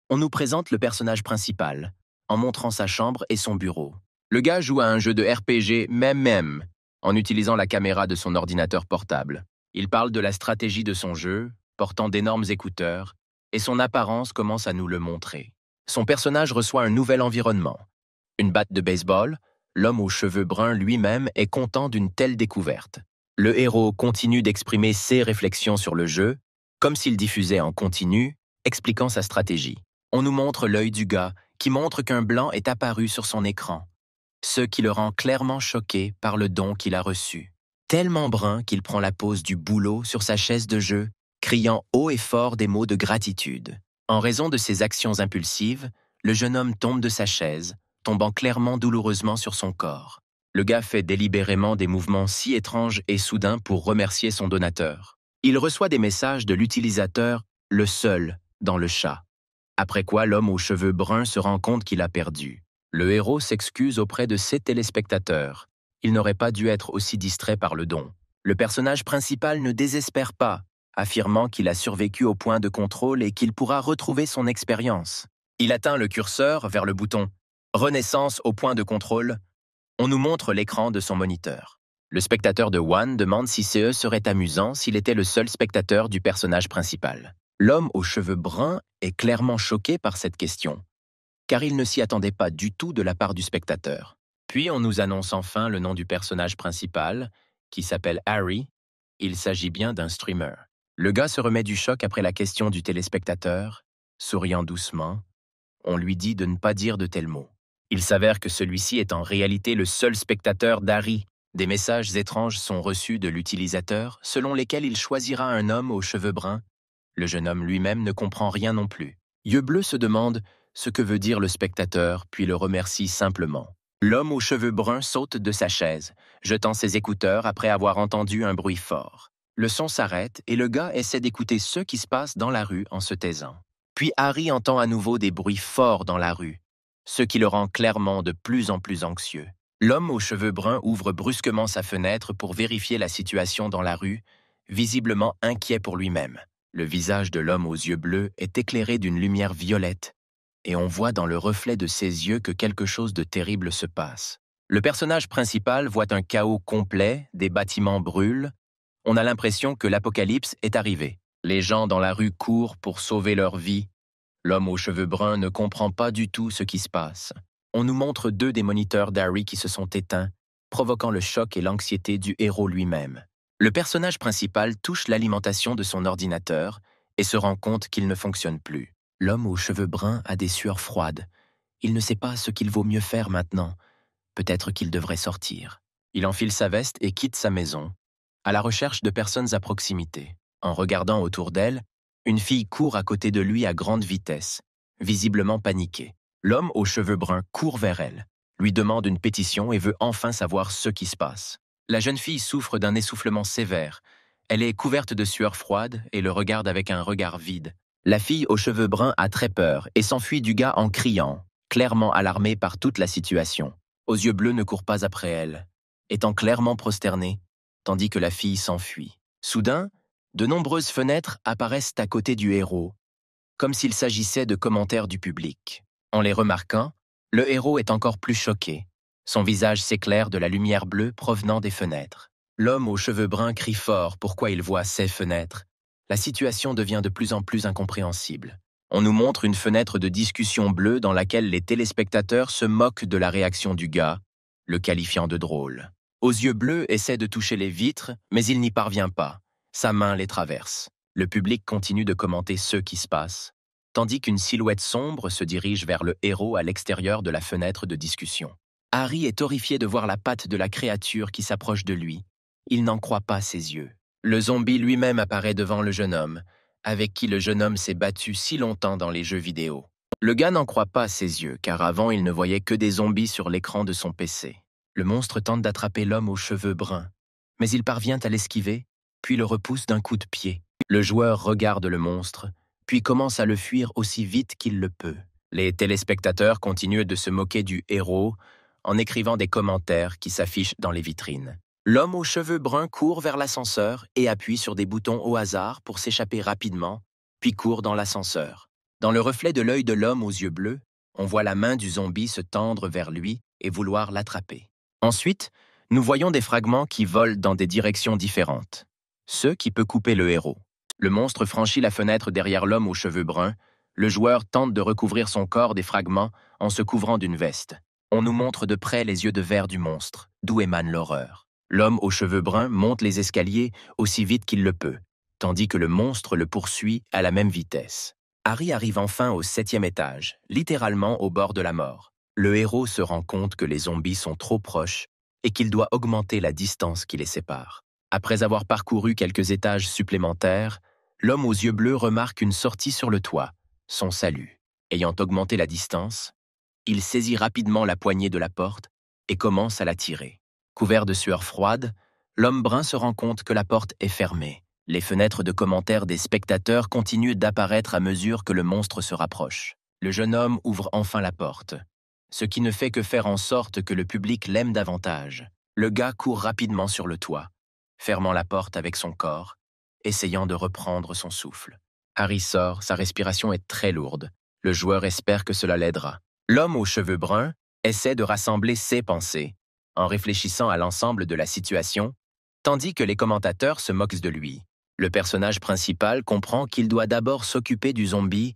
On nous présente le personnage principal, en montrant sa chambre et son bureau. Le gars joue à un jeu de RPG même, en utilisant la caméra de son ordinateur portable. Il parle de la stratégie de son jeu, portant d'énormes écouteurs, et son apparence commence à nous le montrer. Son personnage reçoit un nouvel environnement. Une batte de baseball, l'homme aux cheveux bruns lui-même est content d'une telle découverte. Le héros continue d'exprimer ses réflexions sur le jeu, comme s'il diffusait en continu, expliquant sa stratégie. On nous montre l'œil du gars, qui montre qu'un blanc est apparu sur son écran, ce qui le rend clairement choqué par le don qu'il a reçu. Tellement brun qu'il prend la pose du boulot sur sa chaise de jeu, criant haut et fort des mots de gratitude. En raison de ses actions impulsives, le jeune homme tombe de sa chaise, tombant clairement douloureusement sur son corps. Le gars fait délibérément des mouvements si étranges et soudains pour remercier son donateur. Il reçoit des messages de l'utilisateur « le seul » dans le chat. Après quoi, l'homme aux cheveux bruns se rend compte qu'il a perdu. Le héros s'excuse auprès de ses téléspectateurs. Il n'aurait pas dû être aussi distrait par le don. Le personnage principal ne désespère pas, affirmant qu'il a survécu au point de contrôle et qu'il pourra retrouver son expérience. Il atteint le curseur vers le bouton « Renaissance au point de contrôle ». On nous montre l'écran de son moniteur. Le spectateur de One demande si CE serait amusant s'il était le seul spectateur du personnage principal. L'homme aux cheveux bruns est clairement choqué par cette question, car il ne s'y attendait pas du tout de la part du spectateur. Puis on nous annonce enfin le nom du personnage principal, qui s'appelle Harry. Il s'agit bien d'un streamer. Le gars se remet du choc après la question du téléspectateur, souriant doucement. On lui dit de ne pas dire de tels mots. Il s'avère que celui-ci est en réalité le seul spectateur d'Harry. Des messages étranges sont reçus de l'utilisateur, selon lesquels il choisira un homme aux cheveux bruns. Le jeune homme lui-même ne comprend rien non plus. Yeux bleus se demande ce que veut dire le spectateur, puis le remercie simplement. L'homme aux cheveux bruns saute de sa chaise, jetant ses écouteurs après avoir entendu un bruit fort. Le son s'arrête et le gars essaie d'écouter ce qui se passe dans la rue en se taisant. Puis Harry entend à nouveau des bruits forts dans la rue, ce qui le rend clairement de plus en plus anxieux. L'homme aux cheveux bruns ouvre brusquement sa fenêtre pour vérifier la situation dans la rue, visiblement inquiet pour lui-même. Le visage de l'homme aux yeux bleus est éclairé d'une lumière violette, et on voit dans le reflet de ses yeux que quelque chose de terrible se passe. Le personnage principal voit un chaos complet, des bâtiments brûlent. On a l'impression que l'apocalypse est arrivé. Les gens dans la rue courent pour sauver leur vie. L'homme aux cheveux bruns ne comprend pas du tout ce qui se passe. On nous montre deux des moniteurs d'Harry qui se sont éteints, provoquant le choc et l'anxiété du héros lui-même. Le personnage principal touche l'alimentation de son ordinateur et se rend compte qu'il ne fonctionne plus. L'homme aux cheveux bruns a des sueurs froides. Il ne sait pas ce qu'il vaut mieux faire maintenant. Peut-être qu'il devrait sortir. Il enfile sa veste et quitte sa maison, à la recherche de personnes à proximité. En regardant autour d'elle, une fille court à côté de lui à grande vitesse, visiblement paniquée. L'homme aux cheveux bruns court vers elle, lui demande une pétition et veut enfin savoir ce qui se passe. La jeune fille souffre d'un essoufflement sévère. Elle est couverte de sueur froide et le regarde avec un regard vide. La fille aux cheveux bruns a très peur et s'enfuit du gars en criant, clairement alarmée par toute la situation. Aux yeux bleus ne court pas après elle, étant clairement prosternée, tandis que la fille s'enfuit. Soudain, de nombreuses fenêtres apparaissent à côté du héros, comme s'il s'agissait de commentaires du public. En les remarquant, le héros est encore plus choqué. Son visage s'éclaire de la lumière bleue provenant des fenêtres. L'homme aux cheveux bruns crie fort pourquoi il voit ces fenêtres. La situation devient de plus en plus incompréhensible. On nous montre une fenêtre de discussion bleue dans laquelle les téléspectateurs se moquent de la réaction du gars, le qualifiant de drôle. Aux yeux bleus essaie de toucher les vitres, mais il n'y parvient pas. Sa main les traverse. Le public continue de commenter ce qui se passe, tandis qu'une silhouette sombre se dirige vers le héros à l'extérieur de la fenêtre de discussion. Harry est horrifié de voir la patte de la créature qui s'approche de lui. Il n'en croit pas ses yeux. Le zombie lui-même apparaît devant le jeune homme, avec qui le jeune homme s'est battu si longtemps dans les jeux vidéo. Le gars n'en croit pas ses yeux, car avant il ne voyait que des zombies sur l'écran de son PC. Le monstre tente d'attraper l'homme aux cheveux bruns, mais il parvient à l'esquiver, puis le repousse d'un coup de pied. Le joueur regarde le monstre, puis commence à le fuir aussi vite qu'il le peut. Les téléspectateurs continuent de se moquer du héros en écrivant des commentaires qui s'affichent dans les vitrines. L'homme aux cheveux bruns court vers l'ascenseur et appuie sur des boutons au hasard pour s'échapper rapidement, puis court dans l'ascenseur. Dans le reflet de l'œil de l'homme aux yeux bleus, on voit la main du zombie se tendre vers lui et vouloir l'attraper. Ensuite, nous voyons des fragments qui volent dans des directions différentes. Ce qui peut couper le héros. Le monstre franchit la fenêtre derrière l'homme aux cheveux bruns. Le joueur tente de recouvrir son corps des fragments en se couvrant d'une veste. On nous montre de près les yeux de verre du monstre, d'où émane l'horreur. L'homme aux cheveux bruns monte les escaliers aussi vite qu'il le peut, tandis que le monstre le poursuit à la même vitesse. Harry arrive enfin au 7e étage, littéralement au bord de la mort. Le héros se rend compte que les zombies sont trop proches et qu'il doit augmenter la distance qui les sépare. Après avoir parcouru quelques étages supplémentaires, l'homme aux yeux bleus remarque une sortie sur le toit, son salut. Ayant augmenté la distance, il saisit rapidement la poignée de la porte et commence à la tirer. Couvert de sueur froide, l'homme brun se rend compte que la porte est fermée. Les fenêtres de commentaires des spectateurs continuent d'apparaître à mesure que le monstre se rapproche. Le jeune homme ouvre enfin la porte, ce qui ne fait que faire en sorte que le public l'aime davantage. Le gars court rapidement sur le toit, fermant la porte avec son corps, essayant de reprendre son souffle. Harry sort, sa respiration est très lourde. Le joueur espère que cela l'aidera. L'homme aux cheveux bruns essaie de rassembler ses pensées, en réfléchissant à l'ensemble de la situation, tandis que les commentateurs se moquent de lui. Le personnage principal comprend qu'il doit d'abord s'occuper du zombie,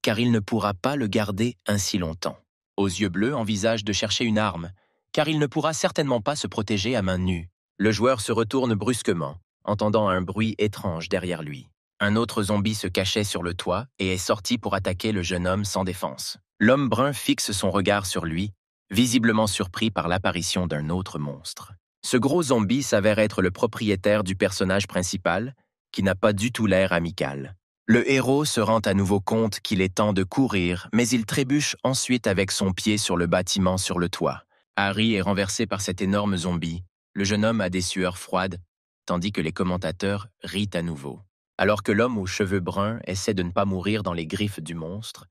car il ne pourra pas le garder ainsi longtemps. Aux yeux bleus envisage de chercher une arme, car il ne pourra certainement pas se protéger à main nue. Le joueur se retourne brusquement, entendant un bruit étrange derrière lui. Un autre zombie se cachait sur le toit et est sorti pour attaquer le jeune homme sans défense. L'homme brun fixe son regard sur lui, visiblement surpris par l'apparition d'un autre monstre. Ce gros zombie s'avère être le propriétaire du personnage principal, qui n'a pas du tout l'air amical. Le héros se rend à nouveau compte qu'il est temps de courir, mais il trébuche ensuite avec son pied sur le bâtiment sur le toit. Harry est renversé par cet énorme zombie. Le jeune homme a des sueurs froides, tandis que les commentateurs rient à nouveau. Alors que l'homme aux cheveux bruns essaie de ne pas mourir dans les griffes du monstre,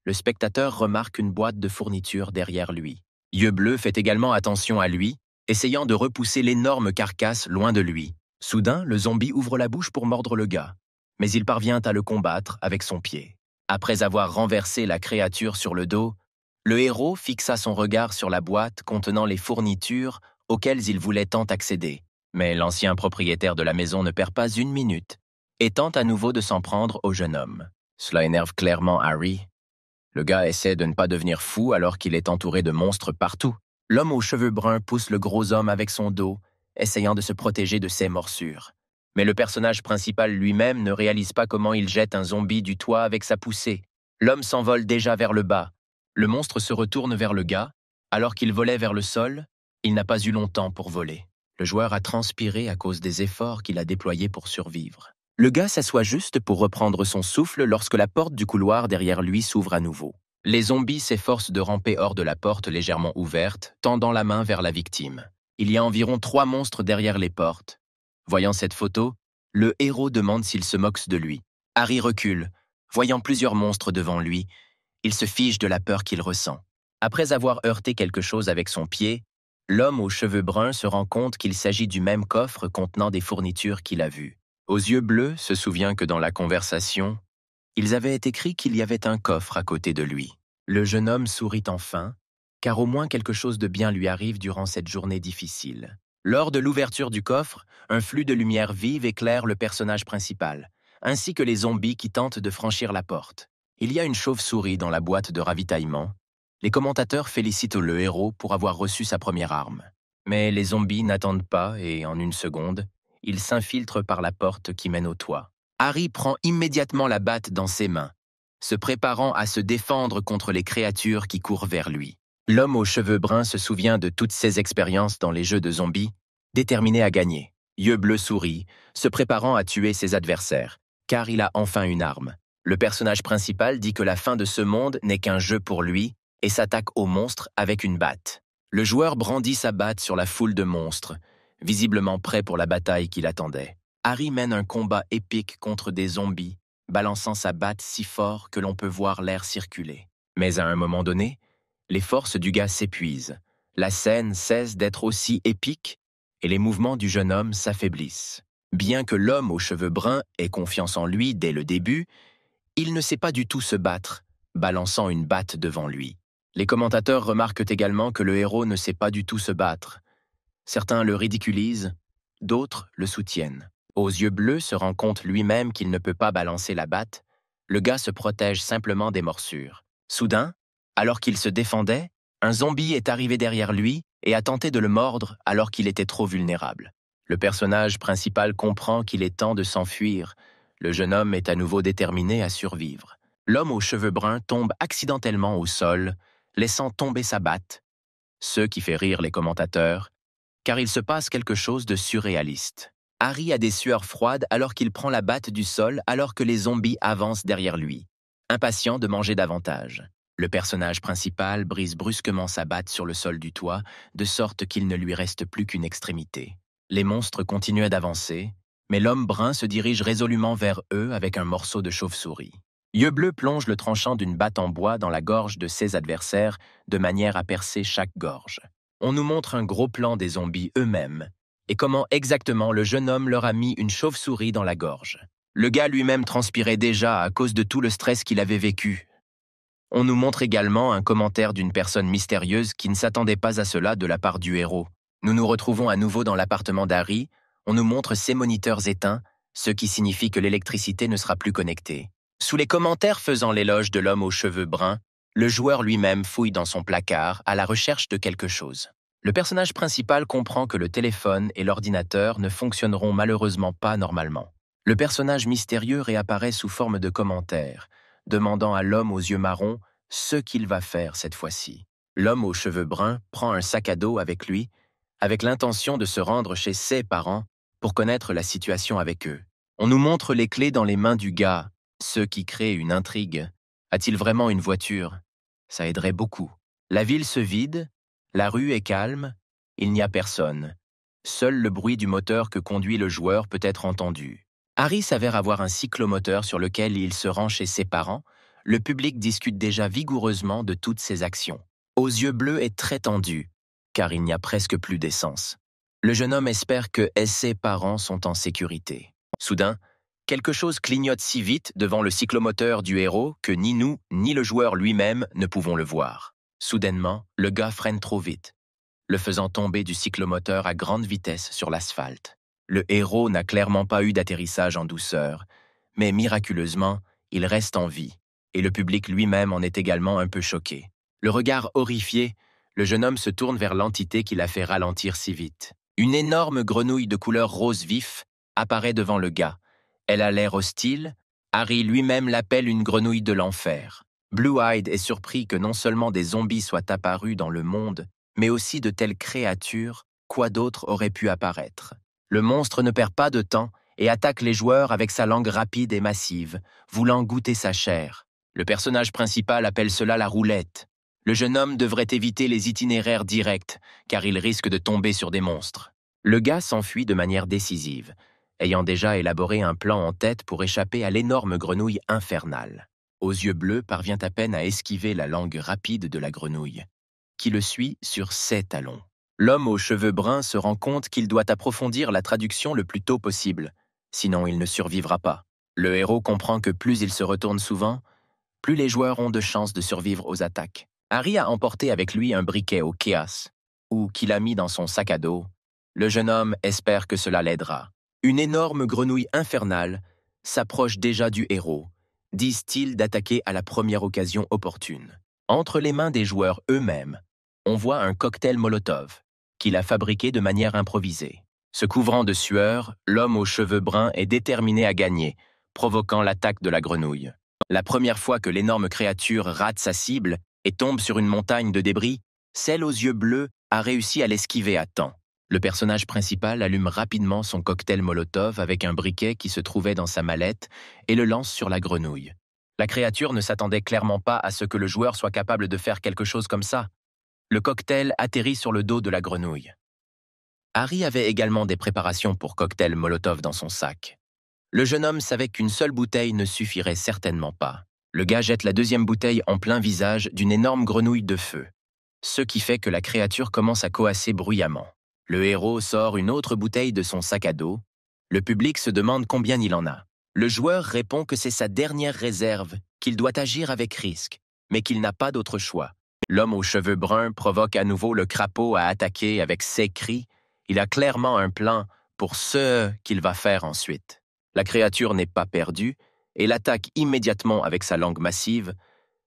le spectateur remarque une boîte de fourniture derrière lui. Yeux Bleu fait également attention à lui, essayant de repousser l'énorme carcasse loin de lui. Soudain, le zombie ouvre la bouche pour mordre le gars, mais il parvient à le combattre avec son pied. Après avoir renversé la créature sur le dos, le héros fixa son regard sur la boîte contenant les fournitures auxquelles il voulait tant accéder. Mais l'ancien propriétaire de la maison ne perd pas une minute et tente à nouveau de s'en prendre au jeune homme. Cela énerve clairement Harry. Le gars essaie de ne pas devenir fou alors qu'il est entouré de monstres partout. L'homme aux cheveux bruns pousse le gros homme avec son dos, essayant de se protéger de ses morsures. Mais le personnage principal lui-même ne réalise pas comment il jette un zombie du toit avec sa poussée. L'homme s'envole déjà vers le bas. Le monstre se retourne vers le gars. Alors qu'il volait vers le sol, il n'a pas eu longtemps pour voler. Le joueur a transpiré à cause des efforts qu'il a déployés pour survivre. Le gars s'assoit juste pour reprendre son souffle lorsque la porte du couloir derrière lui s'ouvre à nouveau. Les zombies s'efforcent de ramper hors de la porte légèrement ouverte, tendant la main vers la victime. Il y a environ 3 monstres derrière les portes. Voyant cette photo, le héros demande s'il se moque de lui. Harry recule. Voyant plusieurs monstres devant lui, il se fige de la peur qu'il ressent. Après avoir heurté quelque chose avec son pied, l'homme aux cheveux bruns se rend compte qu'il s'agit du même coffre contenant des fournitures qu'il a vues. Aux yeux bleus se souvient que dans la conversation, ils avaient écrit qu'il y avait un coffre à côté de lui. Le jeune homme sourit enfin, car au moins quelque chose de bien lui arrive durant cette journée difficile. Lors de l'ouverture du coffre, un flux de lumière vive éclaire le personnage principal, ainsi que les zombies qui tentent de franchir la porte. Il y a une chauve-souris dans la boîte de ravitaillement. Les commentateurs félicitent le héros pour avoir reçu sa première arme. Mais les zombies n'attendent pas et, en une seconde, ils s'infiltrent par la porte qui mène au toit. Harry prend immédiatement la batte dans ses mains, se préparant à se défendre contre les créatures qui courent vers lui. L'homme aux cheveux bruns se souvient de toutes ses expériences dans les jeux de zombies, déterminé à gagner. Yeux bleus sourit, se préparant à tuer ses adversaires, car il a enfin une arme. Le personnage principal dit que la fin de ce monde n'est qu'un jeu pour lui et s'attaque au monstre avec une batte. Le joueur brandit sa batte sur la foule de monstres, visiblement prêt pour la bataille qui l'attendait. Harry mène un combat épique contre des zombies, balançant sa batte si fort que l'on peut voir l'air circuler. Mais à un moment donné, les forces du gars s'épuisent. La scène cesse d'être aussi épique et les mouvements du jeune homme s'affaiblissent. Bien que l'homme aux cheveux bruns ait confiance en lui dès le début, Il ne sait pas du tout se battre, balançant une batte devant lui. Les commentateurs remarquent également que le héros ne sait pas du tout se battre. Certains le ridiculisent, d'autres le soutiennent. Aux yeux bleus se rend compte lui-même qu'il ne peut pas balancer la batte, le gars se protège simplement des morsures. Soudain, alors qu'il se défendait, un zombie est arrivé derrière lui et a tenté de le mordre alors qu'il était trop vulnérable. Le personnage principal comprend qu'il est temps de s'enfuir. Le jeune homme est à nouveau déterminé à survivre. L'homme aux cheveux bruns tombe accidentellement au sol, laissant tomber sa batte, ce qui fait rire les commentateurs, car il se passe quelque chose de surréaliste. Harry a des sueurs froides alors qu'il prend la batte du sol alors que les zombies avancent derrière lui, impatient de manger davantage. Le personnage principal brise brusquement sa batte sur le sol du toit, de sorte qu'il ne lui reste plus qu'une extrémité. Les monstres continuent d'avancer, mais l'homme brun se dirige résolument vers eux avec un morceau de chauve-souris. Yeux Bleu plonge le tranchant d'une batte en bois dans la gorge de ses adversaires, de manière à percer chaque gorge. On nous montre un gros plan des zombies eux-mêmes, et comment exactement le jeune homme leur a mis une chauve-souris dans la gorge. Le gars lui-même transpirait déjà à cause de tout le stress qu'il avait vécu. On nous montre également un commentaire d'une personne mystérieuse qui ne s'attendait pas à cela de la part du héros. Nous nous retrouvons à nouveau dans l'appartement d'Harry, on nous montre ses moniteurs éteints, ce qui signifie que l'électricité ne sera plus connectée. Sous les commentaires faisant l'éloge de l'homme aux cheveux bruns, le joueur lui-même fouille dans son placard à la recherche de quelque chose. Le personnage principal comprend que le téléphone et l'ordinateur ne fonctionneront malheureusement pas normalement. Le personnage mystérieux réapparaît sous forme de commentaires, demandant à l'homme aux yeux marrons ce qu'il va faire cette fois-ci. L'homme aux cheveux bruns prend un sac à dos avec lui, avec l'intention de se rendre chez ses parents pour connaître la situation avec eux. On nous montre les clés dans les mains du gars, ce qui crée une intrigue. A-t-il vraiment une voiture? Ça aiderait beaucoup. La ville se vide, la rue est calme, il n'y a personne. Seul le bruit du moteur que conduit le joueur peut être entendu. Harry s'avère avoir un cyclomoteur sur lequel il se rend chez ses parents. Le public discute déjà vigoureusement de toutes ses actions. Aux yeux bleus est très tendu, car il n'y a presque plus d'essence. Le jeune homme espère que ses parents sont en sécurité. Soudain, quelque chose clignote si vite devant le cyclomoteur du héros que ni nous, ni le joueur lui-même ne pouvons le voir. Soudainement, le gars freine trop vite, le faisant tomber du cyclomoteur à grande vitesse sur l'asphalte. Le héros n'a clairement pas eu d'atterrissage en douceur, mais miraculeusement, il reste en vie, et le public lui-même en est également un peu choqué. Le regard horrifié, le jeune homme se tourne vers l'entité qui l'a fait ralentir si vite. Une énorme grenouille de couleur rose vif apparaît devant le gars. Elle a l'air hostile. Harry lui-même l'appelle une grenouille de l'enfer. Blue-Eyed est surpris que non seulement des zombies soient apparus dans le monde, mais aussi de telles créatures, quoi d'autre aurait pu apparaître. Le monstre ne perd pas de temps et attaque les joueurs avec sa langue rapide et massive, voulant goûter sa chair. Le personnage principal appelle cela la roulette. Le jeune homme devrait éviter les itinéraires directs, car il risque de tomber sur des monstres. Le gars s'enfuit de manière décisive, ayant déjà élaboré un plan en tête pour échapper à l'énorme grenouille infernale. Aux yeux bleus parvient à peine à esquiver la langue rapide de la grenouille, qui le suit sur ses talons. L'homme aux cheveux bruns se rend compte qu'il doit approfondir la traduction le plus tôt possible, sinon il ne survivra pas. Le héros comprend que plus il se retourne souvent, plus les joueurs ont de chances de survivre aux attaques. Harry a emporté avec lui un briquet au Chaos, ou qu'il a mis dans son sac à dos. Le jeune homme espère que cela l'aidera. Une énorme grenouille infernale s'approche déjà du héros, disent-ils d'attaquer à la première occasion opportune. Entre les mains des joueurs eux-mêmes, on voit un cocktail Molotov, qu'il a fabriqué de manière improvisée. Se couvrant de sueur, l'homme aux cheveux bruns est déterminé à gagner, provoquant l'attaque de la grenouille. La première fois que l'énorme créature rate sa cible et tombe sur une montagne de débris, celle aux yeux bleus a réussi à l'esquiver à temps. Le personnage principal allume rapidement son cocktail Molotov avec un briquet qui se trouvait dans sa mallette et le lance sur la grenouille. La créature ne s'attendait clairement pas à ce que le joueur soit capable de faire quelque chose comme ça. Le cocktail atterrit sur le dos de la grenouille. Harry avait également des préparations pour cocktail Molotov dans son sac. Le jeune homme savait qu'une seule bouteille ne suffirait certainement pas. Le gars jette la deuxième bouteille en plein visage d'une énorme grenouille de feu, ce qui fait que la créature commence à coasser bruyamment. Le héros sort une autre bouteille de son sac à dos. Le public se demande combien il en a. Le joueur répond que c'est sa dernière réserve, qu'il doit agir avec risque, mais qu'il n'a pas d'autre choix. L'homme aux cheveux bruns provoque à nouveau le crapaud à attaquer avec ses cris. Il a clairement un plan pour ce qu'il va faire ensuite. La créature n'est pas perdue et l'attaque immédiatement avec sa langue massive.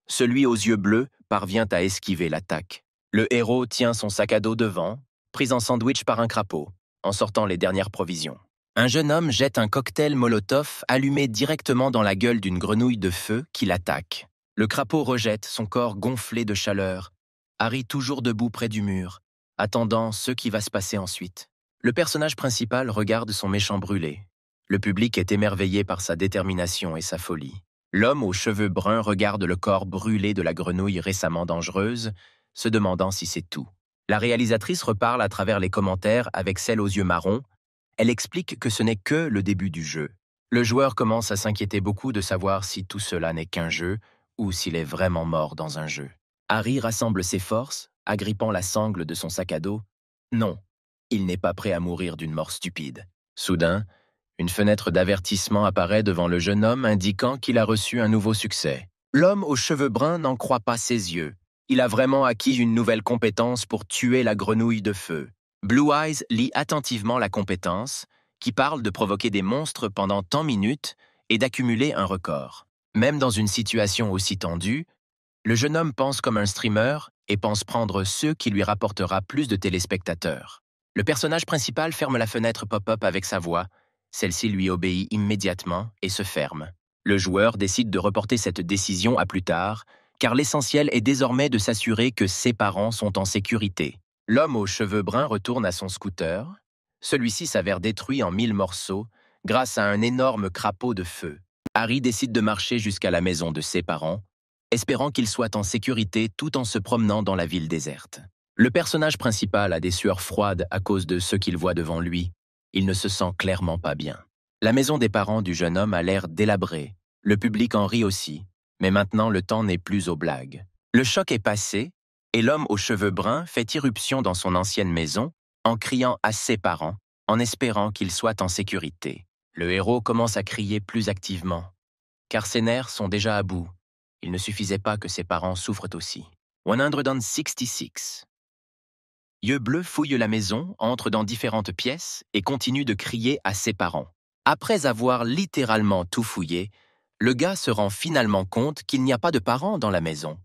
Celui aux yeux bleus parvient à esquiver l'attaque. Le héros tient son sac à dos devant, pris en sandwich par un crapaud, en sortant les dernières provisions. Un jeune homme jette un cocktail Molotov allumé directement dans la gueule d'une grenouille de feu qui l'attaque. Le crapaud rejette, son corps gonflé de chaleur. Harry toujours debout près du mur, attendant ce qui va se passer ensuite. Le personnage principal regarde son méchant brûler. Le public est émerveillé par sa détermination et sa folie. L'homme aux cheveux bruns regarde le corps brûlé de la grenouille récemment dangereuse, se demandant si c'est tout. La réalisatrice reparle à travers les commentaires avec celle aux yeux marrons. Elle explique que ce n'est que le début du jeu. Le joueur commence à s'inquiéter beaucoup de savoir si tout cela n'est qu'un jeu ou s'il est vraiment mort dans un jeu. Harry rassemble ses forces, agrippant la sangle de son sac à dos. Non, il n'est pas prêt à mourir d'une mort stupide. Soudain, une fenêtre d'avertissement apparaît devant le jeune homme indiquant qu'il a reçu un nouveau succès. L'homme aux cheveux bruns n'en croit pas ses yeux. Il a vraiment acquis une nouvelle compétence pour tuer la grenouille de feu. Blue Eyes lit attentivement la compétence, qui parle de provoquer des monstres pendant tant minutes et d'accumuler un record. Même dans une situation aussi tendue, le jeune homme pense comme un streamer et pense prendre ce qui lui rapportera plus de téléspectateurs. Le personnage principal ferme la fenêtre pop-up avec sa voix. Celle-ci lui obéit immédiatement et se ferme. Le joueur décide de reporter cette décision à plus tard, car l'essentiel est désormais de s'assurer que ses parents sont en sécurité. L'homme aux cheveux bruns retourne à son scooter. Celui-ci s'avère détruit en 1000 morceaux grâce à un énorme crapaud de feu. Harry décide de marcher jusqu'à la maison de ses parents, espérant qu'ils soient en sécurité tout en se promenant dans la ville déserte. Le personnage principal a des sueurs froides à cause de ce qu'il voit devant lui. Il ne se sent clairement pas bien. La maison des parents du jeune homme a l'air délabrée. Le public en rit aussi, mais maintenant le temps n'est plus aux blagues. Le choc est passé, et l'homme aux cheveux bruns fait irruption dans son ancienne maison en criant à ses parents, en espérant qu'ils soient en sécurité. Le héros commence à crier plus activement, car ses nerfs sont déjà à bout. Il ne suffisait pas que ses parents souffrent aussi. 166. Yeux bleus fouille la maison, entre dans différentes pièces et continue de crier à ses parents. Après avoir littéralement tout fouillé, le gars se rend finalement compte qu'il n'y a pas de parents dans la maison.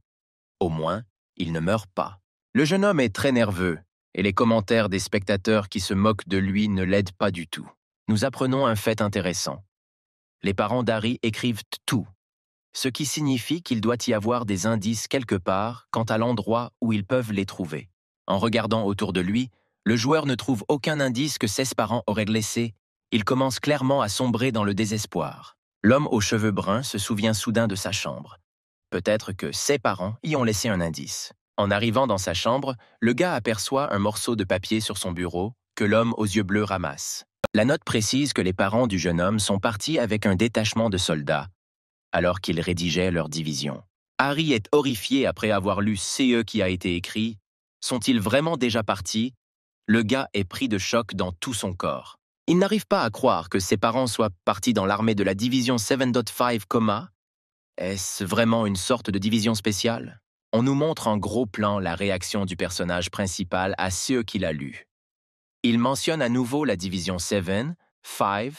Au moins, il ne meurt pas. Le jeune homme est très nerveux, et les commentaires des spectateurs qui se moquent de lui ne l'aident pas du tout. Nous apprenons un fait intéressant. Les parents d'Harry écrivent tout, ce qui signifie qu'il doit y avoir des indices quelque part quant à l'endroit où ils peuvent les trouver. En regardant autour de lui, le joueur ne trouve aucun indice que ses parents auraient laissé. Il commence clairement à sombrer dans le désespoir. L'homme aux cheveux bruns se souvient soudain de sa chambre. Peut-être que ses parents y ont laissé un indice. En arrivant dans sa chambre, le gars aperçoit un morceau de papier sur son bureau que l'homme aux yeux bleus ramasse. La note précise que les parents du jeune homme sont partis avec un détachement de soldats, alors qu'ils rédigeaient leur division. Harry est horrifié après avoir lu ce qui a été écrit. Sont-ils vraiment déjà partis? Le gars est pris de choc dans tout son corps. Il n'arrive pas à croire que ses parents soient partis dans l'armée de la division 7.5, Est-ce vraiment une sorte de division spéciale? On nous montre en gros plan la réaction du personnage principal à ce qu'il a lu. Il mentionne à nouveau la division 7, 5.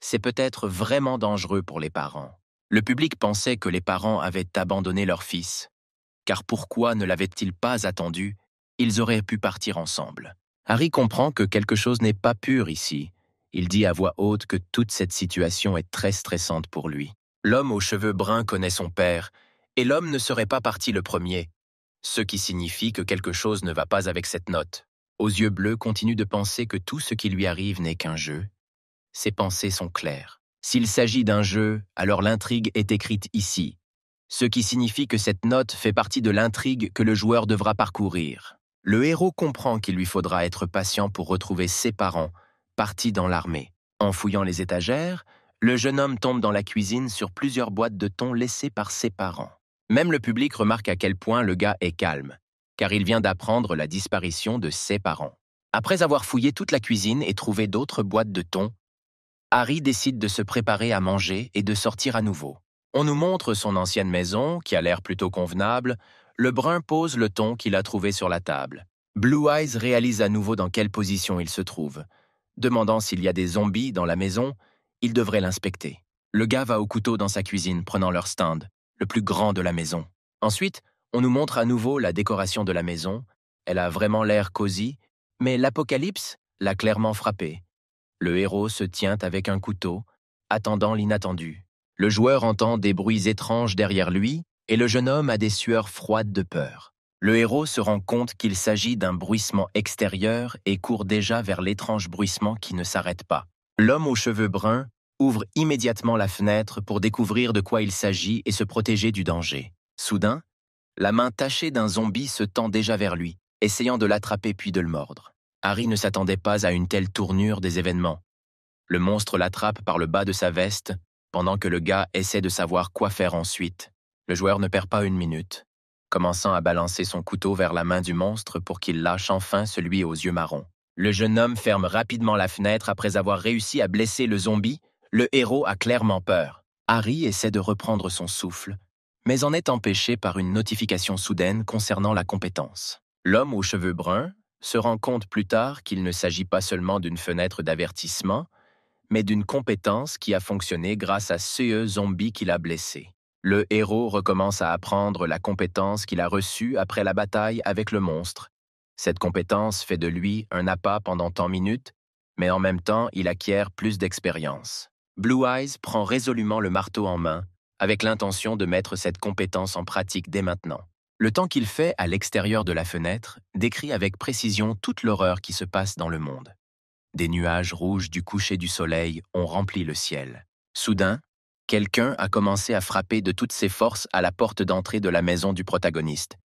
C'est peut-être vraiment dangereux pour les parents. Le public pensait que les parents avaient abandonné leur fils. Car pourquoi ne l'avaient-ils pas attendu? Ils auraient pu partir ensemble. Harry comprend que quelque chose n'est pas pur ici. Il dit à voix haute que toute cette situation est très stressante pour lui. L'homme aux cheveux bruns connaît son père, et l'homme ne serait pas parti le premier, ce qui signifie que quelque chose ne va pas avec cette note. Aux yeux bleus continue de penser que tout ce qui lui arrive n'est qu'un jeu. Ses pensées sont claires. S'il s'agit d'un jeu, alors l'intrigue est écrite ici, ce qui signifie que cette note fait partie de l'intrigue que le joueur devra parcourir. Le héros comprend qu'il lui faudra être patient pour retrouver ses parents, partis dans l'armée. En fouillant les étagères, le jeune homme tombe dans la cuisine sur plusieurs boîtes de thon laissées par ses parents. Même le public remarque à quel point le gars est calme, car il vient d'apprendre la disparition de ses parents. Après avoir fouillé toute la cuisine et trouvé d'autres boîtes de thon, Harry décide de se préparer à manger et de sortir à nouveau. On nous montre son ancienne maison, qui a l'air plutôt convenable. Le brun pose le thon qu'il a trouvé sur la table. Blue Eyes réalise à nouveau dans quelle position il se trouve. Demandant s'il y a des zombies dans la maison, il devrait l'inspecter. Le gars va au couteau dans sa cuisine, prenant leur stand, le plus grand de la maison. Ensuite, on nous montre à nouveau la décoration de la maison. Elle a vraiment l'air cosy, mais l'apocalypse l'a clairement frappé. Le héros se tient avec un couteau, attendant l'inattendu. Le joueur entend des bruits étranges derrière lui et le jeune homme a des sueurs froides de peur. Le héros se rend compte qu'il s'agit d'un bruissement extérieur et court déjà vers l'étrange bruissement qui ne s'arrête pas. L'homme aux cheveux bruns ouvre immédiatement la fenêtre pour découvrir de quoi il s'agit et se protéger du danger. Soudain, la main tachée d'un zombie se tend déjà vers lui, essayant de l'attraper puis de le mordre. Harry ne s'attendait pas à une telle tournure des événements. Le monstre l'attrape par le bas de sa veste, pendant que le gars essaie de savoir quoi faire ensuite. Le joueur ne perd pas une minute, commençant à balancer son couteau vers la main du monstre pour qu'il lâche enfin celui aux yeux marrons. Le jeune homme ferme rapidement la fenêtre après avoir réussi à blesser le zombie. Le héros a clairement peur. Harry essaie de reprendre son souffle, mais en est empêché par une notification soudaine concernant la compétence. L'homme aux cheveux bruns se rend compte plus tard qu'il ne s'agit pas seulement d'une fenêtre d'avertissement, mais d'une compétence qui a fonctionné grâce à ce zombie qu'il a blessé. Le héros recommence à apprendre la compétence qu'il a reçue après la bataille avec le monstre. Cette compétence fait de lui un appât pendant tant minutes, mais en même temps, il acquiert plus d'expérience. Blue Eyes prend résolument le marteau en main, avec l'intention de mettre cette compétence en pratique dès maintenant. Le temps qu'il fait à l'extérieur de la fenêtre décrit avec précision toute l'horreur qui se passe dans le monde. Des nuages rouges du coucher du soleil ont rempli le ciel. Soudain, quelqu'un a commencé à frapper de toutes ses forces à la porte d'entrée de la maison du protagoniste,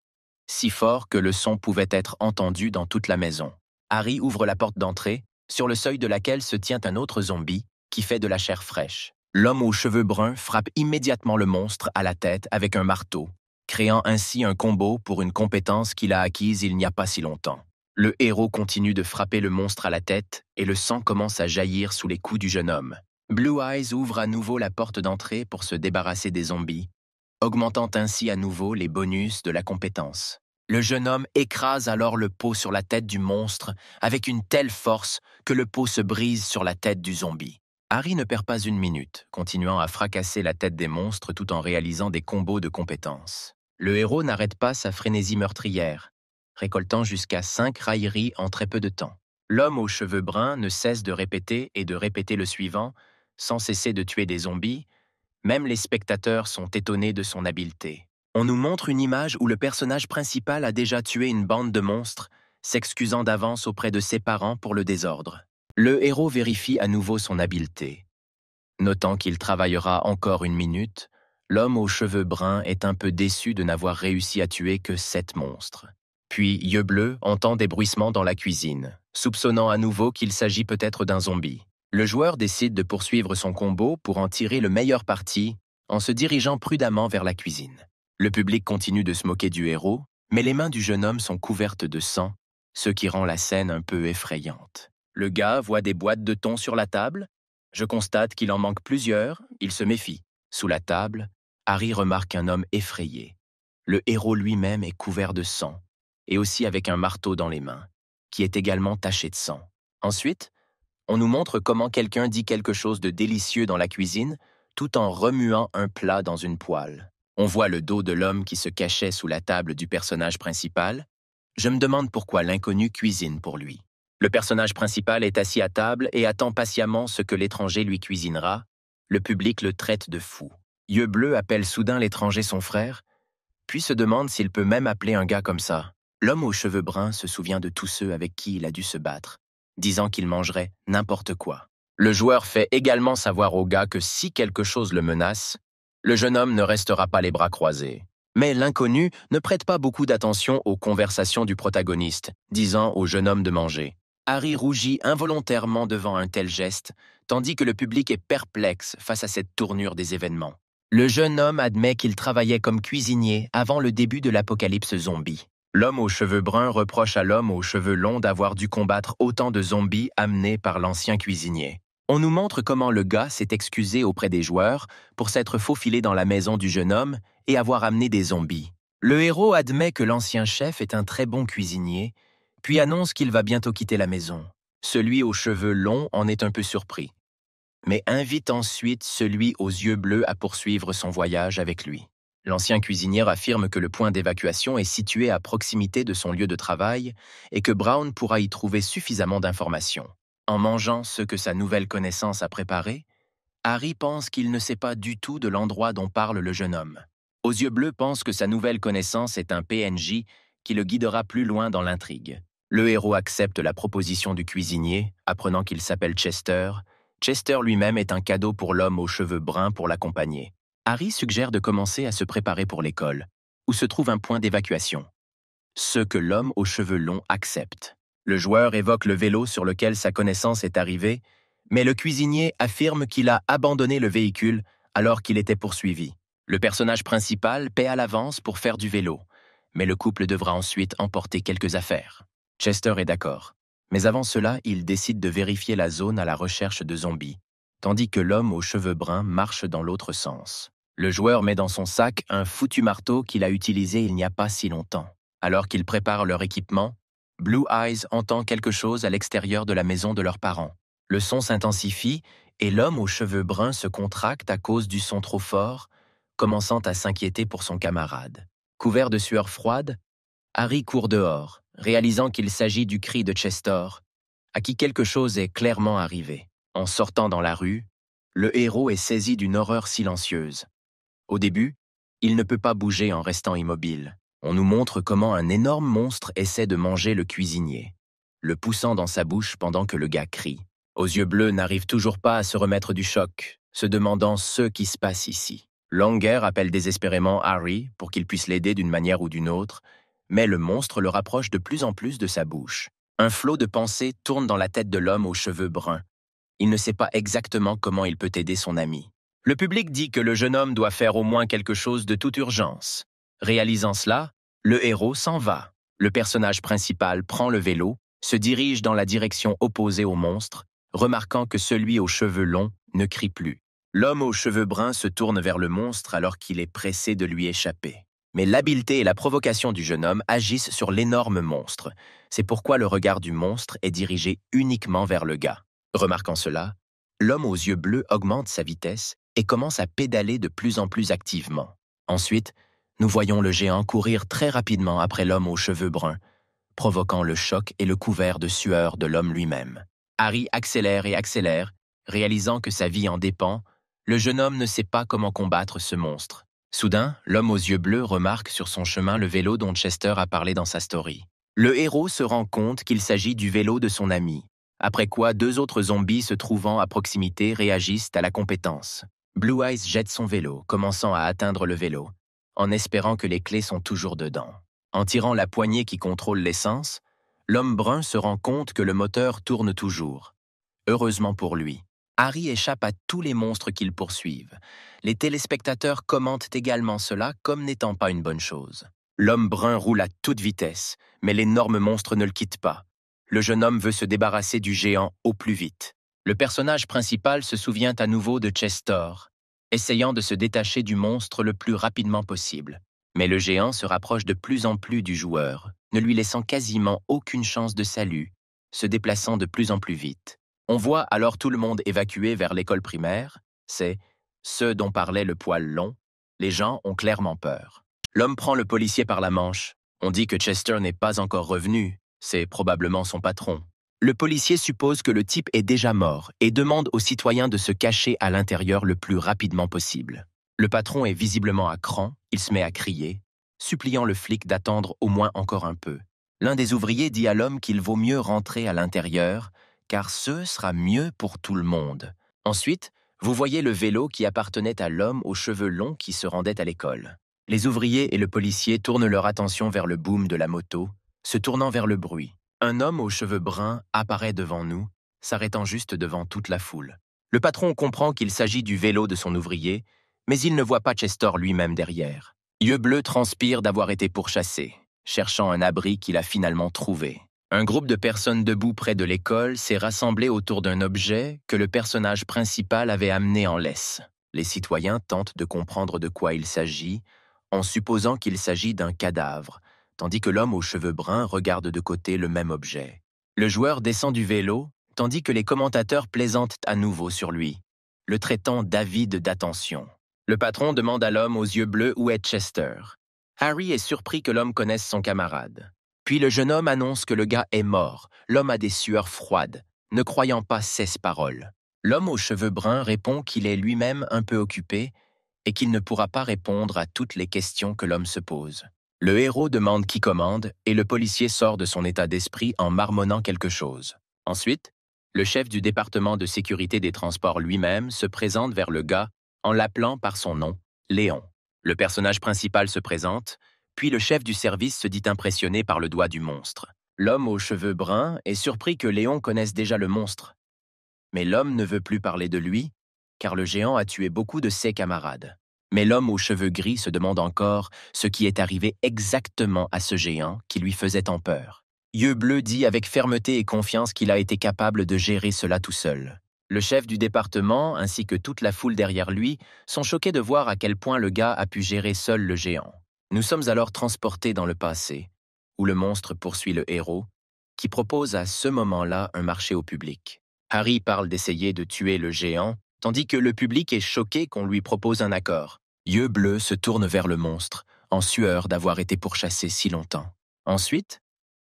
si fort que le son pouvait être entendu dans toute la maison. Harry ouvre la porte d'entrée, sur le seuil de laquelle se tient un autre zombie qui fait de la chair fraîche. L'homme aux cheveux bruns frappe immédiatement le monstre à la tête avec un marteau, créant ainsi un combo pour une compétence qu'il a acquise il n'y a pas si longtemps. Le héros continue de frapper le monstre à la tête et le sang commence à jaillir sous les coups du jeune homme. Blue Eyes ouvre à nouveau la porte d'entrée pour se débarrasser des zombies, augmentant ainsi à nouveau les bonus de la compétence. Le jeune homme écrase alors le pot sur la tête du monstre avec une telle force que le pot se brise sur la tête du zombie. Harry ne perd pas une minute, continuant à fracasser la tête des monstres tout en réalisant des combos de compétences. Le héros n'arrête pas sa frénésie meurtrière, récoltant jusqu'à 5 railleries en très peu de temps. L'homme aux cheveux bruns ne cesse de répéter et de répéter le suivant, sans cesser de tuer des zombies. Même les spectateurs sont étonnés de son habileté. On nous montre une image où le personnage principal a déjà tué une bande de monstres, s'excusant d'avance auprès de ses parents pour le désordre. Le héros vérifie à nouveau son habileté. Notant qu'il travaillera encore une minute, l'homme aux cheveux bruns est un peu déçu de n'avoir réussi à tuer que 7 monstres. Puis, Yeux Bleus entend des bruissements dans la cuisine, soupçonnant à nouveau qu'il s'agit peut-être d'un zombie. Le joueur décide de poursuivre son combo pour en tirer le meilleur parti en se dirigeant prudemment vers la cuisine. Le public continue de se moquer du héros, mais les mains du jeune homme sont couvertes de sang, ce qui rend la scène un peu effrayante. Le gars voit des boîtes de thon sur la table. Je constate qu'il en manque plusieurs, il se méfie. Sous la table, Harry remarque un homme effrayé. Le héros lui-même est couvert de sang, et aussi avec un marteau dans les mains, qui est également taché de sang. Ensuite, on nous montre comment quelqu'un dit quelque chose de délicieux dans la cuisine, tout en remuant un plat dans une poêle. On voit le dos de l'homme qui se cachait sous la table du personnage principal. Je me demande pourquoi l'inconnu cuisine pour lui. Le personnage principal est assis à table et attend patiemment ce que l'étranger lui cuisinera. Le public le traite de fou. Yeux Bleus appelle soudain l'étranger son frère, puis se demande s'il peut même appeler un gars comme ça. L'homme aux cheveux bruns se souvient de tous ceux avec qui il a dû se battre, disant qu'il mangerait n'importe quoi. Le joueur fait également savoir au gars que si quelque chose le menace, le jeune homme ne restera pas les bras croisés. Mais l'inconnu ne prête pas beaucoup d'attention aux conversations du protagoniste, disant au jeune homme de manger. Harry rougit involontairement devant un tel geste, tandis que le public est perplexe face à cette tournure des événements. Le jeune homme admet qu'il travaillait comme cuisinier avant le début de l'apocalypse zombie. L'homme aux cheveux bruns reproche à l'homme aux cheveux longs d'avoir dû combattre autant de zombies amenés par l'ancien cuisinier. On nous montre comment le gars s'est excusé auprès des joueurs pour s'être faufilé dans la maison du jeune homme et avoir amené des zombies. Le héros admet que l'ancien chef est un très bon cuisinier, puis annonce qu'il va bientôt quitter la maison. Celui aux cheveux longs en est un peu surpris, mais invite ensuite celui aux yeux bleus à poursuivre son voyage avec lui. L'ancien cuisinier affirme que le point d'évacuation est situé à proximité de son lieu de travail et que Brown pourra y trouver suffisamment d'informations. En mangeant ce que sa nouvelle connaissance a préparé, Harry pense qu'il ne sait pas du tout de l'endroit dont parle le jeune homme. Aux yeux bleus pense que sa nouvelle connaissance est un PNJ qui le guidera plus loin dans l'intrigue. Le héros accepte la proposition du cuisinier, apprenant qu'il s'appelle Chester. Chester lui-même est un cadeau pour l'homme aux cheveux bruns pour l'accompagner. Harry suggère de commencer à se préparer pour l'école, où se trouve un point d'évacuation. Ce que l'homme aux cheveux longs accepte. Le joueur évoque le vélo sur lequel sa connaissance est arrivée, mais le cuisinier affirme qu'il a abandonné le véhicule alors qu'il était poursuivi. Le personnage principal paie à l'avance pour faire du vélo, mais le couple devra ensuite emporter quelques affaires. Chester est d'accord, mais avant cela, il décide de vérifier la zone à la recherche de zombies, tandis que l'homme aux cheveux bruns marche dans l'autre sens. Le joueur met dans son sac un foutu marteau qu'il a utilisé il n'y a pas si longtemps. Alors qu'ils préparent leur équipement, Blue Eyes entend quelque chose à l'extérieur de la maison de leurs parents. Le son s'intensifie et l'homme aux cheveux bruns se contracte à cause du son trop fort, commençant à s'inquiéter pour son camarade. Couvert de sueur froide, Harry court dehors, réalisant qu'il s'agit du cri de Chester, à qui quelque chose est clairement arrivé. En sortant dans la rue, le héros est saisi d'une horreur silencieuse. Au début, il ne peut pas bouger en restant immobile. On nous montre comment un énorme monstre essaie de manger le cuisinier, le poussant dans sa bouche pendant que le gars crie. Aux yeux bleus n'arrive toujours pas à se remettre du choc, se demandant ce qui se passe ici. Longer appelle désespérément Harry pour qu'il puisse l'aider d'une manière ou d'une autre, mais le monstre le rapproche de plus en plus de sa bouche. Un flot de pensées tourne dans la tête de l'homme aux cheveux bruns. Il ne sait pas exactement comment il peut aider son ami. Le public dit que le jeune homme doit faire au moins quelque chose de toute urgence. Réalisant cela, le héros s'en va. Le personnage principal prend le vélo, se dirige dans la direction opposée au monstre, remarquant que celui aux cheveux longs ne crie plus. L'homme aux cheveux bruns se tourne vers le monstre alors qu'il est pressé de lui échapper. Mais l'habileté et la provocation du jeune homme agissent sur l'énorme monstre. C'est pourquoi le regard du monstre est dirigé uniquement vers le gars. Remarquant cela, l'homme aux yeux bleus augmente sa vitesse et commence à pédaler de plus en plus activement. Ensuite, nous voyons le géant courir très rapidement après l'homme aux cheveux bruns, provoquant le choc et le couvert de sueur de l'homme lui-même. Harry accélère et accélère, réalisant que sa vie en dépend. Le jeune homme ne sait pas comment combattre ce monstre. Soudain, l'homme aux yeux bleus remarque sur son chemin le vélo dont Chester a parlé dans sa story. Le héros se rend compte qu'il s'agit du vélo de son ami, après quoi 2 autres zombies se trouvant à proximité réagissent à la compétence. Blue Eyes jette son vélo, commençant à atteindre le vélo, en espérant que les clés sont toujours dedans. En tirant la poignée qui contrôle l'essence, l'homme brun se rend compte que le moteur tourne toujours. Heureusement pour lui, Harry échappe à tous les monstres qu'ils poursuivent. Les téléspectateurs commentent également cela comme n'étant pas une bonne chose. L'homme brun roule à toute vitesse, mais l'énorme monstre ne le quitte pas. Le jeune homme veut se débarrasser du géant au plus vite. Le personnage principal se souvient à nouveau de Chester, essayant de se détacher du monstre le plus rapidement possible. Mais le géant se rapproche de plus en plus du joueur, ne lui laissant quasiment aucune chance de salut, se déplaçant de plus en plus vite. On voit alors tout le monde évacuer vers l'école primaire. C'est ce dont parlait le poil long. Les gens ont clairement peur. L'homme prend le policier par la manche. On dit que Chester n'est pas encore revenu. C'est probablement son patron. Le policier suppose que le type est déjà mort et demande aux citoyens de se cacher à l'intérieur le plus rapidement possible. Le patron est visiblement à cran, il se met à crier, suppliant le flic d'attendre au moins encore un peu. L'un des ouvriers dit à l'homme qu'il vaut mieux rentrer à l'intérieur, car ce sera mieux pour tout le monde. Ensuite, vous voyez le vélo qui appartenait à l'homme aux cheveux longs qui se rendait à l'école. Les ouvriers et le policier tournent leur attention vers le boom de la moto, se tournant vers le bruit. Un homme aux cheveux bruns apparaît devant nous, s'arrêtant juste devant toute la foule. Le patron comprend qu'il s'agit du vélo de son ouvrier, mais il ne voit pas Chester lui-même derrière. Yeux bleus transpire d'avoir été pourchassé, cherchant un abri qu'il a finalement trouvé. Un groupe de personnes debout près de l'école s'est rassemblé autour d'un objet que le personnage principal avait amené en laisse. Les citoyens tentent de comprendre de quoi il s'agit, en supposant qu'il s'agit d'un cadavre, tandis que l'homme aux cheveux bruns regarde de côté le même objet. Le joueur descend du vélo, tandis que les commentateurs plaisantent à nouveau sur lui, le traitant d'avide d'attention. Le patron demande à l'homme aux yeux bleus où est Chester. Harry est surpris que l'homme connaisse son camarade. Puis le jeune homme annonce que le gars est mort. L'homme a des sueurs froides, ne croyant pas 16 paroles. L'homme aux cheveux bruns répond qu'il est lui-même un peu occupé et qu'il ne pourra pas répondre à toutes les questions que l'homme se pose. Le héros demande qui commande et le policier sort de son état d'esprit en marmonnant quelque chose. Ensuite, le chef du département de sécurité des transports lui-même se présente vers le gars en l'appelant par son nom, Léon. Le personnage principal se présente, puis le chef du service se dit impressionné par le doigt du monstre. L'homme aux cheveux bruns est surpris que Léon connaisse déjà le monstre. Mais l'homme ne veut plus parler de lui, car le géant a tué beaucoup de ses camarades. Mais l'homme aux cheveux gris se demande encore ce qui est arrivé exactement à ce géant qui lui faisait tant peur. Yeux Bleu dit avec fermeté et confiance qu'il a été capable de gérer cela tout seul. Le chef du département, ainsi que toute la foule derrière lui, sont choqués de voir à quel point le gars a pu gérer seul le géant. Nous sommes alors transportés dans le passé, où le monstre poursuit le héros, qui propose à ce moment-là un marché au public. Harry parle d'essayer de tuer le géant, tandis que le public est choqué qu'on lui propose un accord. Yeux Bleus se tourne vers le monstre, en sueur d'avoir été pourchassé si longtemps. Ensuite,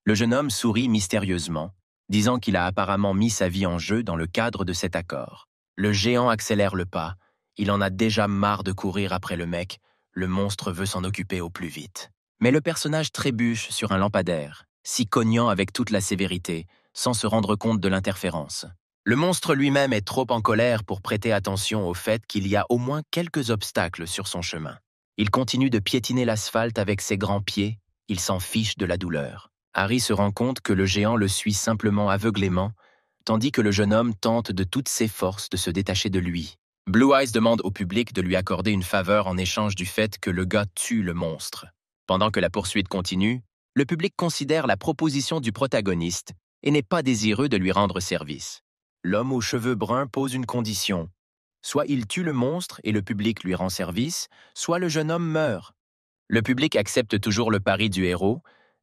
le jeune homme sourit mystérieusement, disant qu'il a apparemment mis sa vie en jeu dans le cadre de cet accord. Le géant accélère le pas, il en a déjà marre de courir après le mec, le monstre veut s'en occuper au plus vite. Mais le personnage trébuche sur un lampadaire, s'y cognant avec toute la sévérité, sans se rendre compte de l'interférence. Le monstre lui-même est trop en colère pour prêter attention au fait qu'il y a au moins quelques obstacles sur son chemin. Il continue de piétiner l'asphalte avec ses grands pieds, il s'en fiche de la douleur. Harry se rend compte que le géant le suit simplement aveuglément, tandis que le jeune homme tente de toutes ses forces de se détacher de lui. Blue Eyes demande au public de lui accorder une faveur en échange du fait que le gars tue le monstre. Pendant que la poursuite continue, le public considère la proposition du protagoniste et n'est pas désireux de lui rendre service. L'homme aux cheveux bruns pose une condition. Soit il tue le monstre et le public lui rend service, soit le jeune homme meurt. Le public accepte toujours le pari du héros,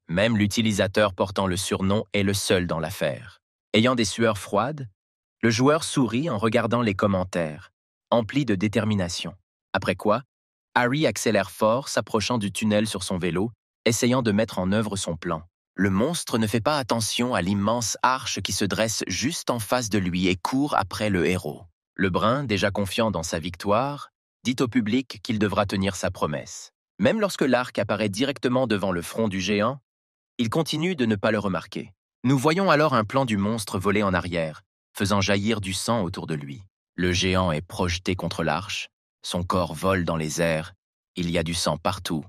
même l'utilisateur portant le surnom est le seul dans l'affaire. Ayant des sueurs froides, le joueur sourit en regardant les commentaires, empli de détermination. Après quoi, Harry accélère fort, s'approchant du tunnel sur son vélo, essayant de mettre en œuvre son plan. Le monstre ne fait pas attention à l'immense arche qui se dresse juste en face de lui et court après le héros. Le brun, déjà confiant dans sa victoire, dit au public qu'il devra tenir sa promesse. Même lorsque l'arc apparaît directement devant le front du géant, il continue de ne pas le remarquer. Nous voyons alors un plan du monstre voler en arrière, faisant jaillir du sang autour de lui. Le géant est projeté contre l'arche, son corps vole dans les airs, il y a du sang partout,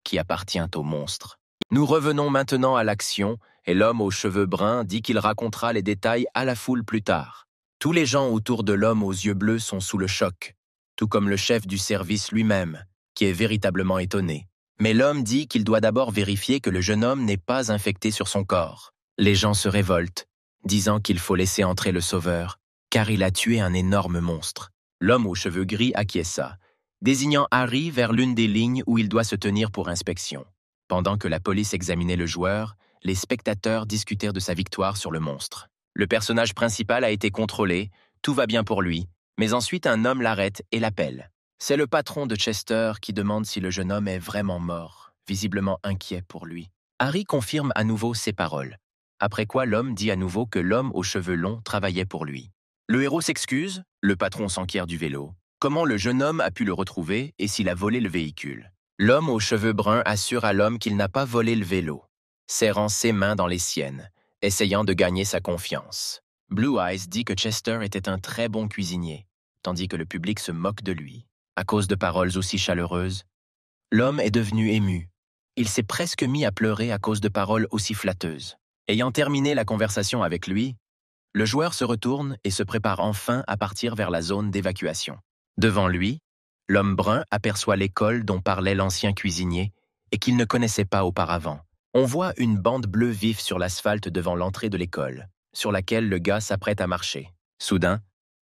qui appartient au monstre. Nous revenons maintenant à l'action, et l'homme aux cheveux bruns dit qu'il racontera les détails à la foule plus tard. Tous les gens autour de l'homme aux yeux bleus sont sous le choc, tout comme le chef du service lui-même, qui est véritablement étonné. Mais l'homme dit qu'il doit d'abord vérifier que le jeune homme n'est pas infecté sur son corps. Les gens se révoltent, disant qu'il faut laisser entrer le sauveur, car il a tué un énorme monstre. L'homme aux cheveux gris acquiesça, désignant Harry vers l'une des lignes où il doit se tenir pour inspection. Pendant que la police examinait le joueur, les spectateurs discutèrent de sa victoire sur le monstre. Le personnage principal a été contrôlé, tout va bien pour lui, mais ensuite un homme l'arrête et l'appelle. C'est le patron de Chester qui demande si le jeune homme est vraiment mort, visiblement inquiet pour lui. Harry confirme à nouveau ses paroles, après quoi l'homme dit à nouveau que l'homme aux cheveux longs travaillait pour lui. Le héros s'excuse, le patron s'enquiert du vélo. Comment le jeune homme a pu le retrouver et s'il a volé le véhicule? L'homme aux cheveux bruns assure à l'homme qu'il n'a pas volé le vélo, serrant ses mains dans les siennes, essayant de gagner sa confiance. Blue Eyes dit que Chester était un très bon cuisinier, tandis que le public se moque de lui. À cause de paroles aussi chaleureuses, l'homme est devenu ému. Il s'est presque mis à pleurer à cause de paroles aussi flatteuses. Ayant terminé la conversation avec lui, le joueur se retourne et se prépare enfin à partir vers la zone d'évacuation. Devant lui, l'homme brun aperçoit l'école dont parlait l'ancien cuisinier et qu'il ne connaissait pas auparavant. On voit une bande bleue vif sur l'asphalte devant l'entrée de l'école, sur laquelle le gars s'apprête à marcher. Soudain,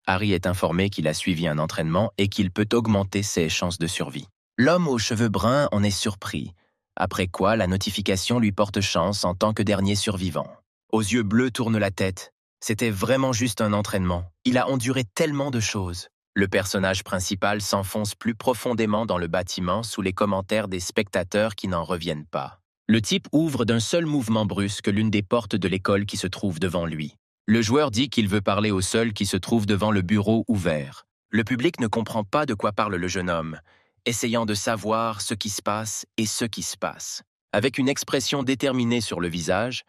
Harry est informé qu'il a suivi un entraînement et qu'il peut augmenter ses chances de survie. L'homme aux cheveux bruns en est surpris, après quoi la notification lui porte chance en tant que dernier survivant. Aux yeux bleus tourne la tête. C'était vraiment juste un entraînement. Il a enduré tellement de choses. Le personnage principal s'enfonce plus profondément dans le bâtiment sous les commentaires des spectateurs qui n'en reviennent pas. Le type ouvre d'un seul mouvement brusque l'une des portes de l'école qui se trouve devant lui. Le joueur dit qu'il veut parler au seul qui se trouve devant le bureau ouvert. Le public ne comprend pas de quoi parle le jeune homme, essayant de savoir ce qui se passe et ce qui se passe. Avec une expression déterminée sur le visage,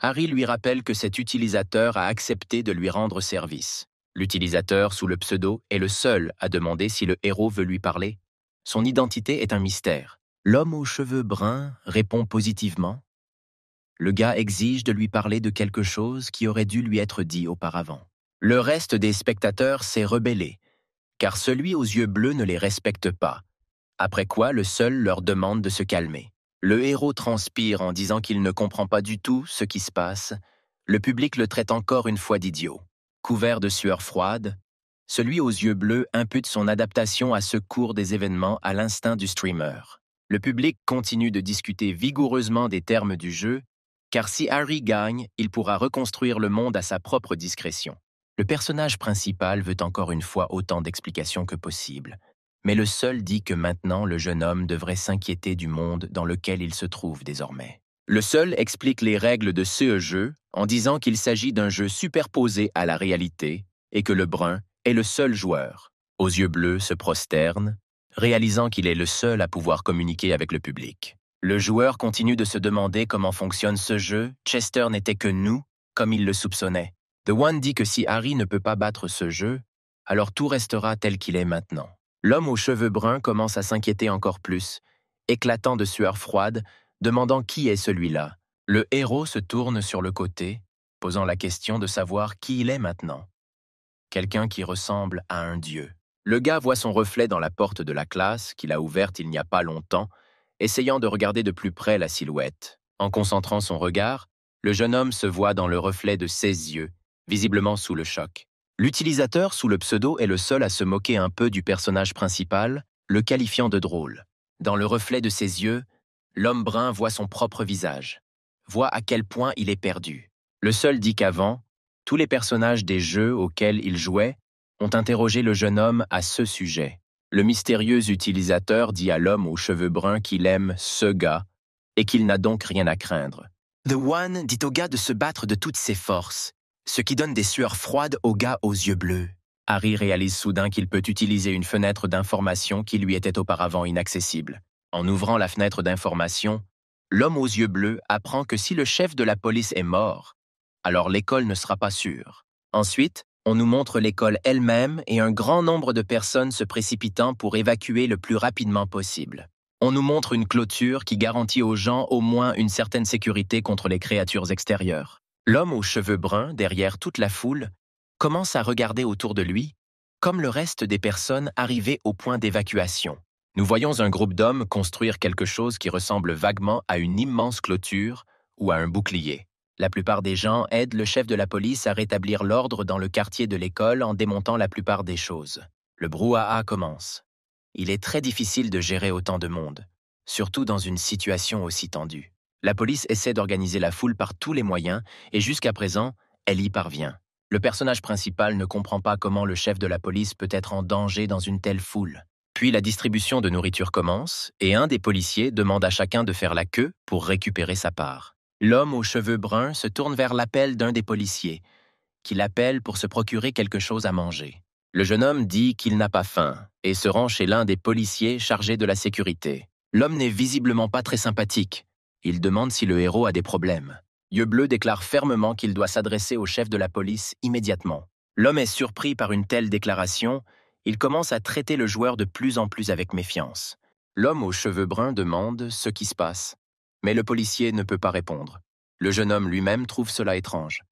Harry lui rappelle que cet utilisateur a accepté de lui rendre service. L'utilisateur sous le pseudo est le seul à demander si le héros veut lui parler. Son identité est un mystère. L'homme aux cheveux bruns répond positivement. Le gars exige de lui parler de quelque chose qui aurait dû lui être dit auparavant. Le reste des spectateurs s'est rebellé, car celui aux yeux bleus ne les respecte pas, après quoi le seul leur demande de se calmer. Le héros transpire en disant qu'il ne comprend pas du tout ce qui se passe. Le public le traite encore une fois d'idiot. Couvert de sueur froide, celui aux yeux bleus impute son adaptation à ce cours des événements à l'instinct du streamer. Le public continue de discuter vigoureusement des termes du jeu, car si Harry gagne, il pourra reconstruire le monde à sa propre discrétion. Le personnage principal veut encore une fois autant d'explications que possible, mais le seul dit que maintenant le jeune homme devrait s'inquiéter du monde dans lequel il se trouve désormais. Le seul explique les règles de ce jeu en disant qu'il s'agit d'un jeu superposé à la réalité et que le brun est le seul joueur. Aux yeux bleus se prosterne, réalisant qu'il est le seul à pouvoir communiquer avec le public. Le joueur continue de se demander comment fonctionne ce jeu. Chester n'était que nous, comme il le soupçonnait. The One dit que si Harry ne peut pas battre ce jeu, alors tout restera tel qu'il est maintenant. L'homme aux cheveux bruns commence à s'inquiéter encore plus, éclatant de sueur froide, demandant qui est celui-là. Le héros se tourne sur le côté, posant la question de savoir qui il est maintenant. Quelqu'un qui ressemble à un dieu. Le gars voit son reflet dans la porte de la classe, qu'il a ouverte il n'y a pas longtemps, essayant de regarder de plus près la silhouette. En concentrant son regard, le jeune homme se voit dans le reflet de ses yeux, visiblement sous le choc. L'utilisateur sous le pseudo est le seul à se moquer un peu du personnage principal, le qualifiant de drôle. Dans le reflet de ses yeux, l'homme brun voit son propre visage, voit à quel point il est perdu. Le seul dit qu'avant, tous les personnages des jeux auxquels il jouait ont interrogé le jeune homme à ce sujet. Le mystérieux utilisateur dit à l'homme aux cheveux bruns qu'il aime ce gars et qu'il n'a donc rien à craindre. The One dit au gars de se battre de toutes ses forces, ce qui donne des sueurs froides au gars aux yeux bleus. Harry réalise soudain qu'il peut utiliser une fenêtre d'information qui lui était auparavant inaccessible. En ouvrant la fenêtre d'information, l'homme aux yeux bleus apprend que si le chef de la police est mort, alors l'école ne sera pas sûre. Ensuite, on nous montre l'école elle-même et un grand nombre de personnes se précipitant pour évacuer le plus rapidement possible. On nous montre une clôture qui garantit aux gens au moins une certaine sécurité contre les créatures extérieures. L'homme aux cheveux bruns, derrière toute la foule, commence à regarder autour de lui, comme le reste des personnes arrivées au point d'évacuation. Nous voyons un groupe d'hommes construire quelque chose qui ressemble vaguement à une immense clôture ou à un bouclier. La plupart des gens aident le chef de la police à rétablir l'ordre dans le quartier de l'école en démontant la plupart des choses. Le brouhaha commence. Il est très difficile de gérer autant de monde, surtout dans une situation aussi tendue. La police essaie d'organiser la foule par tous les moyens et jusqu'à présent, elle y parvient. Le personnage principal ne comprend pas comment le chef de la police peut être en danger dans une telle foule. Puis la distribution de nourriture commence et un des policiers demande à chacun de faire la queue pour récupérer sa part. L'homme aux cheveux bruns se tourne vers l'appel d'un des policiers, qui l'appelle pour se procurer quelque chose à manger. Le jeune homme dit qu'il n'a pas faim et se rend chez l'un des policiers chargés de la sécurité. L'homme n'est visiblement pas très sympathique. Il demande si le héros a des problèmes. Yeux Bleu déclare fermement qu'il doit s'adresser au chef de la police immédiatement. L'homme est surpris par une telle déclaration. Il commence à traiter le joueur de plus en plus avec méfiance. L'homme aux cheveux bruns demande ce qui se passe, mais le policier ne peut pas répondre. Le jeune homme lui-même trouve cela étrange.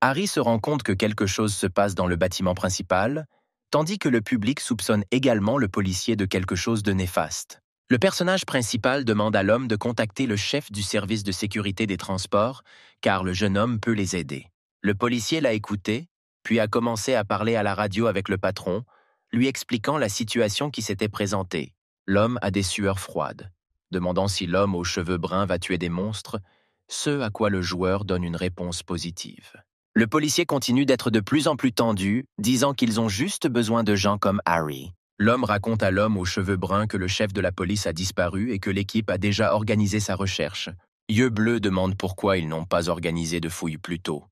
Harry se rend compte que quelque chose se passe dans le bâtiment principal, tandis que le public soupçonne également le policier de quelque chose de néfaste. Le personnage principal demande à l'homme de contacter le chef du service de sécurité des transports, car le jeune homme peut les aider. Le policier l'a écouté, puis a commencé à parler à la radio avec le patron, lui expliquant la situation qui s'était présentée. L'homme a des sueurs froides, demandant si l'homme aux cheveux bruns va tuer des monstres, ce à quoi le joueur donne une réponse positive. Le policier continue d'être de plus en plus tendu, disant qu'ils ont juste besoin de gens comme Harry. L'homme raconte à l'homme aux cheveux bruns que le chef de la police a disparu et que l'équipe a déjà organisé sa recherche. Yeux bleus demande pourquoi ils n'ont pas organisé de fouilles plus tôt.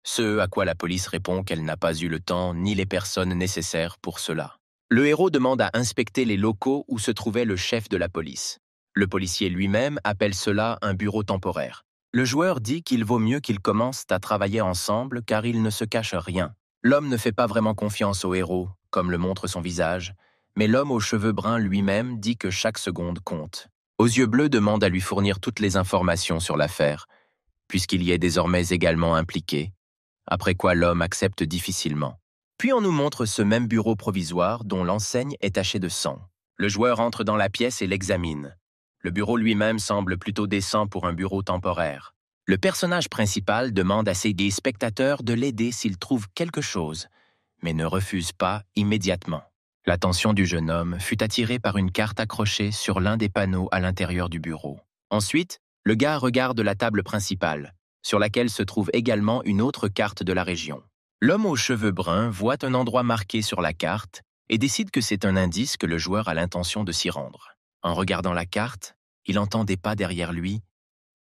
Ce à quoi la police répond qu'elle n'a pas eu le temps ni les personnes nécessaires pour cela. Le héros demande à inspecter les locaux où se trouvait le chef de la police. Le policier lui-même appelle cela un bureau temporaire. Le joueur dit qu'il vaut mieux qu'ils commencent à travailler ensemble car il ne se cache rien. L'homme ne fait pas vraiment confiance au héros, comme le montre son visage, mais l'homme aux cheveux bruns lui-même dit que chaque seconde compte. Aux yeux bleus demande à lui fournir toutes les informations sur l'affaire, puisqu'il y est désormais également impliqué, après quoi l'homme accepte difficilement. Puis on nous montre ce même bureau provisoire dont l'enseigne est tachée de sang. Le joueur entre dans la pièce et l'examine. Le bureau lui-même semble plutôt décent pour un bureau temporaire. Le personnage principal demande à ses spectateurs de l'aider s'il trouve quelque chose, mais ne refuse pas immédiatement. L'attention du jeune homme fut attirée par une carte accrochée sur l'un des panneaux à l'intérieur du bureau. Ensuite, le gars regarde la table principale, sur laquelle se trouve également une autre carte de la région. L'homme aux cheveux bruns voit un endroit marqué sur la carte et décide que c'est un indice que le joueur a l'intention de s'y rendre. En regardant la carte, il entend des pas derrière lui.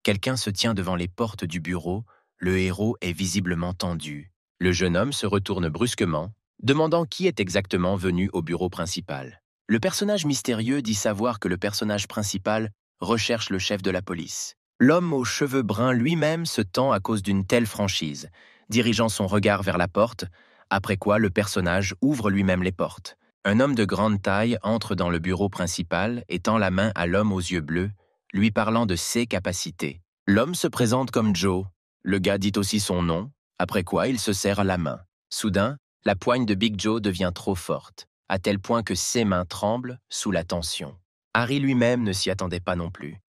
Quelqu'un se tient devant les portes du bureau, le héros est visiblement tendu. Le jeune homme se retourne brusquement, demandant qui est exactement venu au bureau principal. Le personnage mystérieux dit savoir que le personnage principal recherche le chef de la police. L'homme aux cheveux bruns lui-même se tend à cause d'une telle franchise, dirigeant son regard vers la porte, après quoi le personnage ouvre lui-même les portes. Un homme de grande taille entre dans le bureau principal et tend la main à l'homme aux yeux bleus, lui parlant de ses capacités. L'homme se présente comme Joe. Le gars dit aussi son nom, après quoi il se serre la main. Soudain, la poigne de Big Joe devient trop forte, à tel point que ses mains tremblent sous la tension. Harry lui-même ne s'y attendait pas non plus.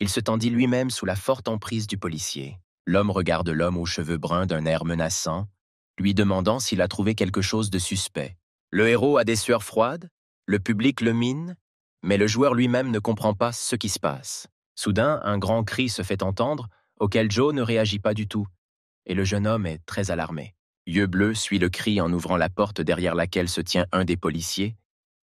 Il se tendit lui-même sous la forte emprise du policier. L'homme regarde l'homme aux cheveux bruns d'un air menaçant, lui demandant s'il a trouvé quelque chose de suspect. Le héros a des sueurs froides, le public le mine, mais le joueur lui-même ne comprend pas ce qui se passe. Soudain, un grand cri se fait entendre, auquel Joe ne réagit pas du tout, et le jeune homme est très alarmé. Yeux bleus suit le cri en ouvrant la porte derrière laquelle se tient un des policiers,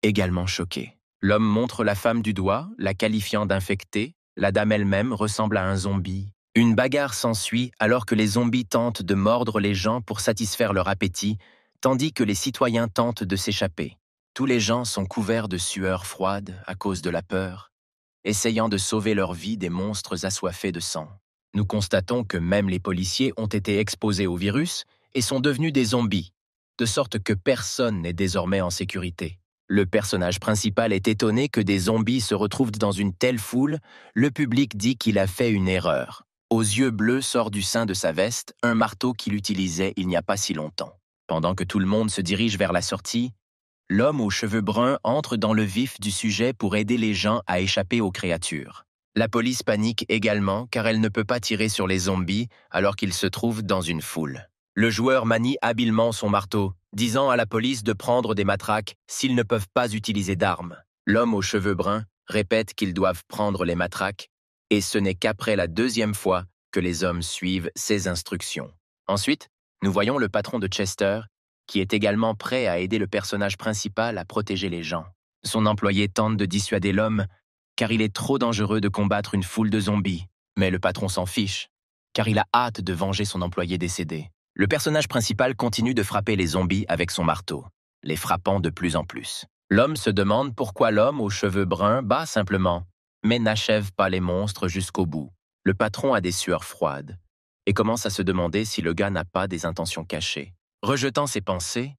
également choqué. L'homme montre la femme du doigt, la qualifiant d'infectée. La dame elle-même ressemble à un zombie. Une bagarre s'ensuit alors que les zombies tentent de mordre les gens pour satisfaire leur appétit, tandis que les citoyens tentent de s'échapper. Tous les gens sont couverts de sueur froide à cause de la peur, essayant de sauver leur vie des monstres assoiffés de sang. Nous constatons que même les policiers ont été exposés au virus et sont devenus des zombies, de sorte que personne n'est désormais en sécurité. Le personnage principal est étonné que des zombies se retrouvent dans une telle foule, le public dit qu'il a fait une erreur. Aux yeux bleus sort du sein de sa veste un marteau qu'il utilisait il n'y a pas si longtemps. Pendant que tout le monde se dirige vers la sortie, l'homme aux cheveux bruns entre dans le vif du sujet pour aider les gens à échapper aux créatures. La police panique également car elle ne peut pas tirer sur les zombies alors qu'ils se trouvent dans une foule. Le joueur manie habilement son marteau, disant à la police de prendre des matraques s'ils ne peuvent pas utiliser d'armes. L'homme aux cheveux bruns répète qu'ils doivent prendre les matraques, et ce n'est qu'après la deuxième fois que les hommes suivent ses instructions. Ensuite, nous voyons le patron de Chester, qui est également prêt à aider le personnage principal à protéger les gens. Son employé tente de dissuader l'homme, car il est trop dangereux de combattre une foule de zombies. Mais le patron s'en fiche, car il a hâte de venger son employé décédé. Le personnage principal continue de frapper les zombies avec son marteau, les frappant de plus en plus. L'homme se demande pourquoi l'homme aux cheveux bruns bat simplement, mais n'achève pas les monstres jusqu'au bout. Le patron a des sueurs froides et commence à se demander si le gars n'a pas des intentions cachées. Rejetant ses pensées,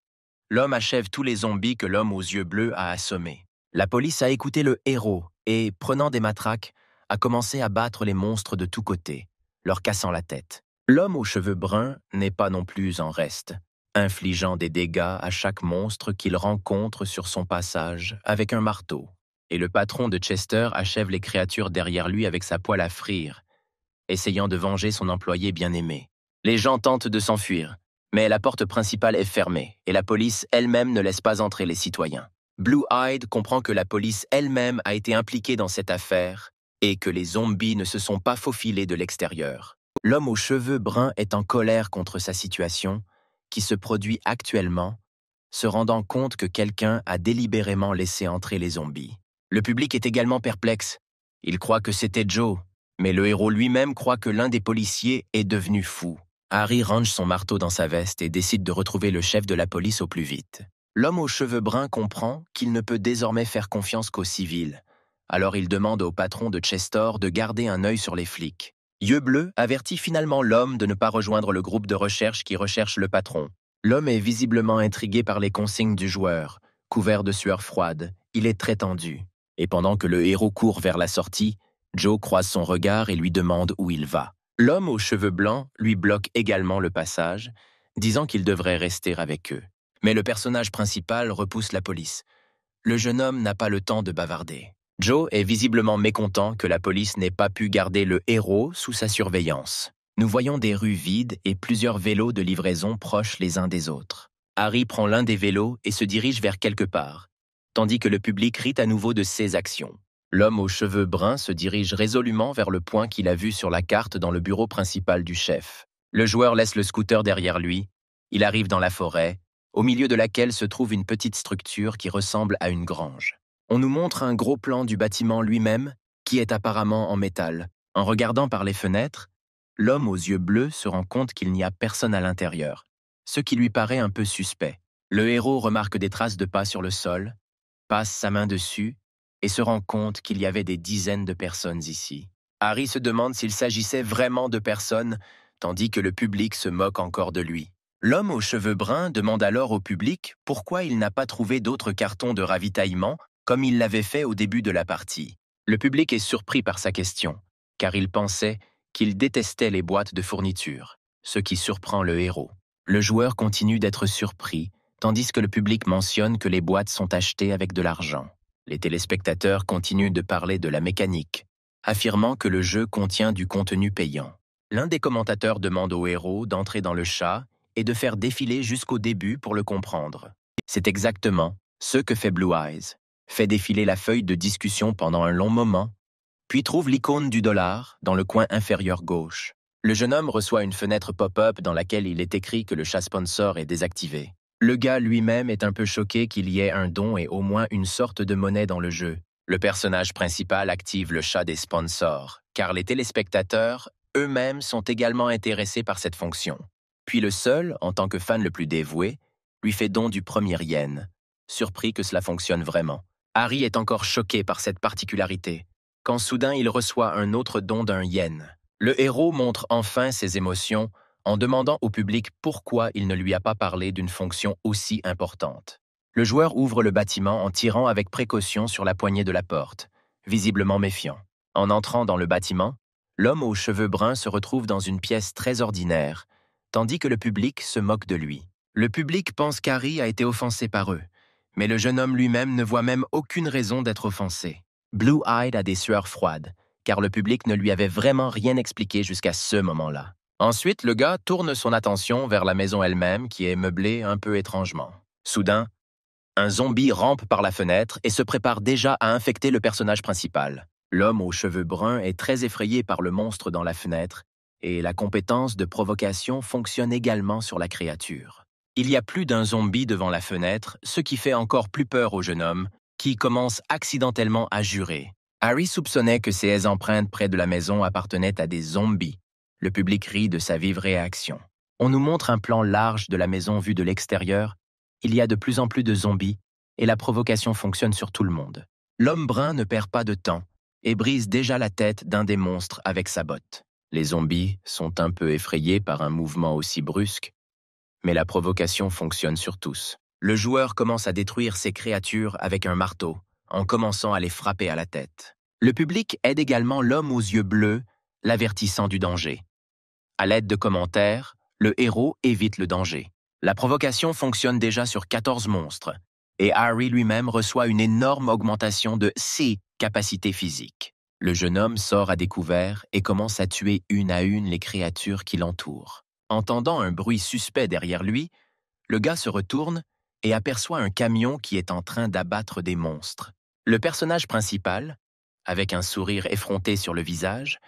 l'homme achève tous les zombies que l'homme aux yeux bleus a assommés. La police a écouté le héros et, prenant des matraques, a commencé à battre les monstres de tous côtés, leur cassant la tête. L'homme aux cheveux bruns n'est pas non plus en reste, infligeant des dégâts à chaque monstre qu'il rencontre sur son passage avec un marteau. et le patron de Chester achève les créatures derrière lui avec sa poêle à frire, essayant de venger son employé bien-aimé. Les gens tentent de s'enfuir, mais la porte principale est fermée et la police elle-même ne laisse pas entrer les citoyens. Blue-Eyed comprend que la police elle-même a été impliquée dans cette affaire et que les zombies ne se sont pas faufilés de l'extérieur. L'homme aux cheveux bruns est en colère contre sa situation, qui se produit actuellement, se rendant compte que quelqu'un a délibérément laissé entrer les zombies. Le public est également perplexe. Il croit que c'était Joe, mais le héros lui-même croit que l'un des policiers est devenu fou. Harry range son marteau dans sa veste et décide de retrouver le chef de la police au plus vite. L'homme aux cheveux bruns comprend qu'il ne peut désormais faire confiance qu'aux civils. Alors il demande au patron de Chester de garder un œil sur les flics. Yeux Bleus avertit finalement l'homme de ne pas rejoindre le groupe de recherche qui recherche le patron. L'homme est visiblement intrigué par les consignes du joueur. Couvert de sueur froide, il est très tendu. Et pendant que le héros court vers la sortie, Joe croise son regard et lui demande où il va. L'homme aux cheveux blancs lui bloque également le passage, disant qu'il devrait rester avec eux. Mais le personnage principal repousse la police. Le jeune homme n'a pas le temps de bavarder. Joe est visiblement mécontent que la police n'ait pas pu garder le héros sous sa surveillance. Nous voyons des rues vides et plusieurs vélos de livraison proches les uns des autres. Harry prend l'un des vélos et se dirige vers quelque part, tandis que le public rit à nouveau de ses actions. L'homme aux cheveux bruns se dirige résolument vers le point qu'il a vu sur la carte dans le bureau principal du chef. Le joueur laisse le scooter derrière lui. Il arrive dans la forêt, au milieu de laquelle se trouve une petite structure qui ressemble à une grange. On nous montre un gros plan du bâtiment lui-même, qui est apparemment en métal. En regardant par les fenêtres, l'homme aux yeux bleus se rend compte qu'il n'y a personne à l'intérieur, ce qui lui paraît un peu suspect. Le héros remarque des traces de pas sur le sol, passe sa main dessus et se rend compte qu'il y avait des dizaines de personnes ici. Harry se demande s'il s'agissait vraiment de personnes, tandis que le public se moque encore de lui. L'homme aux cheveux bruns demande alors au public pourquoi il n'a pas trouvé d'autres cartons de ravitaillement comme il l'avait fait au début de la partie. Le public est surpris par sa question, car il pensait qu'il détestait les boîtes de fourniture, ce qui surprend le héros. Le joueur continue d'être surpris, tandis que le public mentionne que les boîtes sont achetées avec de l'argent. Les téléspectateurs continuent de parler de la mécanique, affirmant que le jeu contient du contenu payant. L'un des commentateurs demande au héros d'entrer dans le chat et de faire défiler jusqu'au début pour le comprendre. C'est exactement ce que fait Blue Eyes. Fait défiler la feuille de discussion pendant un long moment, puis trouve l'icône du dollar dans le coin inférieur gauche. Le jeune homme reçoit une fenêtre pop-up dans laquelle il est écrit que le chat sponsor est désactivé. Le gars lui-même est un peu choqué qu'il y ait un don et au moins une sorte de monnaie dans le jeu. Le personnage principal active le chat des sponsors, car les téléspectateurs, eux-mêmes, sont également intéressés par cette fonction. Puis le seul, en tant que fan le plus dévoué, lui fait don du premier yen, surpris que cela fonctionne vraiment. Harry est encore choqué par cette particularité, quand soudain il reçoit un autre don d'un yen. Le héros montre enfin ses émotions en demandant au public pourquoi il ne lui a pas parlé d'une fonction aussi importante. Le joueur ouvre le bâtiment en tirant avec précaution sur la poignée de la porte, visiblement méfiant. En entrant dans le bâtiment, l'homme aux cheveux bruns se retrouve dans une pièce très ordinaire, tandis que le public se moque de lui. Le public pense qu'Harry a été offensé par eux, mais le jeune homme lui-même ne voit même aucune raison d'être offensé. Blue-Eyed a des sueurs froides, car le public ne lui avait vraiment rien expliqué jusqu'à ce moment-là. Ensuite, le gars tourne son attention vers la maison elle-même, qui est meublée un peu étrangement. Soudain, un zombie rampe par la fenêtre et se prépare déjà à infecter le personnage principal. L'homme aux cheveux bruns est très effrayé par le monstre dans la fenêtre, et la compétence de provocation fonctionne également sur la créature. Il y a plus d'un zombie devant la fenêtre, ce qui fait encore plus peur au jeune homme, qui commence accidentellement à jurer. Harry soupçonnait que ces empreintes près de la maison appartenaient à des zombies. Le public rit de sa vive réaction. On nous montre un plan large de la maison vue de l'extérieur. Il y a de plus en plus de zombies, et la provocation fonctionne sur tout le monde. L'homme brun ne perd pas de temps et brise déjà la tête d'un des monstres avec sa botte. Les zombies sont un peu effrayés par un mouvement aussi brusque, mais la provocation fonctionne sur tous. Le joueur commence à détruire ces créatures avec un marteau, en commençant à les frapper à la tête. Le public aide également l'homme aux yeux bleus, l'avertissant du danger. À l'aide de commentaires, le héros évite le danger. La provocation fonctionne déjà sur 14 monstres, et Harry lui-même reçoit une énorme augmentation de ses capacités physiques. Le jeune homme sort à découvert et commence à tuer une à une les créatures qui l'entourent. Entendant un bruit suspect derrière lui, le gars se retourne et aperçoit un camion qui est en train d'abattre des monstres. Le personnage principal, avec un sourire effronté sur le visage,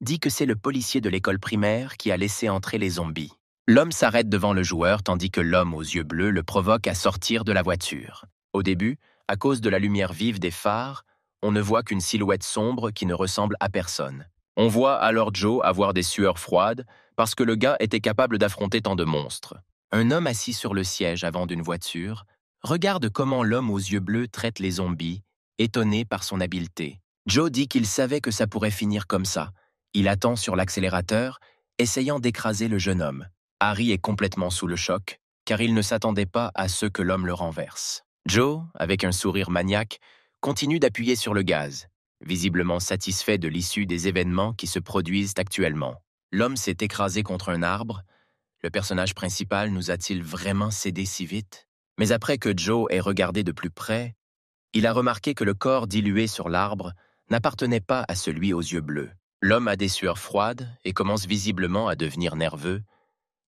dit que c'est le policier de l'école primaire qui a laissé entrer les zombies. L'homme s'arrête devant le joueur tandis que l'homme aux yeux bleus le provoque à sortir de la voiture. Au début, à cause de la lumière vive des phares, on ne voit qu'une silhouette sombre qui ne ressemble à personne. On voit alors Joe avoir des sueurs froides parce que le gars était capable d'affronter tant de monstres. Un homme assis sur le siège avant d'une voiture regarde comment l'homme aux yeux bleus traite les zombies, étonné par son habileté. Joe dit qu'il savait que ça pourrait finir comme ça. Il attend sur l'accélérateur, essayant d'écraser le jeune homme. Harry est complètement sous le choc, car il ne s'attendait pas à ce que l'homme le renverse. Joe, avec un sourire maniaque, continue d'appuyer sur le gaz, visiblement satisfait de l'issue des événements qui se produisent actuellement. L'homme s'est écrasé contre un arbre. Le personnage principal nous a-t-il vraiment cédé si vite? Mais après que Joe ait regardé de plus près, il a remarqué que le corps dilué sur l'arbre n'appartenait pas à celui aux yeux bleus. L'homme a des sueurs froides et commence visiblement à devenir nerveux,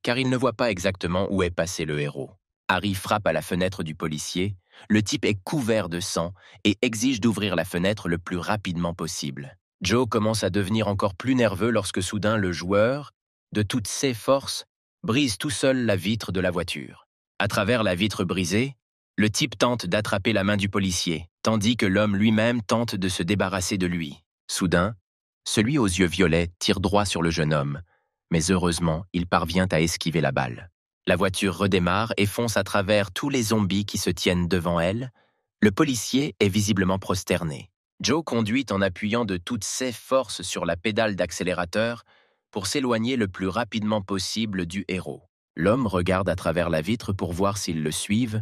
car il ne voit pas exactement où est passé le héros. Harry frappe à la fenêtre du policier, le type est couvert de sang et exige d'ouvrir la fenêtre le plus rapidement possible. Joe commence à devenir encore plus nerveux lorsque soudain le joueur, de toutes ses forces, brise tout seul la vitre de la voiture. À travers la vitre brisée, le type tente d'attraper la main du policier, tandis que l'homme lui-même tente de se débarrasser de lui. Soudain, celui aux yeux violets tire droit sur le jeune homme, mais heureusement, il parvient à esquiver la balle. La voiture redémarre et fonce à travers tous les zombies qui se tiennent devant elle. Le policier est visiblement prosterné. Joe conduit en appuyant de toutes ses forces sur la pédale d'accélérateur pour s'éloigner le plus rapidement possible du héros. L'homme regarde à travers la vitre pour voir s'ils le suivent,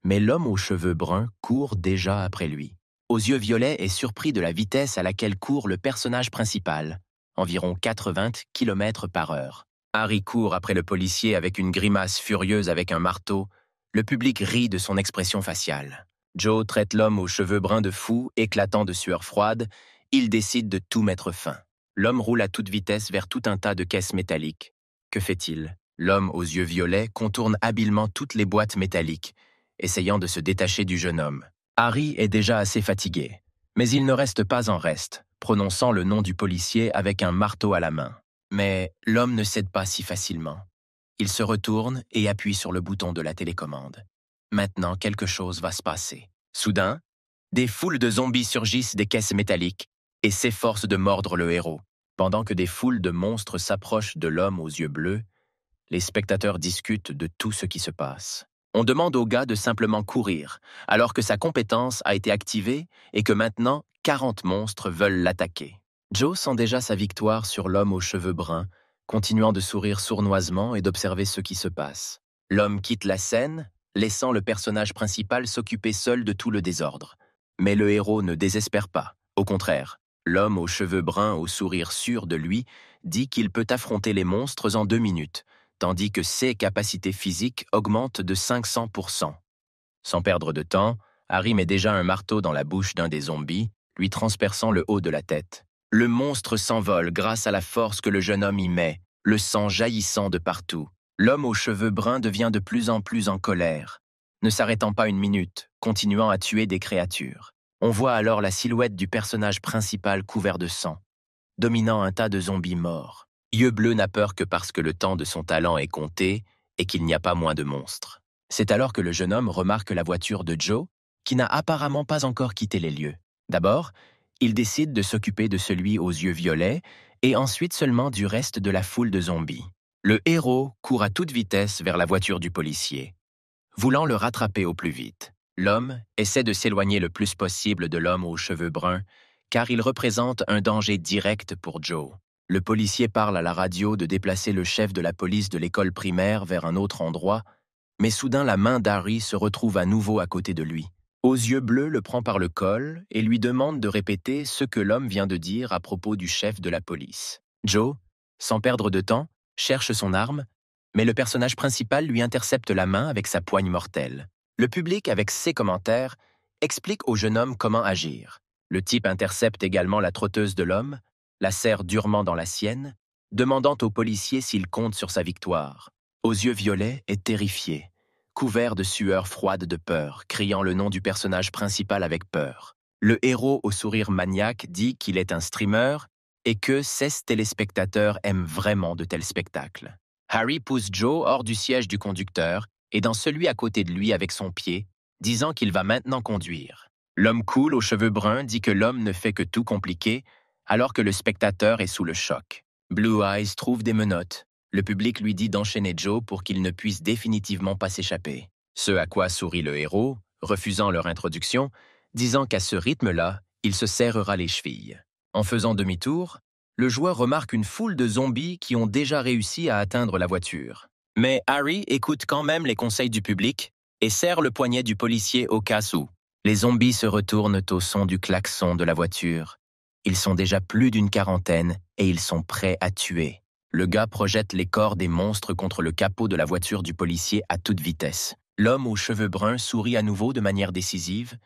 mais l'homme aux cheveux bruns court déjà après lui. Aux yeux violets est surpris de la vitesse à laquelle court le personnage principal, environ 80 km/h. Harry court après le policier avec une grimace furieuse avec un marteau. Le public rit de son expression faciale. Joe traite l'homme aux cheveux bruns de fou, éclatant de sueur froide. Il décide de tout mettre fin. L'homme roule à toute vitesse vers tout un tas de caisses métalliques. Que fait-il? L'homme aux yeux violets contourne habilement toutes les boîtes métalliques, essayant de se détacher du jeune homme. Harry est déjà assez fatigué, mais il ne reste pas en reste, prononçant le nom du policier avec un marteau à la main. Mais l'homme ne cède pas si facilement. Il se retourne et appuie sur le bouton de la télécommande. Maintenant, quelque chose va se passer. Soudain, des foules de zombies surgissent des caisses métalliques et s'efforcent de mordre le héros. Pendant que des foules de monstres s'approchent de l'homme aux yeux bleus, les spectateurs discutent de tout ce qui se passe. On demande au gars de simplement courir, alors que sa compétence a été activée et que maintenant, 40 monstres veulent l'attaquer. Joe sent déjà sa victoire sur l'homme aux cheveux bruns, continuant de sourire sournoisement et d'observer ce qui se passe. L'homme quitte la scène, laissant le personnage principal s'occuper seul de tout le désordre. Mais le héros ne désespère pas. Au contraire, l'homme aux cheveux bruns au sourire sûr de lui dit qu'il peut affronter les monstres en 2 minutes, tandis que ses capacités physiques augmentent de 500%. Sans perdre de temps, Harry met déjà un marteau dans la bouche d'un des zombies, lui transperçant le haut de la tête. Le monstre s'envole grâce à la force que le jeune homme y met, le sang jaillissant de partout. L'homme aux cheveux bruns devient de plus en plus en colère, ne s'arrêtant pas une minute, continuant à tuer des créatures. On voit alors la silhouette du personnage principal couvert de sang, dominant un tas de zombies morts. Yeux Bleu n'a peur que parce que le temps de son talent est compté et qu'il n'y a pas moins de monstres. C'est alors que le jeune homme remarque la voiture de Joe, qui n'a apparemment pas encore quitté les lieux. D'abord, il décide de s'occuper de celui aux yeux violets et ensuite seulement du reste de la foule de zombies. Le héros court à toute vitesse vers la voiture du policier, voulant le rattraper au plus vite. L'homme essaie de s'éloigner le plus possible de l'homme aux cheveux bruns, car il représente un danger direct pour Joe. Le policier parle à la radio de déplacer le chef de la police de l'école primaire vers un autre endroit, mais soudain la main d'Harry se retrouve à nouveau à côté de lui. Aux yeux bleus le prend par le col et lui demande de répéter ce que l'homme vient de dire à propos du chef de la police. Joe, sans perdre de temps, cherche son arme, mais le personnage principal lui intercepte la main avec sa poigne mortelle. Le public, avec ses commentaires, explique au jeune homme comment agir. Le type intercepte également la trotteuse de l'homme, la serre durement dans la sienne, demandant au policier s'il compte sur sa victoire. Aux yeux violets et terrifié, couvert de sueur froide de peur, criant le nom du personnage principal avec peur. Le héros au sourire maniaque dit qu'il est un streamer et que 16 téléspectateurs aiment vraiment de tels spectacles. Harry pousse Joe hors du siège du conducteur et dans celui à côté de lui avec son pied, disant qu'il va maintenant conduire. L'homme cool aux cheveux bruns dit que l'homme ne fait que tout compliquer, alors que le spectateur est sous le choc. Blue Eyes trouve des menottes. Le public lui dit d'enchaîner Joe pour qu'il ne puisse définitivement pas s'échapper. Ce à quoi sourit le héros, refusant leur introduction, disant qu'à ce rythme-là, il se serrera les chevilles. En faisant demi-tour, le joueur remarque une foule de zombies qui ont déjà réussi à atteindre la voiture. Mais Harry écoute quand même les conseils du public et serre le poignet du policier au cas où. Les zombies se retournent au son du klaxon de la voiture. Ils sont déjà plus d'une quarantaine et ils sont prêts à tuer. Le gars projette les corps des monstres contre le capot de la voiture du policier à toute vitesse. L'homme aux cheveux bruns sourit à nouveau de manière décisive.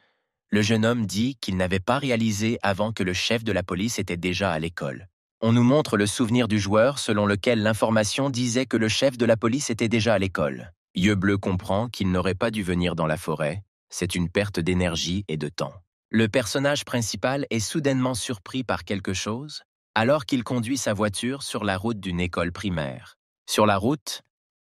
Le jeune homme dit qu'il n'avait pas réalisé avant que le chef de la police était déjà à l'école. On nous montre le souvenir du joueur selon lequel l'information disait que le chef de la police était déjà à l'école. Yeux Bleu comprend qu'il n'aurait pas dû venir dans la forêt. C'est une perte d'énergie et de temps. Le personnage principal est soudainement surpris par quelque chose alors qu'il conduit sa voiture sur la route d'une école primaire. Sur la route,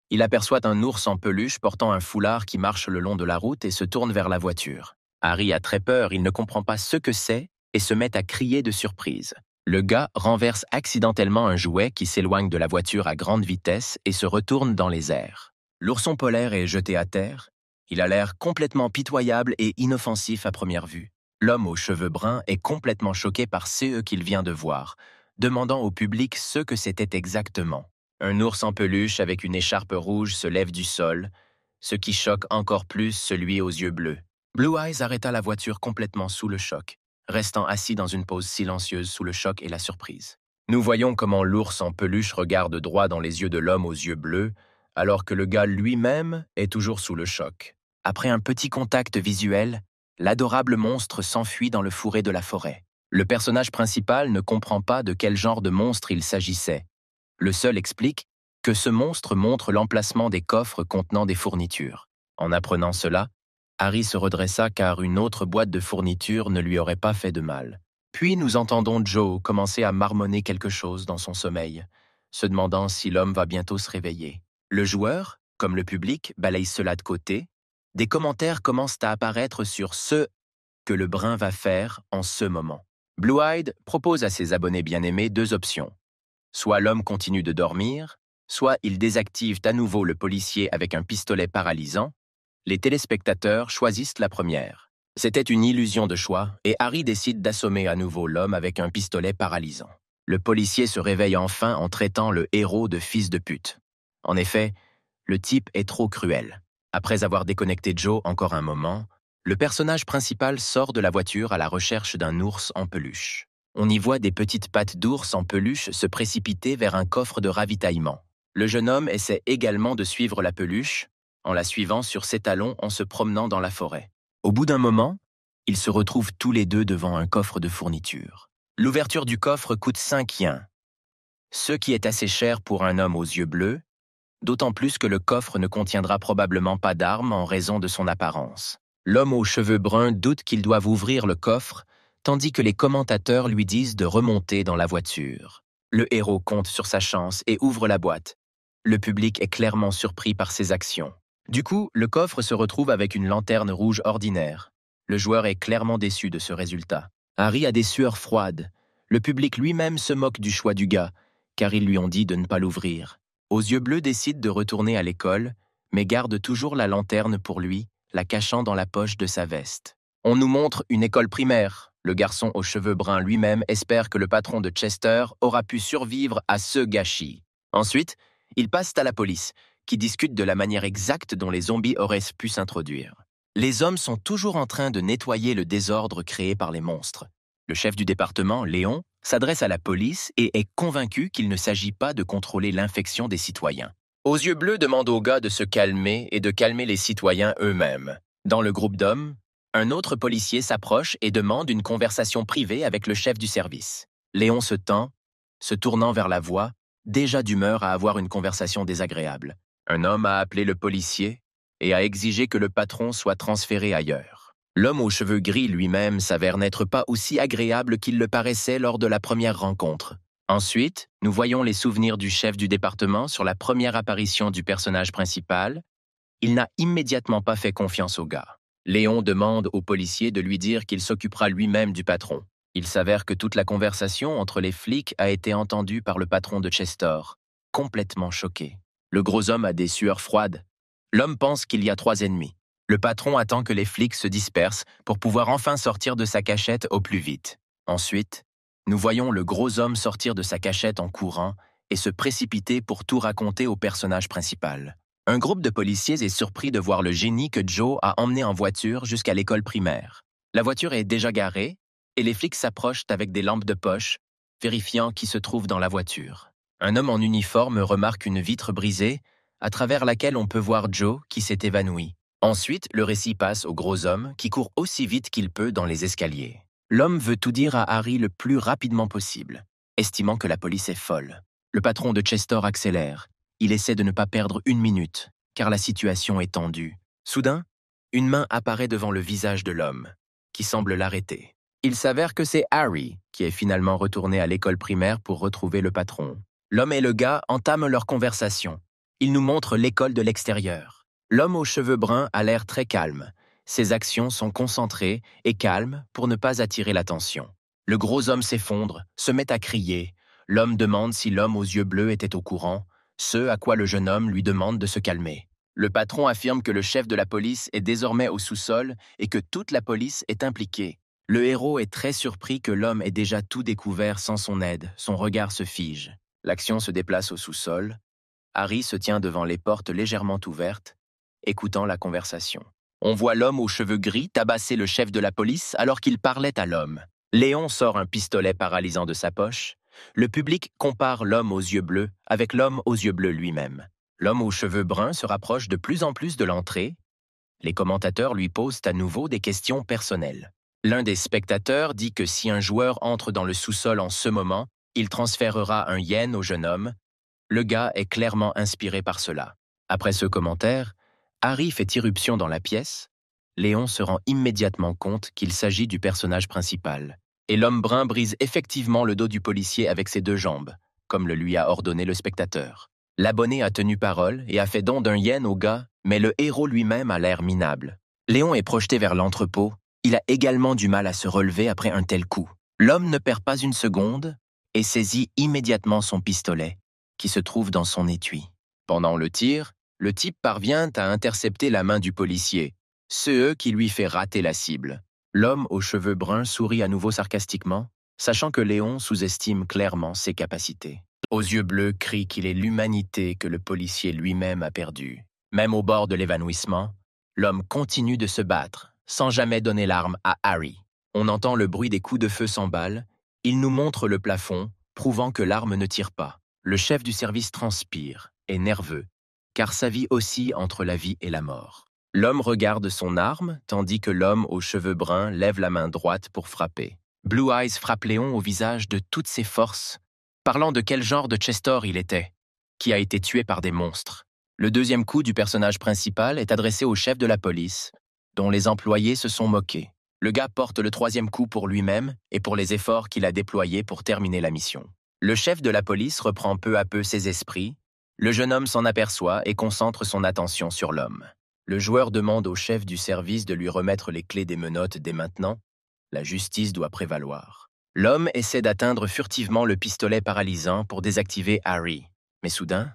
il aperçoit un ours en peluche portant un foulard qui marche le long de la route et se tourne vers la voiture. Harry a très peur, il ne comprend pas ce que c'est et se met à crier de surprise. Le gars renverse accidentellement un jouet qui s'éloigne de la voiture à grande vitesse et se retourne dans les airs. L'ourson polaire est jeté à terre. Il a l'air complètement pitoyable et inoffensif à première vue. L'homme aux cheveux bruns est complètement choqué par ce qu'il vient de voir, demandant au public ce que c'était exactement. Un ours en peluche avec une écharpe rouge se lève du sol, ce qui choque encore plus celui aux yeux bleus. Blue Eyes arrêta la voiture complètement sous le choc, restant assis dans une pose silencieuse sous le choc et la surprise. Nous voyons comment l'ours en peluche regarde droit dans les yeux de l'homme aux yeux bleus, alors que le gars lui-même est toujours sous le choc. Après un petit contact visuel, l'adorable monstre s'enfuit dans le fourré de la forêt. Le personnage principal ne comprend pas de quel genre de monstre il s'agissait. Le seul explique que ce monstre montre l'emplacement des coffres contenant des fournitures. En apprenant cela, Harry se redressa car une autre boîte de fournitures ne lui aurait pas fait de mal. Puis nous entendons Joe commencer à marmonner quelque chose dans son sommeil, se demandant si l'homme va bientôt se réveiller. Le joueur, comme le public, balaye cela de côté. Des commentaires commencent à apparaître sur ce que le brun va faire en ce moment. Blue-Eyed propose à ses abonnés bien-aimés deux options. Soit l'homme continue de dormir, soit il désactive à nouveau le policier avec un pistolet paralysant. Les téléspectateurs choisissent la première. C'était une illusion de choix et Harry décide d'assommer à nouveau l'homme avec un pistolet paralysant. Le policier se réveille enfin en traitant le héros de fils de pute. En effet, le type est trop cruel. Après avoir déconnecté Joe encore un moment, le personnage principal sort de la voiture à la recherche d'un ours en peluche. On y voit des petites pattes d'ours en peluche se précipiter vers un coffre de ravitaillement. Le jeune homme essaie également de suivre la peluche, en la suivant sur ses talons en se promenant dans la forêt. Au bout d'un moment, ils se retrouvent tous les deux devant un coffre de fournitures. L'ouverture du coffre coûte 5 yens, ce qui est assez cher pour un homme aux yeux bleus, d'autant plus que le coffre ne contiendra probablement pas d'armes en raison de son apparence. L'homme aux cheveux bruns doute qu'ils doivent ouvrir le coffre, tandis que les commentateurs lui disent de remonter dans la voiture. Le héros compte sur sa chance et ouvre la boîte. Le public est clairement surpris par ses actions. Du coup, le coffre se retrouve avec une lanterne rouge ordinaire. Le joueur est clairement déçu de ce résultat. Harry a des sueurs froides. Le public lui-même se moque du choix du gars, car ils lui ont dit de ne pas l'ouvrir. Aux yeux bleus décide de retourner à l'école, mais garde toujours la lanterne pour lui, la cachant dans la poche de sa veste. On nous montre une école primaire. Le garçon aux cheveux bruns lui-même espère que le patron de Chester aura pu survivre à ce gâchis. Ensuite, ils passent à la police, qui discute de la manière exacte dont les zombies auraient pu s'introduire. Les hommes sont toujours en train de nettoyer le désordre créé par les monstres. Le chef du département, Léon, s'adresse à la police et est convaincu qu'il ne s'agit pas de contrôler l'infection des citoyens. Aux yeux bleus demande aux gars de se calmer et de calmer les citoyens eux-mêmes. Dans le groupe d'hommes, un autre policier s'approche et demande une conversation privée avec le chef du service. Léon se tend, se tournant vers la voix, déjà d'humeur à avoir une conversation désagréable. Un homme a appelé le policier et a exigé que le patron soit transféré ailleurs. L'homme aux cheveux gris lui-même s'avère n'être pas aussi agréable qu'il le paraissait lors de la première rencontre. Ensuite, nous voyons les souvenirs du chef du département sur la première apparition du personnage principal. Il n'a immédiatement pas fait confiance au gars. Léon demande au policier de lui dire qu'il s'occupera lui-même du patron. Il s'avère que toute la conversation entre les flics a été entendue par le patron de Chester, complètement choqué. Le gros homme a des sueurs froides. L'homme pense qu'il y a 3 ennemis. Le patron attend que les flics se dispersent pour pouvoir enfin sortir de sa cachette au plus vite. Ensuite, nous voyons le gros homme sortir de sa cachette en courant et se précipiter pour tout raconter au personnage principal. Un groupe de policiers est surpris de voir le génie que Joe a emmené en voiture jusqu'à l'école primaire. La voiture est déjà garée et les flics s'approchent avec des lampes de poche, vérifiant qui se trouve dans la voiture. Un homme en uniforme remarque une vitre brisée, à travers laquelle on peut voir Joe qui s'est évanoui. Ensuite, le récit passe au gros homme qui court aussi vite qu'il peut dans les escaliers. L'homme veut tout dire à Harry le plus rapidement possible, estimant que la police est folle. Le patron de Chester accélère. Il essaie de ne pas perdre 1 minute, car la situation est tendue. Soudain, une main apparaît devant le visage de l'homme, qui semble l'arrêter. Il s'avère que c'est Harry, qui est finalement retourné à l'école primaire pour retrouver le patron. L'homme et le gars entament leur conversation. Ils nous montrent l'école de l'extérieur. L'homme aux cheveux bruns a l'air très calme. Ses actions sont concentrées et calmes pour ne pas attirer l'attention. Le gros homme s'effondre, se met à crier. L'homme demande si l'homme aux yeux bleus était au courant, ce à quoi le jeune homme lui demande de se calmer. Le patron affirme que le chef de la police est désormais au sous-sol et que toute la police est impliquée. Le héros est très surpris que l'homme ait déjà tout découvert sans son aide. Son regard se fige. L'action se déplace au sous-sol. Harry se tient devant les portes légèrement ouvertes, écoutant la conversation. On voit l'homme aux cheveux gris tabasser le chef de la police alors qu'il parlait à l'homme. Léon sort un pistolet paralysant de sa poche. Le public compare l'homme aux yeux bleus avec l'homme aux yeux bleus lui-même. L'homme aux cheveux bruns se rapproche de plus en plus de l'entrée. Les commentateurs lui posent à nouveau des questions personnelles. L'un des spectateurs dit que si un joueur entre dans le sous-sol en ce moment, il transférera un yen au jeune homme. Le gars est clairement inspiré par cela. Après ce commentaire, Harry fait irruption dans la pièce. Léon se rend immédiatement compte qu'il s'agit du personnage principal. Et l'homme brun brise effectivement le dos du policier avec ses 2 jambes, comme le lui a ordonné le spectateur. L'abonné a tenu parole et a fait don d'un yen au gars, mais le héros lui-même a l'air minable. Léon est projeté vers l'entrepôt. Il a également du mal à se relever après un tel coup. L'homme ne perd pas une seconde et saisit immédiatement son pistolet, qui se trouve dans son étui. Pendant le tir, le type parvient à intercepter la main du policier, ce qui lui fait rater la cible. L'homme aux cheveux bruns sourit à nouveau sarcastiquement, sachant que Léon sous-estime clairement ses capacités. Aux yeux bleus crie qu'il est l'humanité que le policier lui-même a perdue. Même au bord de l'évanouissement, l'homme continue de se battre, sans jamais donner l'arme à Harry. On entend le bruit des coups de feu sans balles. Il nous montre le plafond, prouvant que l'arme ne tire pas. Le chef du service transpire, est nerveux, car sa vie oscille entre la vie et la mort. L'homme regarde son arme, tandis que l'homme aux cheveux bruns lève la main droite pour frapper. Blue Eyes frappe Léon au visage de toutes ses forces, parlant de quel genre de Chester il était, qui a été tué par des monstres. Le deuxième coup du personnage principal est adressé au chef de la police, dont les employés se sont moqués. Le gars porte le 3e coup pour lui-même et pour les efforts qu'il a déployés pour terminer la mission. Le chef de la police reprend peu à peu ses esprits. Le jeune homme s'en aperçoit et concentre son attention sur l'homme. Le joueur demande au chef du service de lui remettre les clés des menottes dès maintenant. La justice doit prévaloir. L'homme essaie d'atteindre furtivement le pistolet paralysant pour désactiver Harry. Mais soudain,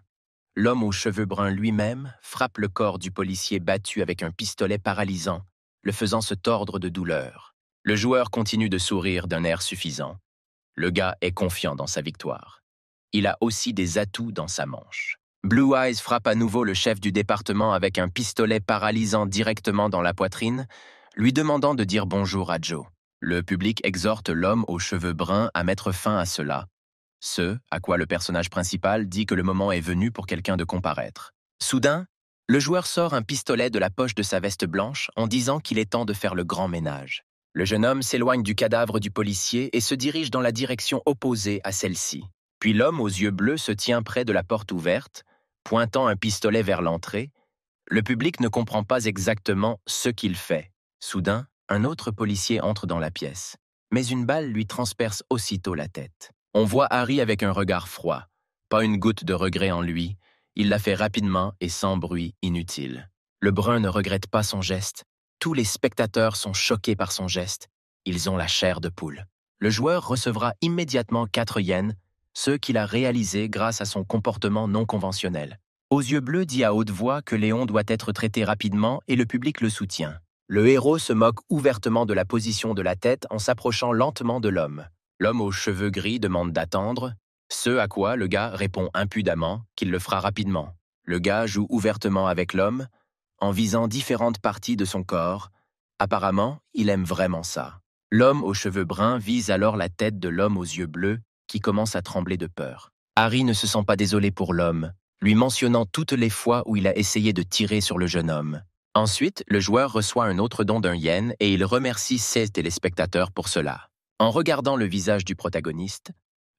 l'homme aux cheveux bruns lui-même frappe le corps du policier battu avec un pistolet paralysant, le faisant se tordre de douleur. Le joueur continue de sourire d'un air suffisant. Le gars est confiant dans sa victoire. Il a aussi des atouts dans sa manche. Blue Eyes frappe à nouveau le chef du département avec un pistolet paralysant directement dans la poitrine, lui demandant de dire bonjour à Joe. Le public exhorte l'homme aux cheveux bruns à mettre fin à cela, ce à quoi le personnage principal dit que le moment est venu pour quelqu'un de comparaître. Soudain, Le joueur sort un pistolet de la poche de sa veste blanche en disant qu'il est temps de faire le grand ménage. Le jeune homme s'éloigne du cadavre du policier et se dirige dans la direction opposée à celle-ci. Puis l'homme aux yeux bleus se tient près de la porte ouverte, pointant un pistolet vers l'entrée. Le public ne comprend pas exactement ce qu'il fait. Soudain, un autre policier entre dans la pièce, mais une balle lui transperce aussitôt la tête. On voit Harry avec un regard froid. Pas une goutte de regret en lui. Il l'a fait rapidement et sans bruit inutile. Le brun ne regrette pas son geste. Tous les spectateurs sont choqués par son geste. Ils ont la chair de poule. Le joueur recevra immédiatement 4 yens, ce qu'il a réalisé grâce à son comportement non conventionnel. Aux yeux bleus dit à haute voix que Léon doit être traité rapidement et le public le soutient. Le héros se moque ouvertement de la position de la tête en s'approchant lentement de l'homme. L'homme aux cheveux gris demande d'attendre, ce à quoi le gars répond impudemment qu'il le fera rapidement. Le gars joue ouvertement avec l'homme, en visant différentes parties de son corps. Apparemment, il aime vraiment ça. L'homme aux cheveux bruns vise alors la tête de l'homme aux yeux bleus qui commence à trembler de peur. Harry ne se sent pas désolé pour l'homme, lui mentionnant toutes les fois où il a essayé de tirer sur le jeune homme. Ensuite, le joueur reçoit un autre don d'un yen et il remercie ses téléspectateurs pour cela. En regardant le visage du protagoniste,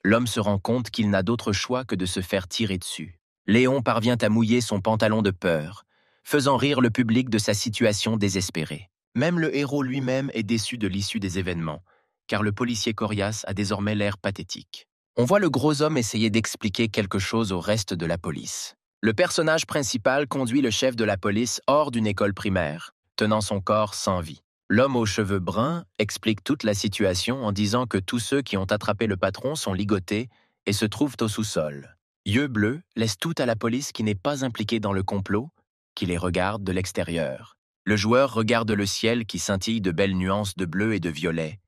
l'homme se rend compte qu'il n'a d'autre choix que de se faire tirer dessus. Léon parvient à mouiller son pantalon de peur, faisant rire le public de sa situation désespérée. Même le héros lui-même est déçu de l'issue des événements, car le policier coriace a désormais l'air pathétique. On voit le gros homme essayer d'expliquer quelque chose au reste de la police. Le personnage principal conduit le chef de la police hors d'une école primaire, tenant son corps sans vie. L'homme aux cheveux bruns explique toute la situation en disant que tous ceux qui ont attrapé le patron sont ligotés et se trouvent au sous-sol. Yeux bleus laisse tout à la police qui n'est pas impliquée dans le complot, qui les regarde de l'extérieur. Le joueur regarde le ciel qui scintille de belles nuances de bleu et de violet.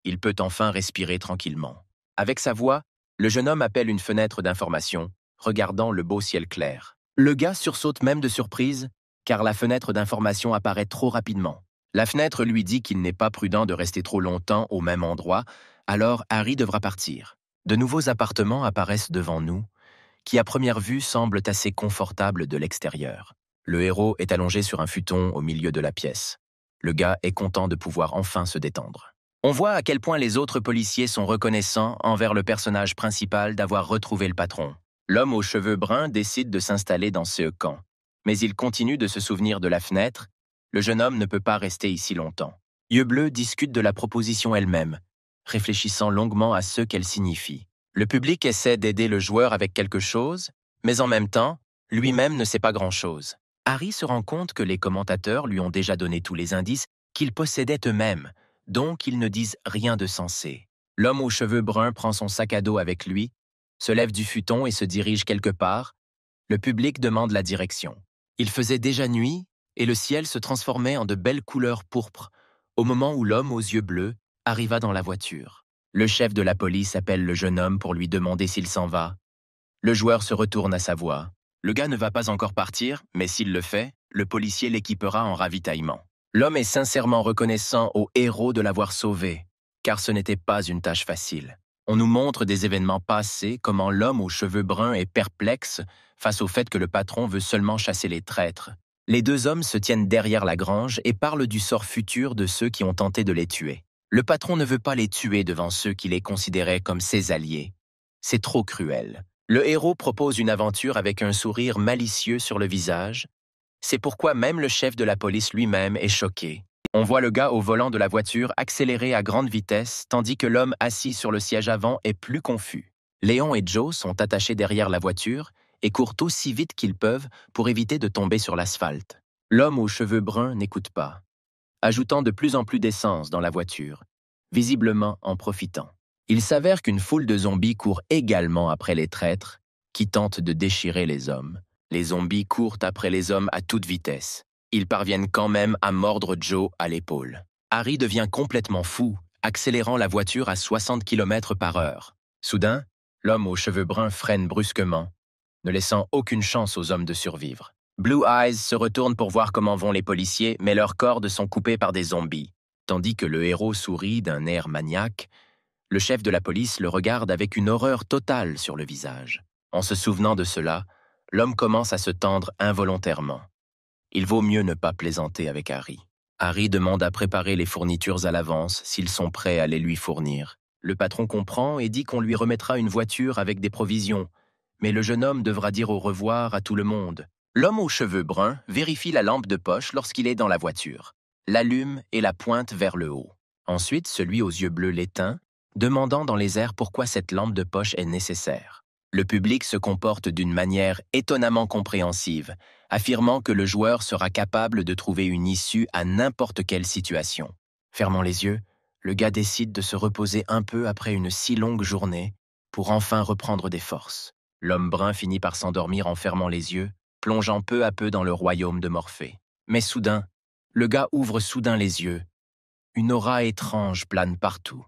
Il peut enfin respirer tranquillement. Avec sa voix, le jeune homme appelle une fenêtre d'information, regardant le beau ciel clair. Le gars sursaute même de surprise, car la fenêtre d'information apparaît trop rapidement. La fenêtre lui dit qu'il n'est pas prudent de rester trop longtemps au même endroit, alors Harry devra partir. De nouveaux appartements apparaissent devant nous, qui à première vue semblent assez confortables de l'extérieur. Le héros est allongé sur un futon au milieu de la pièce. Le gars est content de pouvoir enfin se détendre. On voit à quel point les autres policiers sont reconnaissants envers le personnage principal d'avoir retrouvé le patron. L'homme aux cheveux bruns décide de s'installer dans ce camp, mais il continue de se souvenir de la fenêtre. Le jeune homme ne peut pas rester ici longtemps. Yeux bleus discute de la proposition elle-même, réfléchissant longuement à ce qu'elle signifie. Le public essaie d'aider le joueur avec quelque chose, mais en même temps, lui-même ne sait pas grand-chose. Harry se rend compte que les commentateurs lui ont déjà donné tous les indices qu'ils possédaient eux-mêmes, donc ils ne disent rien de sensé. L'homme aux cheveux bruns prend son sac à dos avec lui, se lève du futon et se dirige quelque part. Le public demande la direction. Il faisait déjà nuit et le ciel se transformait en de belles couleurs pourpres au moment où l'homme aux yeux bleus arriva dans la voiture. Le chef de la police appelle le jeune homme pour lui demander s'il s'en va. Le joueur se retourne à sa voix. Le gars ne va pas encore partir, mais s'il le fait, le policier l'équipera en ravitaillement. L'homme est sincèrement reconnaissant au héros de l'avoir sauvé, car ce n'était pas une tâche facile. On nous montre des événements passés, comment l'homme aux cheveux bruns est perplexe face au fait que le patron veut seulement chasser les traîtres. Les deux hommes se tiennent derrière la grange et parlent du sort futur de ceux qui ont tenté de les tuer. Le patron ne veut pas les tuer devant ceux qui les considéraient comme ses alliés. C'est trop cruel. Le héros propose une aventure avec un sourire malicieux sur le visage. C'est pourquoi même le chef de la police lui-même est choqué. On voit le gars au volant de la voiture accélérer à grande vitesse, tandis que l'homme assis sur le siège avant est plus confus. Léon et Joe sont attachés derrière la voiture et courent aussi vite qu'ils peuvent pour éviter de tomber sur l'asphalte. L'homme aux cheveux bruns n'écoute pas, ajoutant de plus en plus d'essence dans la voiture, visiblement en profitant. Il s'avère qu'une foule de zombies court également après les traîtres qui tentent de déchirer les hommes. Les zombies courent après les hommes à toute vitesse. Ils parviennent quand même à mordre Joe à l'épaule. Harry devient complètement fou, accélérant la voiture à 60 km/h. Soudain, l'homme aux cheveux bruns freine brusquement, ne laissant aucune chance aux hommes de survivre. Blue Eyes se retourne pour voir comment vont les policiers, mais leurs cordes sont coupées par des zombies. Tandis que le héros sourit d'un air maniaque, le chef de la police le regarde avec une horreur totale sur le visage. En se souvenant de cela, l'homme commence à se tendre involontairement. Il vaut mieux ne pas plaisanter avec Harry. Harry demande à préparer les fournitures à l'avance s'ils sont prêts à les lui fournir. Le patron comprend et dit qu'on lui remettra une voiture avec des provisions, mais le jeune homme devra dire au revoir à tout le monde. L'homme aux cheveux bruns vérifie la lampe de poche lorsqu'il est dans la voiture, l'allume et la pointe vers le haut. Ensuite, celui aux yeux bleus l'éteint, demandant dans les airs pourquoi cette lampe de poche est nécessaire. Le public se comporte d'une manière étonnamment compréhensive, affirmant que le joueur sera capable de trouver une issue à n'importe quelle situation. Fermant les yeux, le gars décide de se reposer un peu après une si longue journée pour enfin reprendre des forces. L'homme brun finit par s'endormir en fermant les yeux, plongeant peu à peu dans le royaume de Morphée. Mais soudain, le gars ouvre soudain les yeux. Une aura étrange plane partout,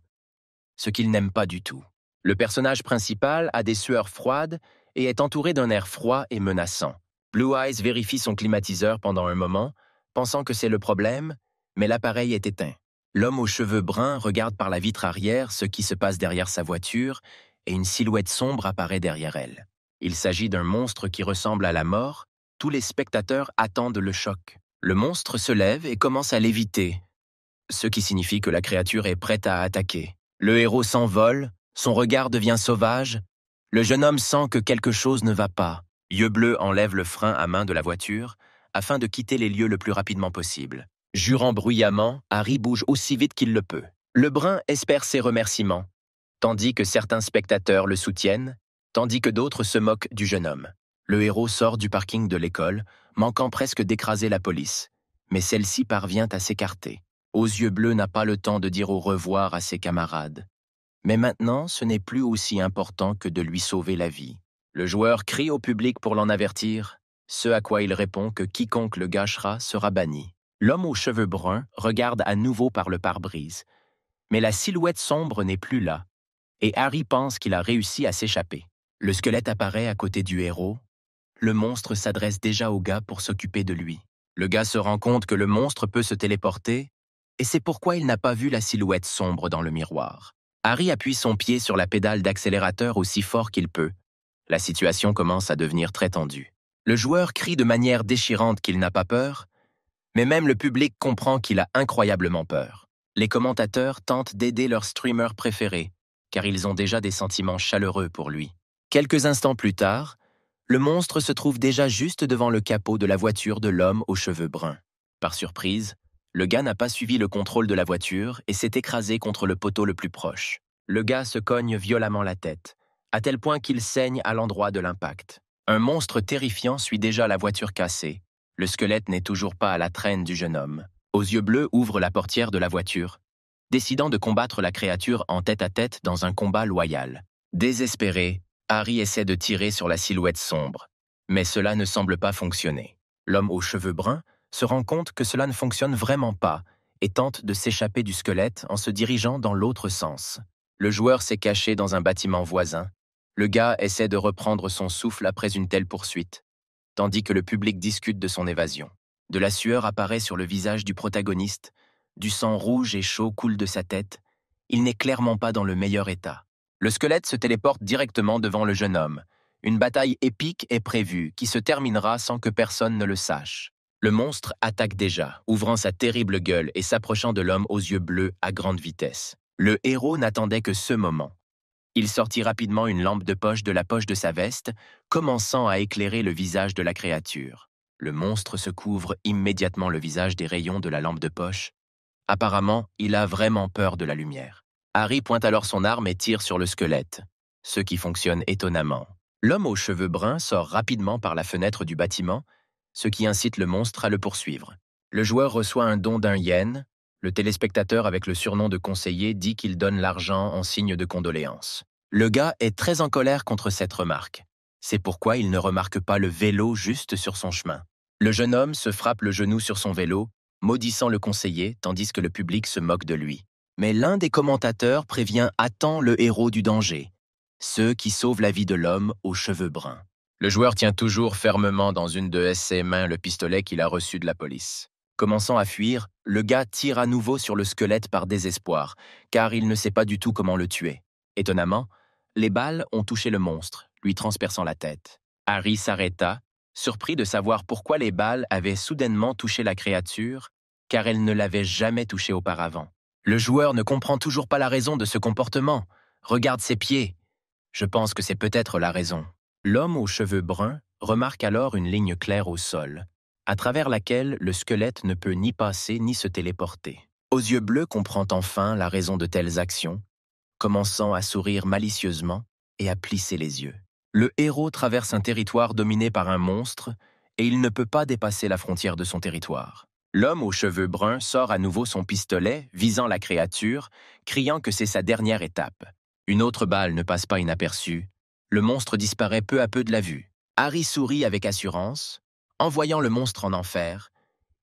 ce qu'il n'aime pas du tout. Le personnage principal a des sueurs froides et est entouré d'un air froid et menaçant. Blue Eyes vérifie son climatiseur pendant un moment, pensant que c'est le problème, mais l'appareil est éteint. L'homme aux cheveux bruns regarde par la vitre arrière ce qui se passe derrière sa voiture et une silhouette sombre apparaît derrière elle. Il s'agit d'un monstre qui ressemble à la mort. Tous les spectateurs attendent le choc. Le monstre se lève et commence à léviter, ce qui signifie que la créature est prête à attaquer. Le héros s'envole, son regard devient sauvage. Le jeune homme sent que quelque chose ne va pas. Yeux bleus enlève le frein à main de la voiture afin de quitter les lieux le plus rapidement possible. Jurant bruyamment, Harry bouge aussi vite qu'il le peut. Le brun espère ses remerciements, tandis que certains spectateurs le soutiennent, tandis que d'autres se moquent du jeune homme. Le héros sort du parking de l'école, manquant presque d'écraser la police, mais celle-ci parvient à s'écarter. Aux yeux bleus n'a pas le temps de dire au revoir à ses camarades. Mais maintenant, ce n'est plus aussi important que de lui sauver la vie. Le joueur crie au public pour l'en avertir, ce à quoi il répond que quiconque le gâchera sera banni. L'homme aux cheveux bruns regarde à nouveau par le pare-brise, mais la silhouette sombre n'est plus là, et Harry pense qu'il a réussi à s'échapper. Le squelette apparaît à côté du héros. Le monstre s'adresse déjà au gars pour s'occuper de lui. Le gars se rend compte que le monstre peut se téléporter, et c'est pourquoi il n'a pas vu la silhouette sombre dans le miroir. Harry appuie son pied sur la pédale d'accélérateur aussi fort qu'il peut. La situation commence à devenir très tendue. Le joueur crie de manière déchirante qu'il n'a pas peur, mais même le public comprend qu'il a incroyablement peur. Les commentateurs tentent d'aider leur streamer préféré, car ils ont déjà des sentiments chaleureux pour lui. Quelques instants plus tard, le monstre se trouve déjà juste devant le capot de la voiture de l'homme aux cheveux bruns. Par surprise, le gars n'a pas suivi le contrôle de la voiture et s'est écrasé contre le poteau le plus proche. Le gars se cogne violemment la tête, à tel point qu'il saigne à l'endroit de l'impact. Un monstre terrifiant suit déjà la voiture cassée. Le squelette n'est toujours pas à la traîne du jeune homme. Aux yeux bleus ouvre la portière de la voiture, décidant de combattre la créature en tête-à-tête dans un combat loyal. Désespéré, Harry essaie de tirer sur la silhouette sombre, mais cela ne semble pas fonctionner. L'homme aux cheveux bruns se rend compte que cela ne fonctionne vraiment pas et tente de s'échapper du squelette en se dirigeant dans l'autre sens. Le joueur s'est caché dans un bâtiment voisin. Le gars essaie de reprendre son souffle après une telle poursuite, tandis que le public discute de son évasion. De la sueur apparaît sur le visage du protagoniste, du sang rouge et chaud coule de sa tête. Il n'est clairement pas dans le meilleur état. Le squelette se téléporte directement devant le jeune homme. Une bataille épique est prévue, qui se terminera sans que personne ne le sache. Le monstre attaque déjà, ouvrant sa terrible gueule et s'approchant de l'homme aux yeux bleus à grande vitesse. Le héros n'attendait que ce moment. Il sortit rapidement une lampe de poche de la poche de sa veste, commençant à éclairer le visage de la créature. Le monstre se couvre immédiatement le visage des rayons de la lampe de poche. Apparemment, il a vraiment peur de la lumière. Harry pointe alors son arme et tire sur le squelette, ce qui fonctionne étonnamment. L'homme aux cheveux bruns sort rapidement par la fenêtre du bâtiment, ce qui incite le monstre à le poursuivre. Le joueur reçoit un don d'1 yen. Le téléspectateur avec le surnom de conseiller dit qu'il donne l'argent en signe de condoléances. Le gars est très en colère contre cette remarque. C'est pourquoi il ne remarque pas le vélo juste sur son chemin. Le jeune homme se frappe le genou sur son vélo, maudissant le conseiller, tandis que le public se moque de lui. Mais l'un des commentateurs prévient à temps le héros du danger, ceux qui sauvent la vie de l'homme aux cheveux bruns. Le joueur tient toujours fermement dans une de ses mains le pistolet qu'il a reçu de la police. Commençant à fuir, le gars tire à nouveau sur le squelette par désespoir, car il ne sait pas du tout comment le tuer. Étonnamment, les balles ont touché le monstre, lui transperçant la tête. Harry s'arrêta, surpris de savoir pourquoi les balles avaient soudainement touché la créature, car elles ne l'avaient jamais touché auparavant. Le joueur ne comprend toujours pas la raison de ce comportement. Regarde ses pieds. Je pense que c'est peut-être la raison. L'homme aux cheveux bruns remarque alors une ligne claire au sol, à travers laquelle le squelette ne peut ni passer ni se téléporter. Aux yeux bleus comprend enfin la raison de telles actions, commençant à sourire malicieusement et à plisser les yeux. Le héros traverse un territoire dominé par un monstre et il ne peut pas dépasser la frontière de son territoire. L'homme aux cheveux bruns sort à nouveau son pistolet, visant la créature, criant que c'est sa dernière étape. Une autre balle ne passe pas inaperçue. Le monstre disparaît peu à peu de la vue. Harry sourit avec assurance, en voyant le monstre en enfer,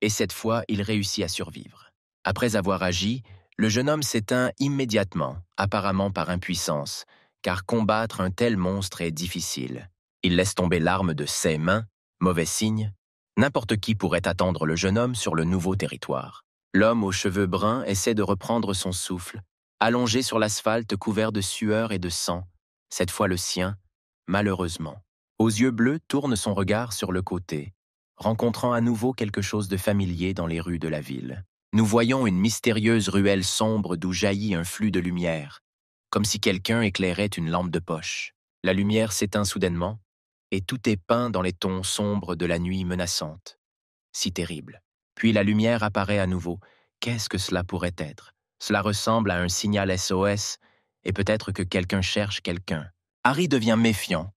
et cette fois, il réussit à survivre. Après avoir agi, le jeune homme s'éteint immédiatement, apparemment par impuissance, car combattre un tel monstre est difficile. Il laisse tomber l'arme de ses mains, mauvais signe. N'importe qui pourrait attendre le jeune homme sur le nouveau territoire. L'homme aux cheveux bruns essaie de reprendre son souffle, allongé sur l'asphalte couvert de sueur et de sang, cette fois le sien, malheureusement. Aux yeux bleus tourne son regard sur le côté, rencontrant à nouveau quelque chose de familier dans les rues de la ville. Nous voyons une mystérieuse ruelle sombre d'où jaillit un flux de lumière, comme si quelqu'un éclairait une lampe de poche. La lumière s'éteint soudainement, et tout est peint dans les tons sombres de la nuit menaçante. Si terrible. Puis la lumière apparaît à nouveau. Qu'est-ce que cela pourrait être? Cela ressemble à un signal SOS, et peut-être que quelqu'un cherche quelqu'un. Harry devient méfiant,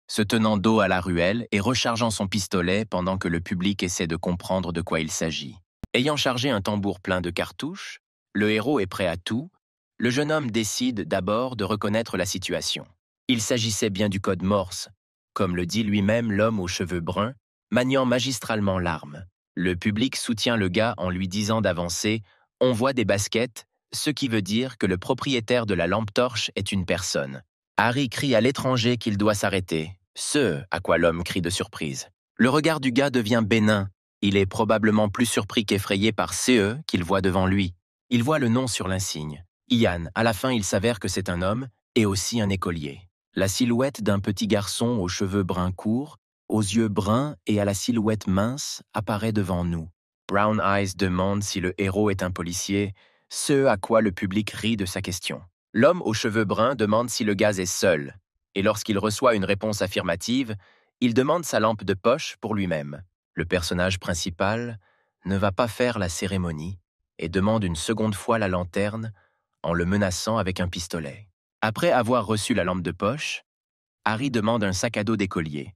se tenant dos à la ruelle et rechargeant son pistolet pendant que le public essaie de comprendre de quoi il s'agit. Ayant chargé un tambour plein de cartouches, le héros est prêt à tout. Le jeune homme décide d'abord de reconnaître la situation. Il s'agissait bien du code Morse, comme le dit lui-même l'homme aux cheveux bruns, maniant magistralement l'arme. Le public soutient le gars en lui disant d'avancer « On voit des baskets », ce qui veut dire que le propriétaire de la lampe torche est une personne. Harry crie à l'étranger qu'il doit s'arrêter, ce à quoi l'homme crie de surprise. Le regard du gars devient bénin. Il est probablement plus surpris qu'effrayé par CE qu'il voit devant lui. Il voit le nom sur l'insigne. Ian, à la fin il s'avère que c'est un homme et aussi un écolier. La silhouette d'un petit garçon aux cheveux bruns courts, aux yeux bruns et à la silhouette mince apparaît devant nous. Brown Eyes demande si le héros est un policier, ce à quoi le public rit de sa question. L'homme aux cheveux bruns demande si le gaz est seul, et lorsqu'il reçoit une réponse affirmative, il demande sa lampe de poche pour lui-même. Le personnage principal ne va pas faire la cérémonie et demande une seconde fois la lanterne en le menaçant avec un pistolet. Après avoir reçu la lampe de poche, Harry demande un sac à dos d'écolier,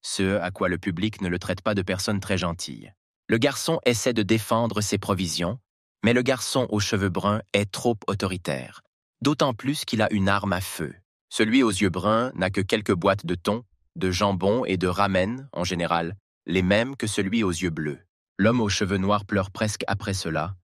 ce à quoi le public ne le traite pas de personne très gentille. Le garçon essaie de défendre ses provisions, mais le garçon aux cheveux bruns est trop autoritaire, d'autant plus qu'il a une arme à feu. Celui aux yeux bruns n'a que quelques boîtes de thon, de jambon et de ramen, en général, les mêmes que celui aux yeux bleus. L'homme aux cheveux noirs pleure presque après cela,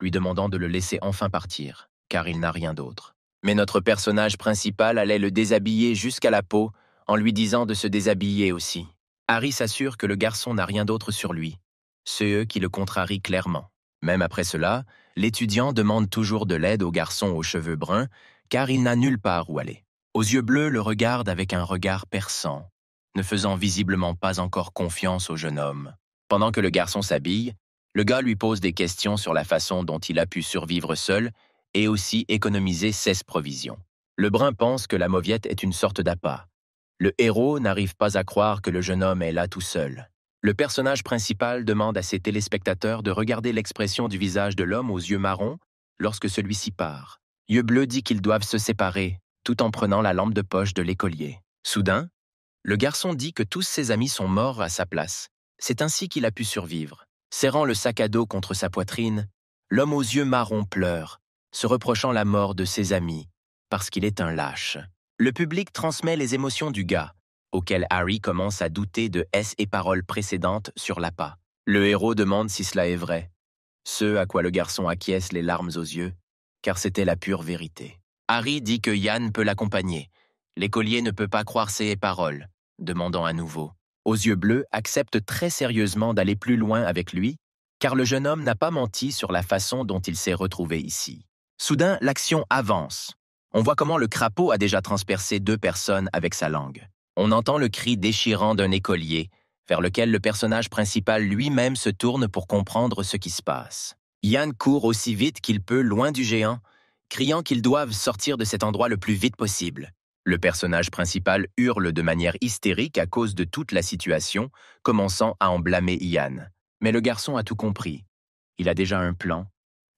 lui demandant de le laisser enfin partir, car il n'a rien d'autre. Mais notre personnage principal allait le déshabiller jusqu'à la peau, en lui disant de se déshabiller aussi. Harry s'assure que le garçon n'a rien d'autre sur lui, ce qui le contrarie clairement. Même après cela, l'étudiant demande toujours de l'aide au garçon aux cheveux bruns, car il n'a nulle part où aller. Aux yeux bleus le regarde avec un regard perçant, ne faisant visiblement pas encore confiance au jeune homme. Pendant que le garçon s'habille, le gars lui pose des questions sur la façon dont il a pu survivre seul et aussi économiser 16 provisions. Le brun pense que la mauviette est une sorte d'appât. Le héros n'arrive pas à croire que le jeune homme est là tout seul. Le personnage principal demande à ses téléspectateurs de regarder l'expression du visage de l'homme aux yeux marrons lorsque celui-ci part. Yeux bleus dit qu'ils doivent se séparer, tout en prenant la lampe de poche de l'écolier. Soudain, le garçon dit que tous ses amis sont morts à sa place. C'est ainsi qu'il a pu survivre. Serrant le sac à dos contre sa poitrine, l'homme aux yeux marrons pleure, se reprochant la mort de ses amis, parce qu'il est un lâche. Le public transmet les émotions du gars, auquel Harry commence à douter de S et paroles précédentes sur l'appât. Le héros demande si cela est vrai, ce à quoi le garçon acquiesce les larmes aux yeux, car c'était la pure vérité. Harry dit que Ian peut l'accompagner. L'écolier ne peut pas croire ses paroles, demandant à nouveau. Aux yeux bleus, accepte très sérieusement d'aller plus loin avec lui, car le jeune homme n'a pas menti sur la façon dont il s'est retrouvé ici. Soudain, l'action avance. On voit comment le crapaud a déjà transpercé 2 personnes avec sa langue. On entend le cri déchirant d'un écolier, vers lequel le personnage principal lui-même se tourne pour comprendre ce qui se passe. Ian court aussi vite qu'il peut loin du géant, criant qu'ils doivent sortir de cet endroit le plus vite possible. Le personnage principal hurle de manière hystérique à cause de toute la situation, commençant à en blâmer Ian. Mais le garçon a tout compris. Il a déjà un plan.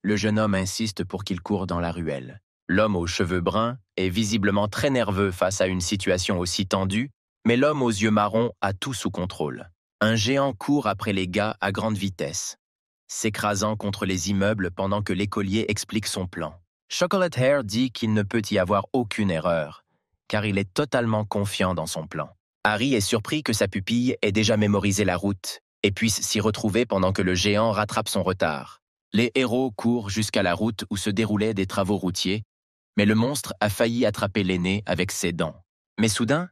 Le jeune homme insiste pour qu'il court dans la ruelle. L'homme aux cheveux bruns est visiblement très nerveux face à une situation aussi tendue, mais l'homme aux yeux marrons a tout sous contrôle. Un géant court après les gars à grande vitesse, s'écrasant contre les immeubles pendant que l'écolier explique son plan. Chocolate Hair dit qu'il ne peut y avoir aucune erreur, car il est totalement confiant dans son plan. Harry est surpris que sa pupille ait déjà mémorisé la route et puisse s'y retrouver pendant que le géant rattrape son retard. Les héros courent jusqu'à la route où se déroulaient des travaux routiers, mais le monstre a failli attraper l'aîné avec ses dents. Mais soudain,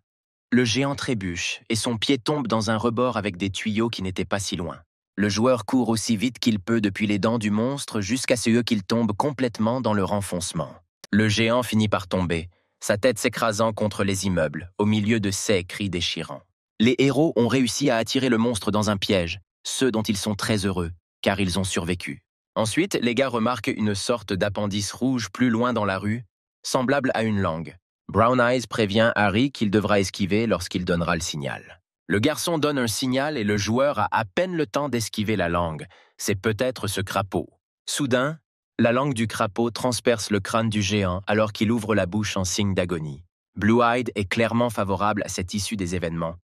le géant trébuche et son pied tombe dans un rebord avec des tuyaux qui n'étaient pas si loin. Le joueur court aussi vite qu'il peut depuis les dents du monstre jusqu'à ce qu'il tombe complètement dans le renfoncement. Le géant finit par tomber, sa tête s'écrasant contre les immeubles, au milieu de ces cris déchirants. Les héros ont réussi à attirer le monstre dans un piège, ceux dont ils sont très heureux, car ils ont survécu. Ensuite, les gars remarquent une sorte d'appendice rouge plus loin dans la rue, semblable à une langue. Brown Eyes prévient Harry qu'il devra esquiver lorsqu'il donnera le signal. Le garçon donne un signal et le joueur a à peine le temps d'esquiver la langue. C'est peut-être ce crapaud. Soudain, la langue du crapaud transperce le crâne du géant alors qu'il ouvre la bouche en signe d'agonie. Blue-Eyed est clairement favorable à cette issue des événements,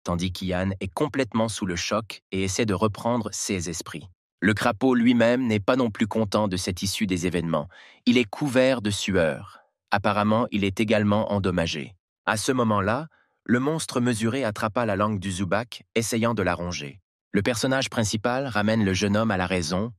tandis qu'Ian est complètement sous le choc et essaie de reprendre ses esprits. Le crapaud lui-même n'est pas non plus content de cette issue des événements. Il est couvert de sueur. Apparemment, il est également endommagé. À ce moment-là, le monstre mesuré attrapa la langue du Zubac, essayant de la ronger. Le personnage principal ramène le jeune homme à la raison,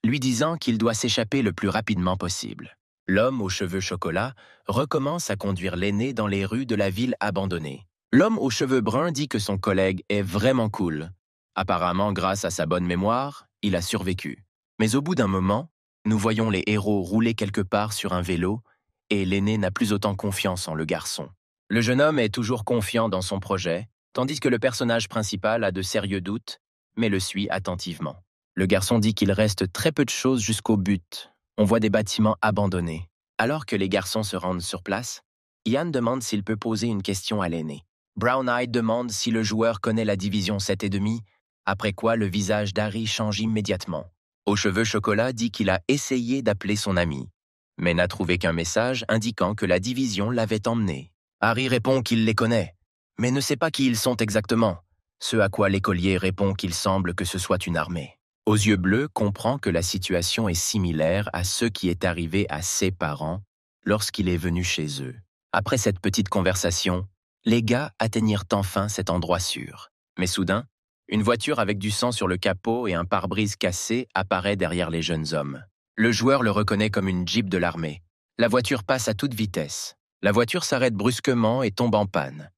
lui disant qu'il doit s'échapper le plus rapidement possible. L'homme aux cheveux chocolat recommence à conduire l'aîné dans les rues de la ville abandonnée. L'homme aux cheveux bruns dit que son collègue est vraiment cool. Apparemment, grâce à sa bonne mémoire, il a survécu. Mais au bout d'un moment, nous voyons les héros rouler quelque part sur un vélo et l'aîné n'a plus autant confiance en le garçon. Le jeune homme est toujours confiant dans son projet, tandis que le personnage principal a de sérieux doutes, mais le suit attentivement. Le garçon dit qu'il reste très peu de choses jusqu'au but. On voit des bâtiments abandonnés. Alors que les garçons se rendent sur place, Ian demande s'il peut poser une question à l'aîné. Brown-Eyed demande si le joueur connaît la division 7,5, après quoi le visage d'Harry change immédiatement. Aux cheveux chocolat dit qu'il a essayé d'appeler son ami, mais n'a trouvé qu'un message indiquant que la division l'avait emmené. Harry répond qu'il les connaît, mais ne sait pas qui ils sont exactement, ce à quoi l'écolier répond qu'il semble que ce soit une armée. Aux yeux bleus comprend que la situation est similaire à ce qui est arrivé à ses parents lorsqu'il est venu chez eux. Après cette petite conversation, les gars atteignirent enfin cet endroit sûr. Mais soudain, une voiture avec du sang sur le capot et un pare-brise cassé apparaît derrière les jeunes hommes. Le joueur le reconnaît comme une Jeep de l'armée. La voiture passe à toute vitesse. La voiture s'arrête brusquement et tombe en panne.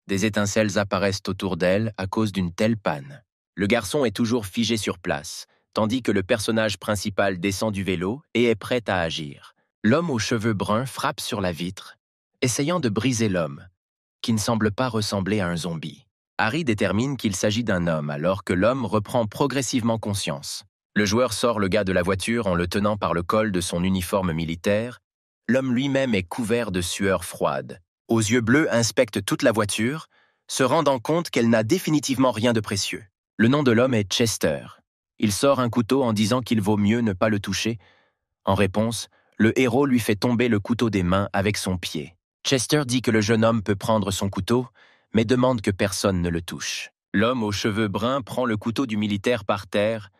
Des étincelles apparaissent autour d'elle à cause d'une telle panne. Le garçon est toujours figé sur place, tandis que le personnage principal descend du vélo et est prêt à agir. L'homme aux cheveux bruns frappe sur la vitre, essayant de briser l'homme, qui ne semble pas ressembler à un zombie. Harry détermine qu'il s'agit d'un homme alors que l'homme reprend progressivement conscience. Le joueur sort le gars de la voiture en le tenant par le col de son uniforme militaire. L'homme lui-même est couvert de sueur froide. Aux yeux bleus inspecte toute la voiture, se rendant compte qu'elle n'a définitivement rien de précieux. Le nom de l'homme est Chester. Il sort un couteau en disant qu'il vaut mieux ne pas le toucher. En réponse, le héros lui fait tomber le couteau des mains avec son pied. Chester dit que le jeune homme peut prendre son couteau, mais demande que personne ne le touche. L'homme aux cheveux bruns prend le couteau du militaire par terre,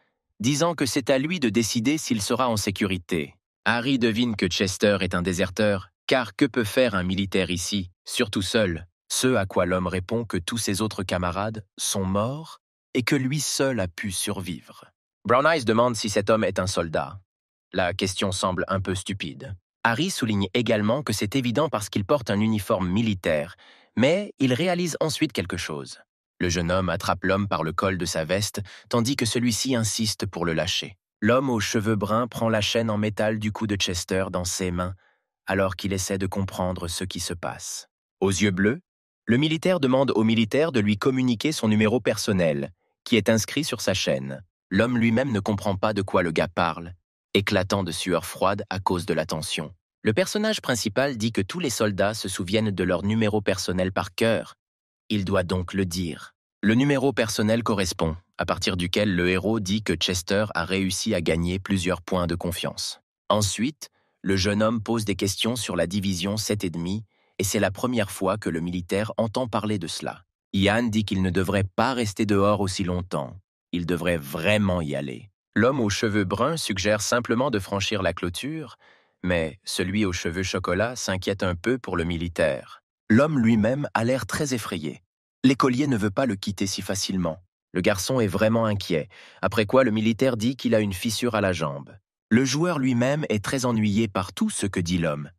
disant que c'est à lui de décider s'il sera en sécurité. Harry devine que Chester est un déserteur, car que peut faire un militaire ici, surtout seul? Ce à quoi l'homme répond que tous ses autres camarades sont morts et que lui seul a pu survivre. Brown Eyes demande si cet homme est un soldat. La question semble un peu stupide. Harry souligne également que c'est évident parce qu'il porte un uniforme militaire, mais il réalise ensuite quelque chose. Le jeune homme attrape l'homme par le col de sa veste, tandis que celui-ci insiste pour le lâcher. L'homme aux cheveux bruns prend la chaîne en métal du cou de Chester dans ses mains, alors qu'il essaie de comprendre ce qui se passe. Aux yeux bleus, Le militaire demande au militaire de lui communiquer son numéro personnel, qui est inscrit sur sa chaîne. L'homme lui-même ne comprend pas de quoi le gars parle, éclatant de sueur froide à cause de la tension. Le personnage principal dit que tous les soldats se souviennent de leur numéro personnel par cœur. Il doit donc le dire. Le numéro personnel correspond, à partir duquel le héros dit que Chester a réussi à gagner plusieurs points de confiance. Ensuite, le jeune homme pose des questions sur la division 7,5 et c'est la première fois que le militaire entend parler de cela. Ian dit qu'il ne devrait pas rester dehors aussi longtemps. Il devrait vraiment y aller. L'homme aux cheveux bruns suggère simplement de franchir la clôture, mais celui aux cheveux chocolat s'inquiète un peu pour le militaire. L'homme lui-même a l'air très effrayé. L'écolier ne veut pas le quitter si facilement. Le garçon est vraiment inquiet, après quoi le militaire dit qu'il a une fissure à la jambe. Le joueur lui-même est très ennuyé par tout ce que dit l'homme,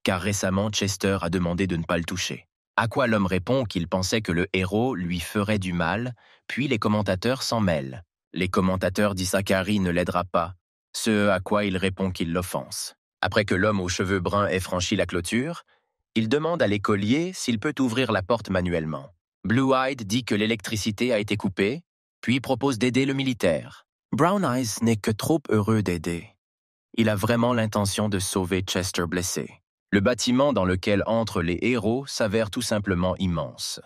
car récemment Chester a demandé de ne pas le toucher. À quoi l'homme répond qu'il pensait que le héros lui ferait du mal, puis les commentateurs s'en mêlent. Les commentateurs disent à Carrie ne l'aidera pas, ce à quoi il répond qu'il l'offense. Après que l'homme aux cheveux bruns ait franchi la clôture, il demande à l'écolier s'il peut ouvrir la porte manuellement. Blue-Eyed dit que l'électricité a été coupée, puis propose d'aider le militaire. Brown Eyes n'est que trop heureux d'aider. Il a vraiment l'intention de sauver Chester blessé. Le bâtiment dans lequel entrent les héros s'avère tout simplement immense.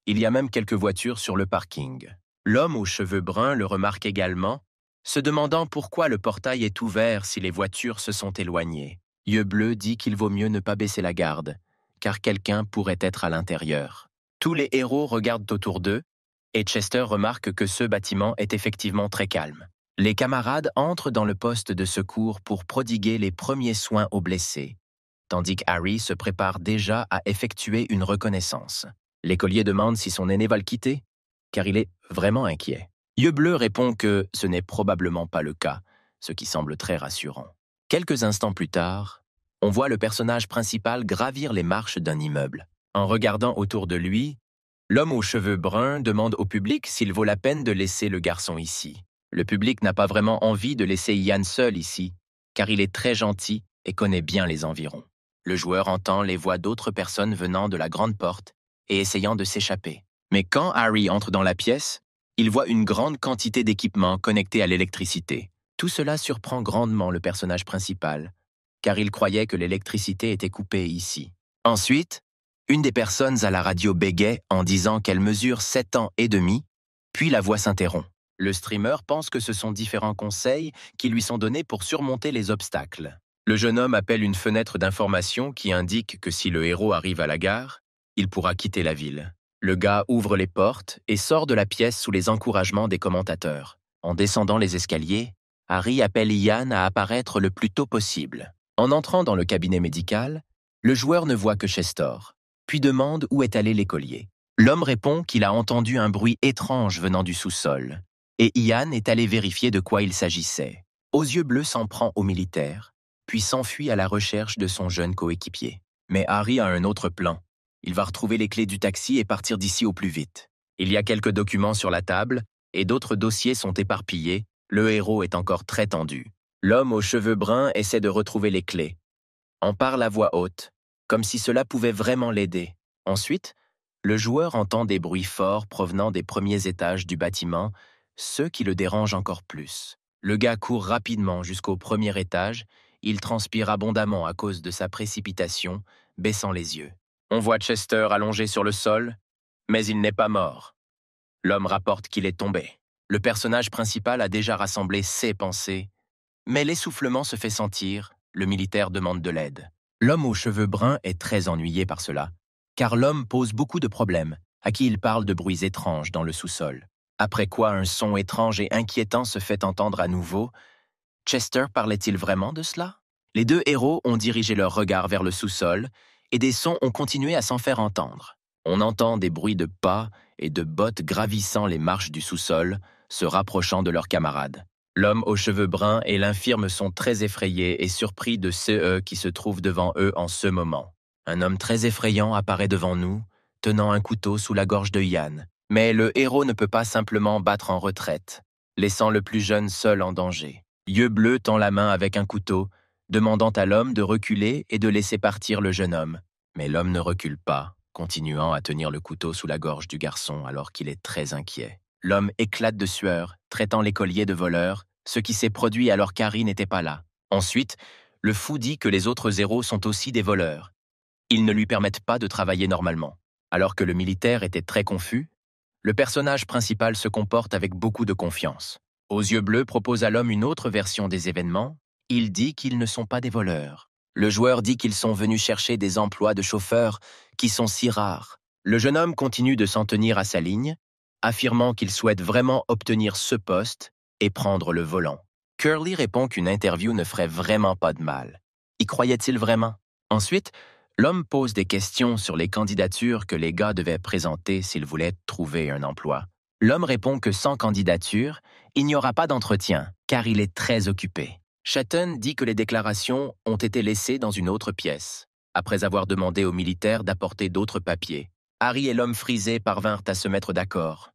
Il y a même quelques voitures sur le parking. L'homme aux cheveux bruns le remarque également, se demandant pourquoi le portail est ouvert si les voitures se sont éloignées. Yeux Bleu dit qu'il vaut mieux ne pas baisser la garde, car quelqu'un pourrait être à l'intérieur. Tous les héros regardent autour d'eux, et Chester remarque que ce bâtiment est effectivement très calme. Les camarades entrent dans le poste de secours pour prodiguer les premiers soins aux blessés, tandis qu'Harry se prépare déjà à effectuer une reconnaissance. L'écolier demande si son aîné va le quitter, car il est vraiment inquiet. Yeux Bleu répond que ce n'est probablement pas le cas, ce qui semble très rassurant. Quelques instants plus tard, on voit le personnage principal gravir les marches d'un immeuble. En regardant autour de lui, l'homme aux cheveux bruns demande au public s'il vaut la peine de laisser le garçon ici. Le public n'a pas vraiment envie de laisser Ian seul ici, car il est très gentil et connaît bien les environs. Le joueur entend les voix d'autres personnes venant de la grande porte et essayant de s'échapper. Mais quand Harry entre dans la pièce, il voit une grande quantité d'équipements connectés à l'électricité. Tout cela surprend grandement le personnage principal, car il croyait que l'électricité était coupée ici. Ensuite, une des personnes à la radio bégaie en disant qu'elle mesure 7 ans et demi, puis la voix s'interrompt. Le streamer pense que ce sont différents conseils qui lui sont donnés pour surmonter les obstacles. Le jeune homme appelle une fenêtre d'information qui indique que si le héros arrive à la gare, il pourra quitter la ville. Le gars ouvre les portes et sort de la pièce sous les encouragements des commentateurs. En descendant les escaliers, Harry appelle Ian à apparaître le plus tôt possible. En entrant dans le cabinet médical, le joueur ne voit que Chester, puis demande où est allé l'écolier. L'homme répond qu'il a entendu un bruit étrange venant du sous-sol, et Ian est allé vérifier de quoi il s'agissait. Aux yeux bleus s'en prend au militaire, puis s'enfuit à la recherche de son jeune coéquipier. Mais Harry a un autre plan. Il va retrouver les clés du taxi et partir d'ici au plus vite. Il y a quelques documents sur la table, et d'autres dossiers sont éparpillés. Le héros est encore très tendu. L'homme aux cheveux bruns essaie de retrouver les clés. En parle à voix haute, comme si cela pouvait vraiment l'aider. Ensuite, le joueur entend des bruits forts provenant des premiers étages du bâtiment, ceux qui le dérangent encore plus. Le gars court rapidement jusqu'au premier étage, il transpire abondamment à cause de sa précipitation, baissant les yeux. On voit Chester allongé sur le sol, mais il n'est pas mort. L'homme rapporte qu'il est tombé. Le personnage principal a déjà rassemblé ses pensées, mais l'essoufflement se fait sentir, le militaire demande de l'aide. L'homme aux cheveux bruns est très ennuyé par cela, car l'homme pose beaucoup de problèmes, à qui il parle de bruits étranges dans le sous-sol. Après quoi un son étrange et inquiétant se fait entendre à nouveau. Chester parlait-il vraiment de cela? Les deux héros ont dirigé leur regard vers le sous-sol, et des sons ont continué à s'en faire entendre. On entend des bruits de pas et de bottes gravissant les marches du sous-sol, se rapprochant de leurs camarades. L'homme aux cheveux bruns et l'infirme sont très effrayés et surpris de ceux qui se trouvent devant eux en ce moment. Un homme très effrayant apparaît devant nous, tenant un couteau sous la gorge de Ian. Mais le héros ne peut pas simplement battre en retraite, laissant le plus jeune seul en danger. Yeux Bleu tend la main avec un couteau, demandant à l'homme de reculer et de laisser partir le jeune homme. Mais l'homme ne recule pas. continuant à tenir le couteau sous la gorge du garçon alors qu'il est très inquiet. L'homme éclate de sueur, traitant l'écolier de voleur, ce qui s'est produit alors qu'Harry n'était pas là. Ensuite, le fou dit que les autres héros sont aussi des voleurs. Ils ne lui permettent pas de travailler normalement. Alors que le militaire était très confus, le personnage principal se comporte avec beaucoup de confiance. Aux yeux bleus propose à l'homme une autre version des événements. Il dit qu'ils ne sont pas des voleurs. Le joueur dit qu'ils sont venus chercher des emplois de chauffeurs qui sont si rares. Le jeune homme continue de s'en tenir à sa ligne, affirmant qu'il souhaite vraiment obtenir ce poste et prendre le volant. Curly répond qu'une interview ne ferait vraiment pas de mal. Y croyait-il vraiment? Ensuite, l'homme pose des questions sur les candidatures que les gars devaient présenter s'ils voulaient trouver un emploi. L'homme répond que sans candidature, il n'y aura pas d'entretien, car il est très occupé. Shatton dit que les déclarations ont été laissées dans une autre pièce, après avoir demandé aux militaires d'apporter d'autres papiers. Harry et l'homme frisé parvinrent à se mettre d'accord.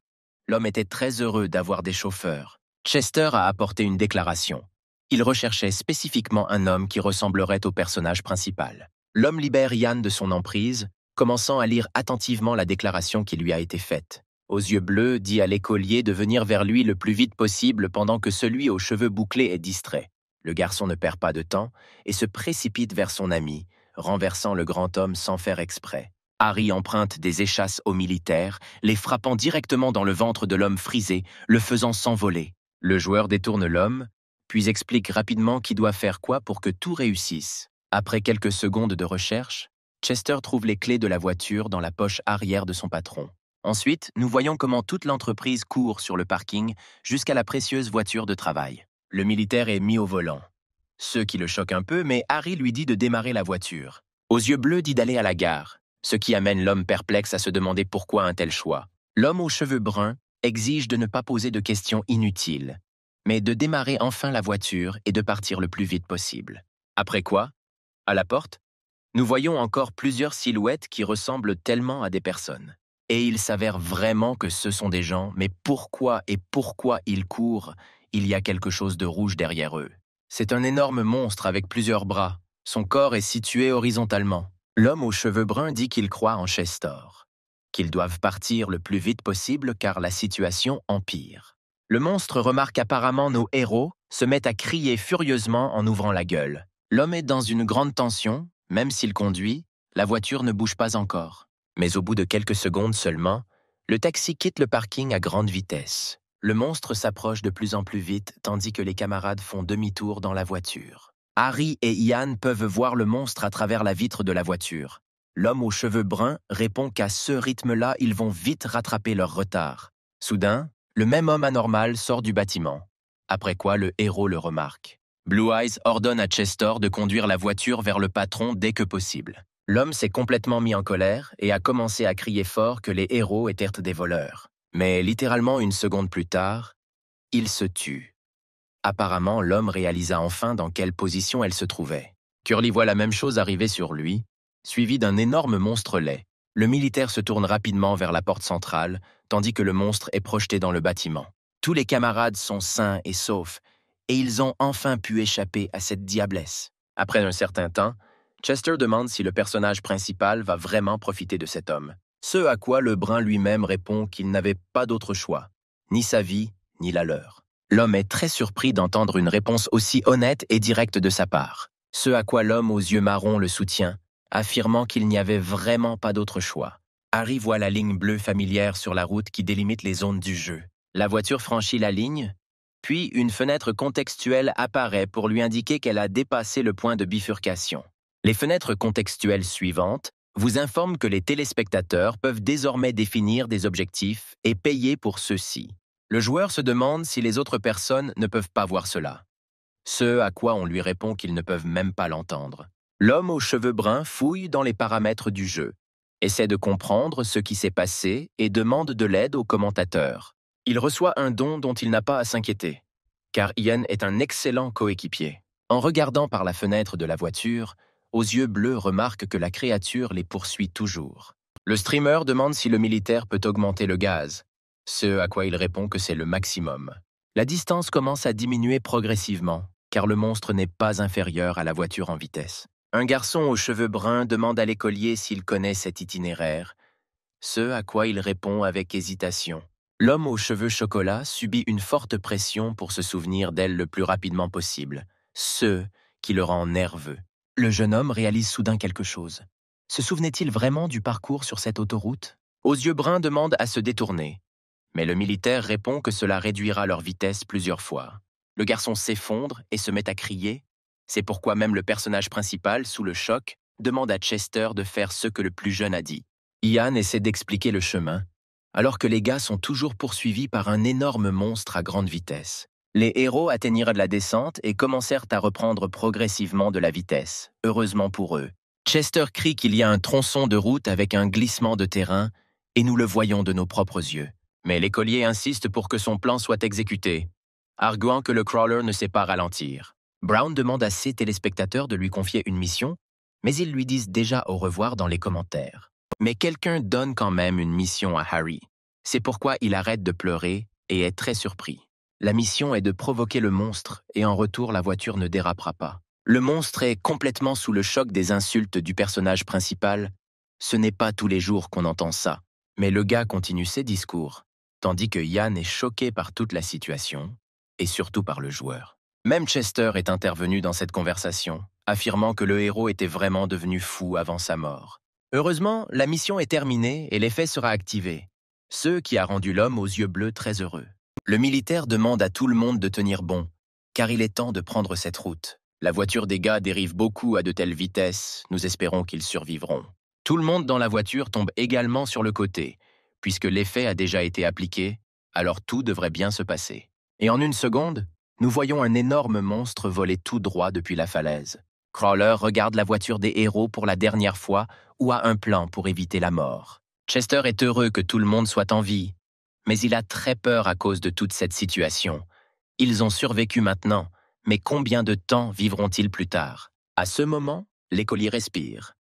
L'homme était très heureux d'avoir des chauffeurs. Chester a apporté une déclaration. Il recherchait spécifiquement un homme qui ressemblerait au personnage principal. L'homme libère Ian de son emprise, commençant à lire attentivement la déclaration qui lui a été faite. Aux yeux bleus, dit à l'écolier de venir vers lui le plus vite possible pendant que celui aux cheveux bouclés est distrait. Le garçon ne perd pas de temps et se précipite vers son ami, renversant le grand homme sans faire exprès. Harry emprunte des échasses aux militaires, les frappant directement dans le ventre de l'homme frisé, le faisant s'envoler. Le joueur détourne l'homme, puis explique rapidement qui doit faire quoi pour que tout réussisse. Après quelques secondes de recherche, Chester trouve les clés de la voiture dans la poche arrière de son patron. Ensuite, nous voyons comment toute l'entreprise court sur le parking jusqu'à la précieuse voiture de travail. Le militaire est mis au volant. Ce qui le choque un peu, mais Harry lui dit de démarrer la voiture. Aux yeux bleus dit d'aller à la gare, ce qui amène l'homme perplexe à se demander pourquoi un tel choix. L'homme aux cheveux bruns exige de ne pas poser de questions inutiles, mais de démarrer enfin la voiture et de partir le plus vite possible. Après quoi, à la porte, nous voyons encore plusieurs silhouettes qui ressemblent tellement à des personnes. Et il s'avère vraiment que ce sont des gens, mais pourquoi ils courent? Il y a quelque chose de rouge derrière eux. C'est un énorme monstre avec plusieurs bras. Son corps est situé horizontalement. L'homme aux cheveux bruns dit qu'il croit en Chester, qu'ils doivent partir le plus vite possible car la situation empire. Le monstre remarque apparemment nos héros, se met à crier furieusement en ouvrant la gueule. L'homme est dans une grande tension, même s'il conduit, la voiture ne bouge pas encore. Mais au bout de quelques secondes seulement, le taxi quitte le parking à grande vitesse. Le monstre s'approche de plus en plus vite, tandis que les camarades font demi-tour dans la voiture. Harry et Ian peuvent voir le monstre à travers la vitre de la voiture. L'homme aux cheveux bruns répond qu'à ce rythme-là, ils vont vite rattraper leur retard. Soudain, le même homme anormal sort du bâtiment. Après quoi, le héros le remarque. Blue Eyes ordonne à Chester de conduire la voiture vers le patron dès que possible. L'homme s'est complètement mis en colère et a commencé à crier fort que les héros étaient des voleurs. Mais littéralement une seconde plus tard, il se tue. Apparemment, l'homme réalisa enfin dans quelle position elle se trouvait. Curly voit la même chose arriver sur lui, suivi d'un énorme monstre laid. Le militaire se tourne rapidement vers la porte centrale, tandis que le monstre est projeté dans le bâtiment. Tous les camarades sont sains et saufs, et ils ont enfin pu échapper à cette diablesse. Après un certain temps, Chester demande si le personnage principal va vraiment profiter de cet homme. Ce à quoi le brun lui-même répond qu'il n'avait pas d'autre choix, ni sa vie, ni la leur. L'homme est très surpris d'entendre une réponse aussi honnête et directe de sa part. Ce à quoi l'homme aux yeux marrons le soutient, affirmant qu'il n'y avait vraiment pas d'autre choix. Harry voit la ligne bleue familière sur la route qui délimite les zones du jeu. La voiture franchit la ligne, puis une fenêtre contextuelle apparaît pour lui indiquer qu'elle a dépassé le point de bifurcation. Les fenêtres contextuelles suivantes vous informent que les téléspectateurs peuvent désormais définir des objectifs et payer pour ceux-ci. Le joueur se demande si les autres personnes ne peuvent pas voir cela. Ce à quoi on lui répond qu'ils ne peuvent même pas l'entendre. L'homme aux cheveux bruns fouille dans les paramètres du jeu, essaie de comprendre ce qui s'est passé et demande de l'aide au commentateur. Il reçoit un don dont il n'a pas à s'inquiéter, car Ian est un excellent coéquipier. En regardant par la fenêtre de la voiture, aux yeux bleus remarque que la créature les poursuit toujours. Le streamer demande si le militaire peut augmenter le gaz, ce à quoi il répond que c'est le maximum. La distance commence à diminuer progressivement, car le monstre n'est pas inférieur à la voiture en vitesse. Un garçon aux cheveux bruns demande à l'écolier s'il connaît cet itinéraire, ce à quoi il répond avec hésitation. L'homme aux cheveux chocolat subit une forte pression pour se souvenir d'elle le plus rapidement possible, ce qui le rend nerveux. Le jeune homme réalise soudain quelque chose. Se souvenait-il vraiment du parcours sur cette autoroute? Aux yeux bruns demande à se détourner, mais le militaire répond que cela réduira leur vitesse plusieurs fois. Le garçon s'effondre et se met à crier. C'est pourquoi même le personnage principal, sous le choc, demande à Chester de faire ce que le plus jeune a dit. Ian essaie d'expliquer le chemin, alors que les gars sont toujours poursuivis par un énorme monstre à grande vitesse. Les héros atteignirent la descente et commencèrent à reprendre progressivement de la vitesse, heureusement pour eux. Chester crie qu'il y a un tronçon de route avec un glissement de terrain, et nous le voyons de nos propres yeux. Mais l'écolier insiste pour que son plan soit exécuté, arguant que le crawler ne sait pas ralentir. Brown demande à ses téléspectateurs de lui confier une mission, mais ils lui disent déjà au revoir dans les commentaires. Mais quelqu'un donne quand même une mission à Harry. C'est pourquoi il arrête de pleurer et est très surpris. La mission est de provoquer le monstre et en retour la voiture ne dérapera pas. Le monstre est complètement sous le choc des insultes du personnage principal. Ce n'est pas tous les jours qu'on entend ça. Mais le gars continue ses discours, tandis que Ian est choqué par toute la situation et surtout par le joueur. Même Chester est intervenu dans cette conversation, affirmant que le héros était vraiment devenu fou avant sa mort. Heureusement, la mission est terminée et l'effet sera activé, ce qui a rendu l'homme aux yeux bleus très heureux. Le militaire demande à tout le monde de tenir bon, car il est temps de prendre cette route. La voiture des gars dérive beaucoup à de telles vitesses, nous espérons qu'ils survivront. Tout le monde dans la voiture tombe également sur le côté, puisque l'effet a déjà été appliqué, alors tout devrait bien se passer. Et en une seconde, nous voyons un énorme monstre voler tout droit depuis la falaise. Crawler regarde la voiture des héros pour la dernière fois ou a un plan pour éviter la mort. Chester est heureux que tout le monde soit en vie, mais il a très peur à cause de toute cette situation. Ils ont survécu maintenant, mais combien de temps vivront-ils plus tard? À ce moment, l'écolier respire.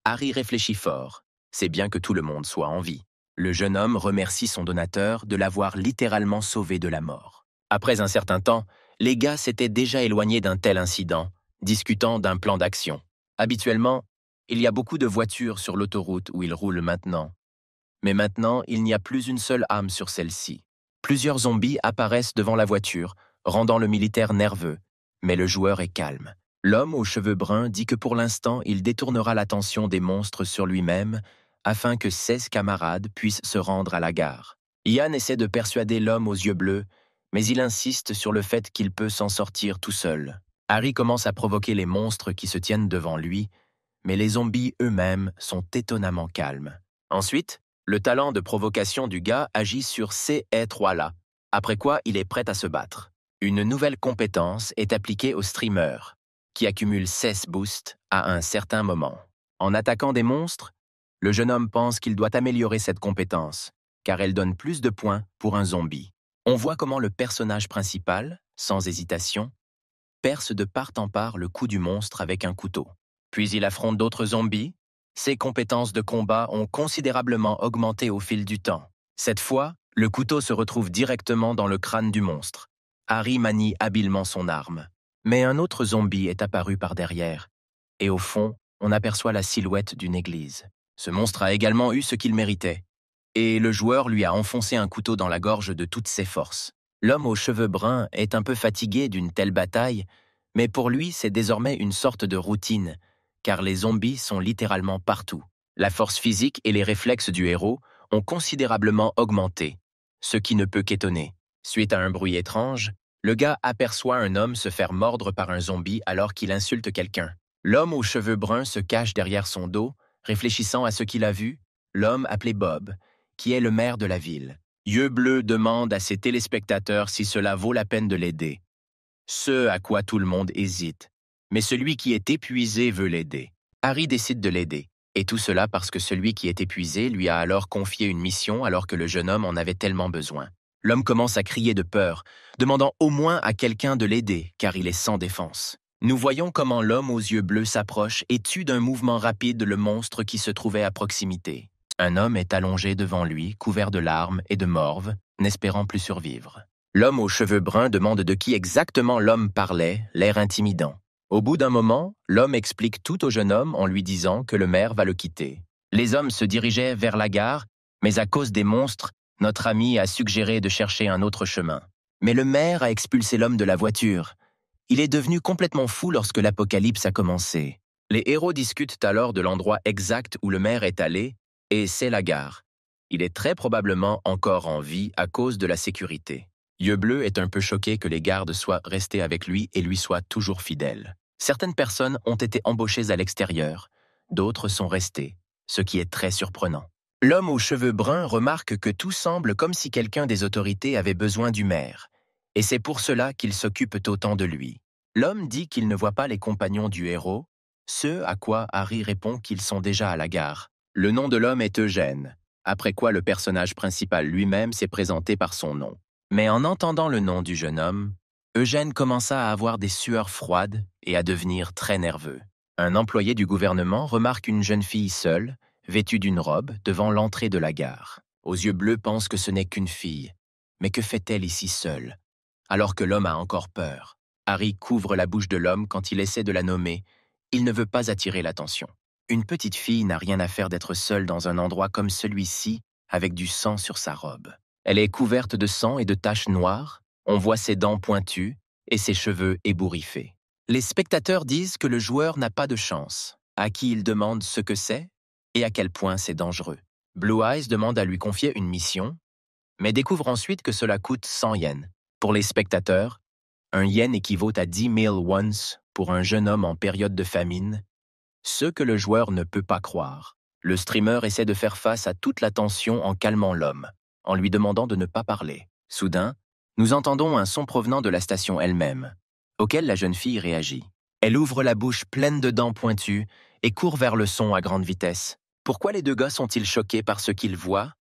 Harry réfléchit fort. C'est bien que tout le monde soit en vie. Le jeune homme remercie son donateur de l'avoir littéralement sauvé de la mort. Après un certain temps, les gars s'étaient déjà éloignés d'un tel incident, discutant d'un plan d'action. Habituellement, il y a beaucoup de voitures sur l'autoroute où ils roulent maintenant. Mais maintenant, il n'y a plus une seule âme sur celle-ci. Plusieurs zombies apparaissent devant la voiture, rendant le militaire nerveux, mais le joueur est calme. L'homme aux cheveux bruns dit que pour l'instant, il détournera l'attention des monstres sur lui-même afin que 16 camarades puissent se rendre à la gare. Ian essaie de persuader l'homme aux yeux bleus, mais il insiste sur le fait qu'il peut s'en sortir tout seul. Harry commence à provoquer les monstres qui se tiennent devant lui, mais les zombies eux-mêmes sont étonnamment calmes. Ensuite, le talent de provocation du gars agit sur ces trois-là, après quoi il est prêt à se battre. Une nouvelle compétence est appliquée au streamer, qui accumule 16 boosts à un certain moment. En attaquant des monstres, le jeune homme pense qu'il doit améliorer cette compétence, car elle donne plus de points pour un zombie. On voit comment le personnage principal, sans hésitation, perce de part en part le cou du monstre avec un couteau. Puis il affronte d'autres zombies. Ses compétences de combat ont considérablement augmenté au fil du temps. Cette fois, le couteau se retrouve directement dans le crâne du monstre. Harry manie habilement son arme. Mais un autre zombie est apparu par derrière, et au fond, on aperçoit la silhouette d'une église. Ce monstre a également eu ce qu'il méritait, et le joueur lui a enfoncé un couteau dans la gorge de toutes ses forces. L'homme aux cheveux bruns est un peu fatigué d'une telle bataille, mais pour lui, c'est désormais une sorte de routine, car les zombies sont littéralement partout. La force physique et les réflexes du héros ont considérablement augmenté, ce qui ne peut qu'étonner. Suite à un bruit étrange, le gars aperçoit un homme se faire mordre par un zombie alors qu'il insulte quelqu'un. L'homme aux cheveux bruns se cache derrière son dos, réfléchissant à ce qu'il a vu, l'homme appelé Bob, qui est le maire de la ville. Yeux bleus demande à ses téléspectateurs si cela vaut la peine de l'aider. Ce à quoi tout le monde hésite. Mais celui qui est épuisé veut l'aider. Harry décide de l'aider, et tout cela parce que celui qui est épuisé lui a alors confié une mission alors que le jeune homme en avait tellement besoin. L'homme commence à crier de peur, demandant au moins à quelqu'un de l'aider, car il est sans défense. Nous voyons comment l'homme aux yeux bleus s'approche et tue d'un mouvement rapide le monstre qui se trouvait à proximité. Un homme est allongé devant lui, couvert de larmes et de morve, n'espérant plus survivre. L'homme aux cheveux bruns demande de qui exactement l'homme parlait, l'air intimidant. Au bout d'un moment, l'homme explique tout au jeune homme en lui disant que le maire va le quitter. Les hommes se dirigeaient vers la gare, mais à cause des monstres, notre ami a suggéré de chercher un autre chemin. Mais le maire a expulsé l'homme de la voiture. Il est devenu complètement fou lorsque l'apocalypse a commencé. Les héros discutent alors de l'endroit exact où le maire est allé, et c'est la gare. Il est très probablement encore en vie à cause de la sécurité. Yeux Bleu est un peu choqué que les gardes soient restés avec lui et lui soient toujours fidèles. Certaines personnes ont été embauchées à l'extérieur, d'autres sont restées, ce qui est très surprenant. L'homme aux cheveux bruns remarque que tout semble comme si quelqu'un des autorités avait besoin du maire, et c'est pour cela qu'ils s'occupent autant de lui. L'homme dit qu'il ne voit pas les compagnons du héros, ce à quoi Harry répond qu'ils sont déjà à la gare. Le nom de l'homme est Eugène, après quoi le personnage principal lui-même s'est présenté par son nom. Mais en entendant le nom du jeune homme, Eugène commença à avoir des sueurs froides et à devenir très nerveux. Un employé du gouvernement remarque une jeune fille seule, vêtue d'une robe, devant l'entrée de la gare. Aux yeux bleus pense que ce n'est qu'une fille. Mais que fait-elle ici seule, alors que l'homme a encore peur? Harry couvre la bouche de l'homme quand il essaie de la nommer. Il ne veut pas attirer l'attention. Une petite fille n'a rien à faire d'être seule dans un endroit comme celui-ci, avec du sang sur sa robe. Elle est couverte de sang et de taches noires, on voit ses dents pointues et ses cheveux ébouriffés. Les spectateurs disent que le joueur n'a pas de chance, à qui il demande ce que c'est et à quel point c'est dangereux. Blue Eyes demande à lui confier une mission, mais découvre ensuite que cela coûte 100 yens. Pour les spectateurs, un yen équivaut à 10 000 wons pour un jeune homme en période de famine, ce que le joueur ne peut pas croire. Le streamer essaie de faire face à toute la tension en calmant l'homme, en lui demandant de ne pas parler. Soudain, nous entendons un son provenant de la station elle-même, auquel la jeune fille réagit. Elle ouvre la bouche pleine de dents pointues et court vers le son à grande vitesse. Pourquoi les deux gars sont-ils choqués par ce qu'ils voient?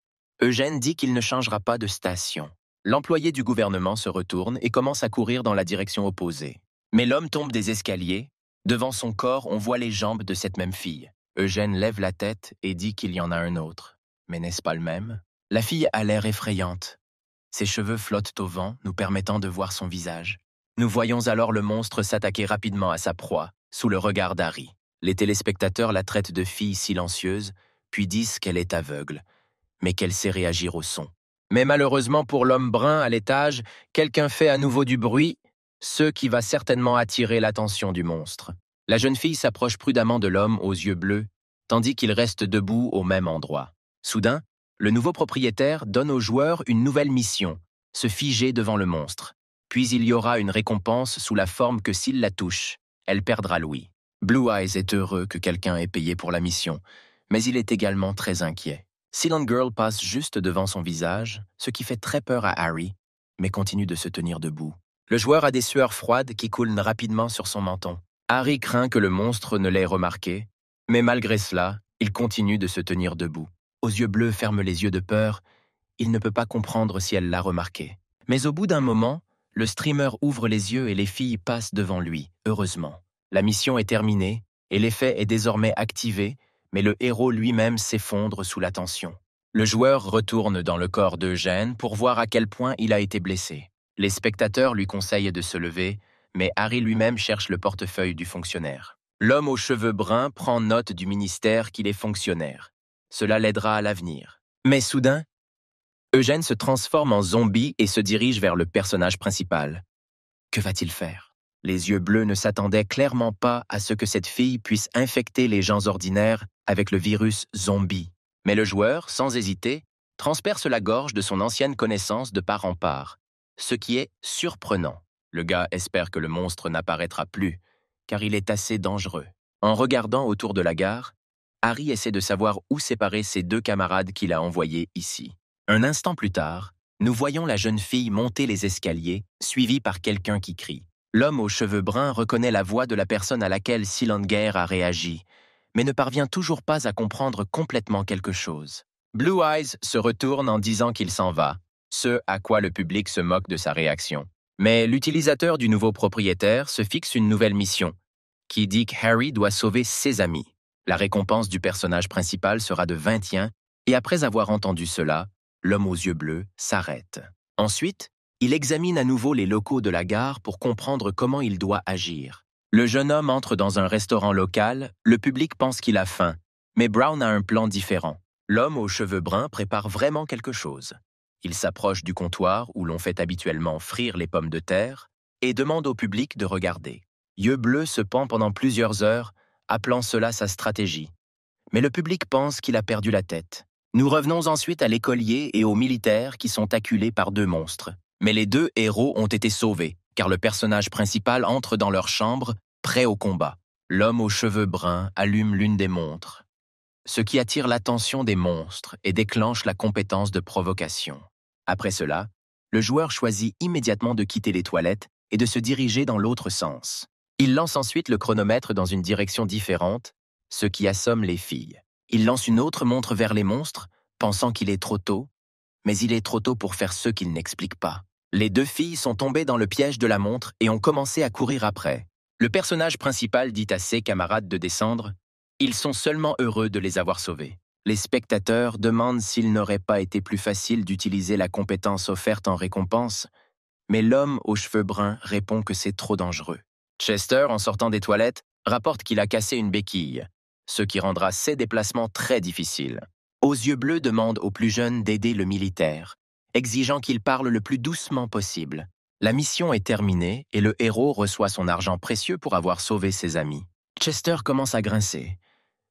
Eugène dit qu'il ne changera pas de station. L'employé du gouvernement se retourne et commence à courir dans la direction opposée. Mais l'homme tombe des escaliers. Devant son corps, on voit les jambes de cette même fille. Eugène lève la tête et dit qu'il y en a un autre. Mais n'est-ce pas le même? La fille a l'air effrayante. Ses cheveux flottent au vent, nous permettant de voir son visage. Nous voyons alors le monstre s'attaquer rapidement à sa proie, sous le regard d'Harry. Les téléspectateurs la traitent de fille silencieuse, puis disent qu'elle est aveugle, mais qu'elle sait réagir au son. Mais malheureusement pour l'homme brun à l'étage, quelqu'un fait à nouveau du bruit, ce qui va certainement attirer l'attention du monstre. La jeune fille s'approche prudemment de l'homme aux yeux bleus, tandis qu'il reste debout au même endroit. Soudain, le nouveau propriétaire donne aux joueurs une nouvelle mission, se figer devant le monstre. Puis il y aura une récompense sous la forme que s'il la touche, elle perdra l'ouïe. Blue Eyes est heureux que quelqu'un ait payé pour la mission, mais il est également très inquiet. Silent Girl passe juste devant son visage, ce qui fait très peur à Harry, mais continue de se tenir debout. Le joueur a des sueurs froides qui coulent rapidement sur son menton. Harry craint que le monstre ne l'ait remarqué, mais malgré cela, il continue de se tenir debout. Aux yeux bleus ferme les yeux de peur, il ne peut pas comprendre si elle l'a remarqué. Mais au bout d'un moment, le streamer ouvre les yeux et les filles passent devant lui, heureusement. La mission est terminée et l'effet est désormais activé, mais le héros lui-même s'effondre sous la tension. Le joueur retourne dans le corps d'Eugène pour voir à quel point il a été blessé. Les spectateurs lui conseillent de se lever, mais Harry lui-même cherche le portefeuille du fonctionnaire. L'homme aux cheveux bruns prend note du ministère qu'il est fonctionnaire. Cela l'aidera à l'avenir. Mais soudain, Eugène se transforme en zombie et se dirige vers le personnage principal. Que va-t-il faire? Les yeux bleus ne s'attendaient clairement pas à ce que cette fille puisse infecter les gens ordinaires avec le virus zombie. Mais le joueur, sans hésiter, transperce la gorge de son ancienne connaissance de part en part, ce qui est surprenant. Le gars espère que le monstre n'apparaîtra plus, car il est assez dangereux. En regardant autour de la gare, Harry essaie de savoir où séparer ses deux camarades qu'il a envoyés ici. Un instant plus tard, nous voyons la jeune fille monter les escaliers, suivie par quelqu'un qui crie. L'homme aux cheveux bruns reconnaît la voix de la personne à laquelle Silent Girl a réagi, mais ne parvient toujours pas à comprendre complètement quelque chose. Blue Eyes se retourne en disant qu'il s'en va, ce à quoi le public se moque de sa réaction. Mais l'utilisateur du nouveau propriétaire se fixe une nouvelle mission, qui dit que Harry doit sauver ses amis. La récompense du personnage principal sera de 20 yens, et après avoir entendu cela, l'homme aux yeux bleus s'arrête. Ensuite, il examine à nouveau les locaux de la gare pour comprendre comment il doit agir. Le jeune homme entre dans un restaurant local, le public pense qu'il a faim, mais Brown a un plan différent. L'homme aux cheveux bruns prépare vraiment quelque chose. Il s'approche du comptoir où l'on fait habituellement frire les pommes de terre et demande au public de regarder. Yeux bleus se pend pendant plusieurs heures, appelant cela sa stratégie. Mais le public pense qu'il a perdu la tête. Nous revenons ensuite à l'écolier et aux militaires qui sont acculés par deux monstres. Mais les deux héros ont été sauvés, car le personnage principal entre dans leur chambre, prêt au combat. L'homme aux cheveux bruns allume l'une des montres, ce qui attire l'attention des monstres et déclenche la compétence de provocation. Après cela, le joueur choisit immédiatement de quitter les toilettes et de se diriger dans l'autre sens. Il lance ensuite le chronomètre dans une direction différente, ce qui assomme les filles. Il lance une autre montre vers les monstres, pensant qu'il est trop tôt, mais il est trop tôt pour faire ce qu'il n'explique pas. Les deux filles sont tombées dans le piège de la montre et ont commencé à courir après. Le personnage principal dit à ses camarades de descendre. Ils sont seulement heureux de les avoir sauvés. Les spectateurs demandent s'il n'aurait pas été plus facile d'utiliser la compétence offerte en récompense, mais l'homme aux cheveux bruns répond que c'est trop dangereux. Chester, en sortant des toilettes, rapporte qu'il a cassé une béquille, ce qui rendra ses déplacements très difficiles. Aux yeux bleus demande au plus jeune d'aider le militaire, exigeant qu'il parle le plus doucement possible. La mission est terminée et le héros reçoit son argent précieux pour avoir sauvé ses amis. Chester commence à grincer,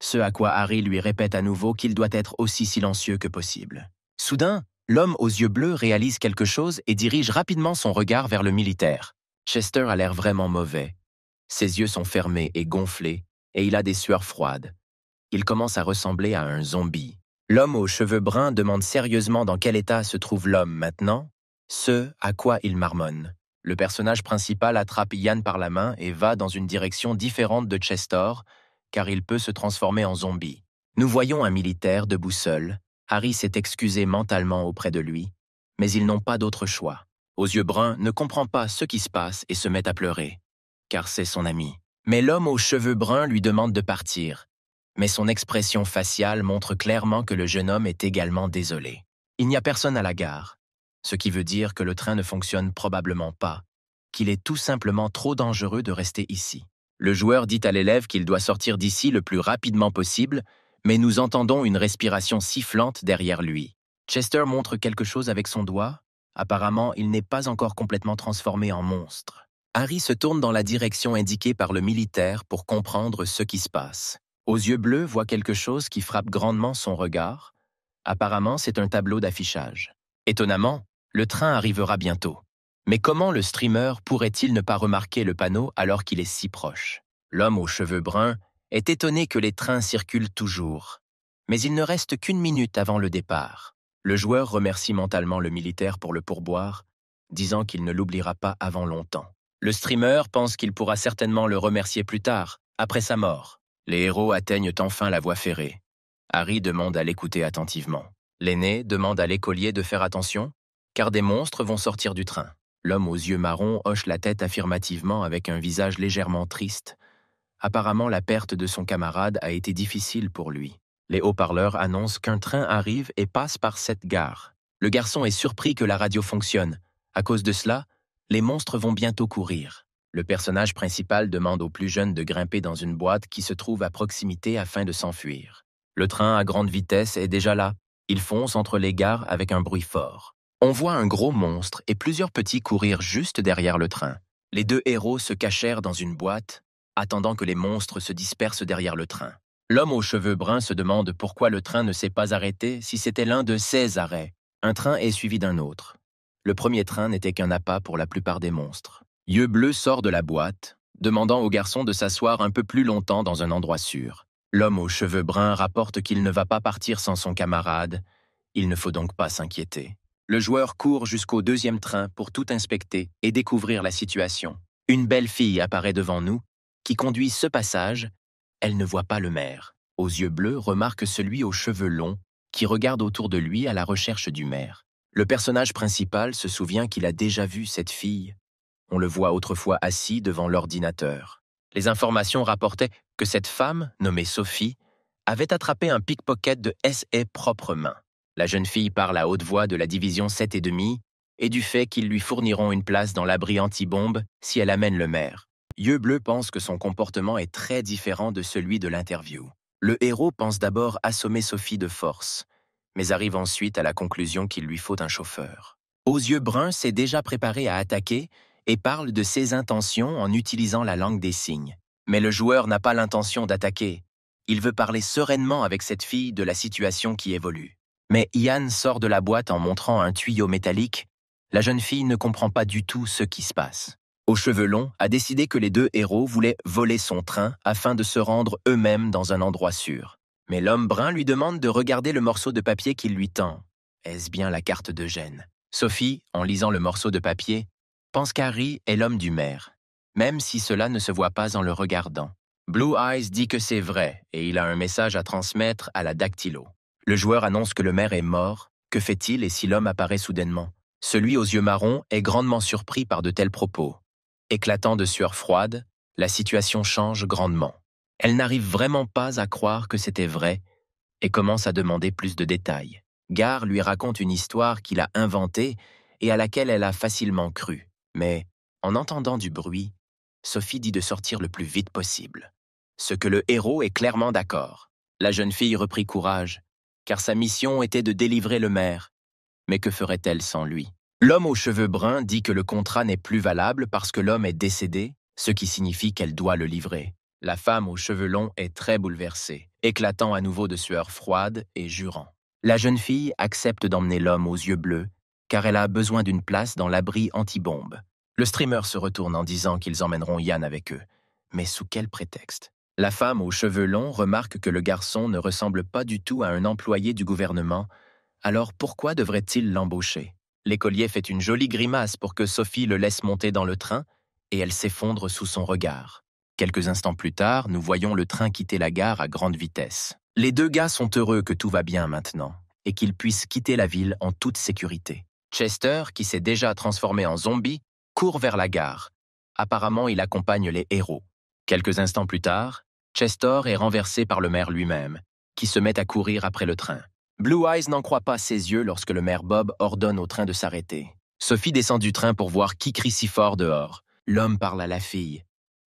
ce à quoi Harry lui répète à nouveau qu'il doit être aussi silencieux que possible. Soudain, l'homme aux yeux bleus réalise quelque chose et dirige rapidement son regard vers le militaire. Chester a l'air vraiment mauvais. Ses yeux sont fermés et gonflés, et il a des sueurs froides. Il commence à ressembler à un zombie. L'homme aux cheveux bruns demande sérieusement dans quel état se trouve l'homme maintenant, ce à quoi il marmonne. Le personnage principal attrape Ian par la main et va dans une direction différente de Chester, car il peut se transformer en zombie. Nous voyons un militaire debout seul. Harry s'est excusé mentalement auprès de lui, mais ils n'ont pas d'autre choix. Aux yeux bruns ne comprend pas ce qui se passe et se met à pleurer, car c'est son ami. Mais l'homme aux cheveux bruns lui demande de partir, mais son expression faciale montre clairement que le jeune homme est également désolé. Il n'y a personne à la gare, ce qui veut dire que le train ne fonctionne probablement pas, qu'il est tout simplement trop dangereux de rester ici. Le joueur dit à l'élève qu'il doit sortir d'ici le plus rapidement possible, mais nous entendons une respiration sifflante derrière lui. Chester montre quelque chose avec son doigt. Apparemment, il n'est pas encore complètement transformé en monstre. Harry se tourne dans la direction indiquée par le militaire pour comprendre ce qui se passe. Aux yeux bleus, voit quelque chose qui frappe grandement son regard. Apparemment, c'est un tableau d'affichage. Étonnamment, le train arrivera bientôt. Mais comment le streamer pourrait-il ne pas remarquer le panneau alors qu'il est si proche? L'homme aux cheveux bruns est étonné que les trains circulent toujours. Mais il ne reste qu'une minute avant le départ. Le joueur remercie mentalement le militaire pour le pourboire, disant qu'il ne l'oubliera pas avant longtemps. Le streamer pense qu'il pourra certainement le remercier plus tard, après sa mort. Les héros atteignent enfin la voie ferrée. Harry demande à l'écouter attentivement. L'aîné demande à l'écolier de faire attention, car des monstres vont sortir du train. L'homme aux yeux marrons hoche la tête affirmativement avec un visage légèrement triste. Apparemment, la perte de son camarade a été difficile pour lui. Les haut-parleurs annoncent qu'un train arrive et passe par cette gare. Le garçon est surpris que la radio fonctionne. À cause de cela, les monstres vont bientôt courir. Le personnage principal demande aux plus jeunes de grimper dans une boîte qui se trouve à proximité afin de s'enfuir. Le train à grande vitesse est déjà là. Il fonce entre les gares avec un bruit fort. On voit un gros monstre et plusieurs petits courir juste derrière le train. Les deux héros se cachèrent dans une boîte, attendant que les monstres se dispersent derrière le train. L'homme aux cheveux bruns se demande pourquoi le train ne s'est pas arrêté si c'était l'un de ses arrêts. Un train est suivi d'un autre. Le premier train n'était qu'un appât pour la plupart des monstres. Yeux bleus sort de la boîte, demandant au garçon de s'asseoir un peu plus longtemps dans un endroit sûr. L'homme aux cheveux bruns rapporte qu'il ne va pas partir sans son camarade. Il ne faut donc pas s'inquiéter. Le joueur court jusqu'au deuxième train pour tout inspecter et découvrir la situation. Une belle fille apparaît devant nous, qui conduit ce passage. Elle ne voit pas le maire. Aux yeux bleus, remarque celui aux cheveux longs, qui regarde autour de lui à la recherche du maire. Le personnage principal se souvient qu'il a déjà vu cette fille. On le voit autrefois assis devant l'ordinateur. Les informations rapportaient que cette femme, nommée Sophie, avait attrapé un pickpocket de ses propres mains. La jeune fille parle à haute voix de la division 7,5 et du fait qu'ils lui fourniront une place dans l'abri anti-bombe si elle amène le maire. Yeux Bleu pense que son comportement est très différent de celui de l'interview. Le héros pense d'abord assommer Sophie de force, mais arrive ensuite à la conclusion qu'il lui faut un chauffeur. Aux yeux bruns s'est déjà préparé à attaquer et parle de ses intentions en utilisant la langue des signes. Mais le joueur n'a pas l'intention d'attaquer. Il veut parler sereinement avec cette fille de la situation qui évolue. Mais Ian sort de la boîte en montrant un tuyau métallique. La jeune fille ne comprend pas du tout ce qui se passe. Aux cheveux longs a décidé que les deux héros voulaient voler son train afin de se rendre eux-mêmes dans un endroit sûr. Mais l'homme brun lui demande de regarder le morceau de papier qu'il lui tend. Est-ce bien la carte de Gênes? Sophie, en lisant le morceau de papier, pense qu'Harry est l'homme du maire, même si cela ne se voit pas en le regardant. Blue Eyes dit que c'est vrai et il a un message à transmettre à la dactylo. Le joueur annonce que le maire est mort. Que fait-il et si l'homme apparaît soudainement? Celui aux yeux marrons est grandement surpris par de tels propos. Éclatant de sueur froide, la situation change grandement. Elle n'arrive vraiment pas à croire que c'était vrai et commence à demander plus de détails. Gar lui raconte une histoire qu'il a inventée et à laquelle elle a facilement cru. Mais, en entendant du bruit, Sophie dit de sortir le plus vite possible. Ce que le héros est clairement d'accord. La jeune fille reprit courage, car sa mission était de délivrer le maire. Mais que ferait-elle sans lui? L'homme aux cheveux bruns dit que le contrat n'est plus valable parce que l'homme est décédé, ce qui signifie qu'elle doit le livrer. La femme aux cheveux longs est très bouleversée, éclatant à nouveau de sueur froide et jurant. La jeune fille accepte d'emmener l'homme aux yeux bleus, car elle a besoin d'une place dans l'abri anti-bombe. Le streamer se retourne en disant qu'ils emmèneront Ian avec eux. Mais sous quel prétexte? La femme aux cheveux longs remarque que le garçon ne ressemble pas du tout à un employé du gouvernement, alors pourquoi devrait-il l'embaucher? L'écolier fait une jolie grimace pour que Sophie le laisse monter dans le train, et elle s'effondre sous son regard. Quelques instants plus tard, nous voyons le train quitter la gare à grande vitesse. Les deux gars sont heureux que tout va bien maintenant, et qu'ils puissent quitter la ville en toute sécurité. Chester, qui s'est déjà transformé en zombie, court vers la gare. Apparemment, il accompagne les héros. Quelques instants plus tard, Chester est renversé par le maire lui-même, qui se met à courir après le train. Blue Eyes n'en croit pas ses yeux lorsque le maire Bob ordonne au train de s'arrêter. Sophie descend du train pour voir qui crie si fort dehors. L'homme parle à la fille.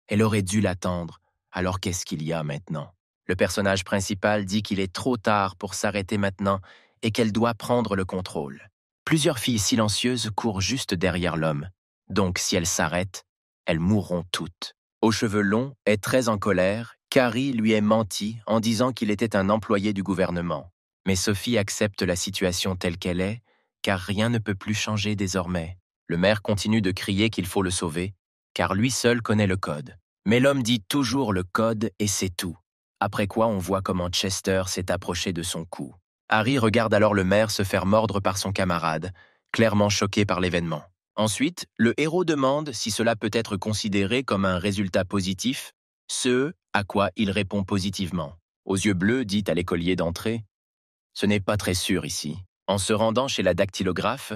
Elle aurait dû l'attendre, alors qu'est-ce qu'il y a maintenant? Le personnage principal dit qu'il est trop tard pour s'arrêter maintenant et qu'elle doit prendre le contrôle. Plusieurs filles silencieuses courent juste derrière l'homme. Donc si elles s'arrêtent, elles mourront toutes. Aux cheveux longs est très en colère, Carrie lui est menti en disant qu'il était un employé du gouvernement. Mais Sophie accepte la situation telle qu'elle est, car rien ne peut plus changer désormais. Le maire continue de crier qu'il faut le sauver, car lui seul connaît le code. Mais l'homme dit toujours le code et c'est tout. Après quoi on voit comment Chester s'est approché de son cou. Harry regarde alors le maire se faire mordre par son camarade, clairement choqué par l'événement. Ensuite, le héros demande si cela peut être considéré comme un résultat positif, ce à quoi il répond positivement. Aux yeux bleus, dit à l'écolier d'entrée, « Ce n'est pas très sûr ici. » En se rendant chez la dactylographe,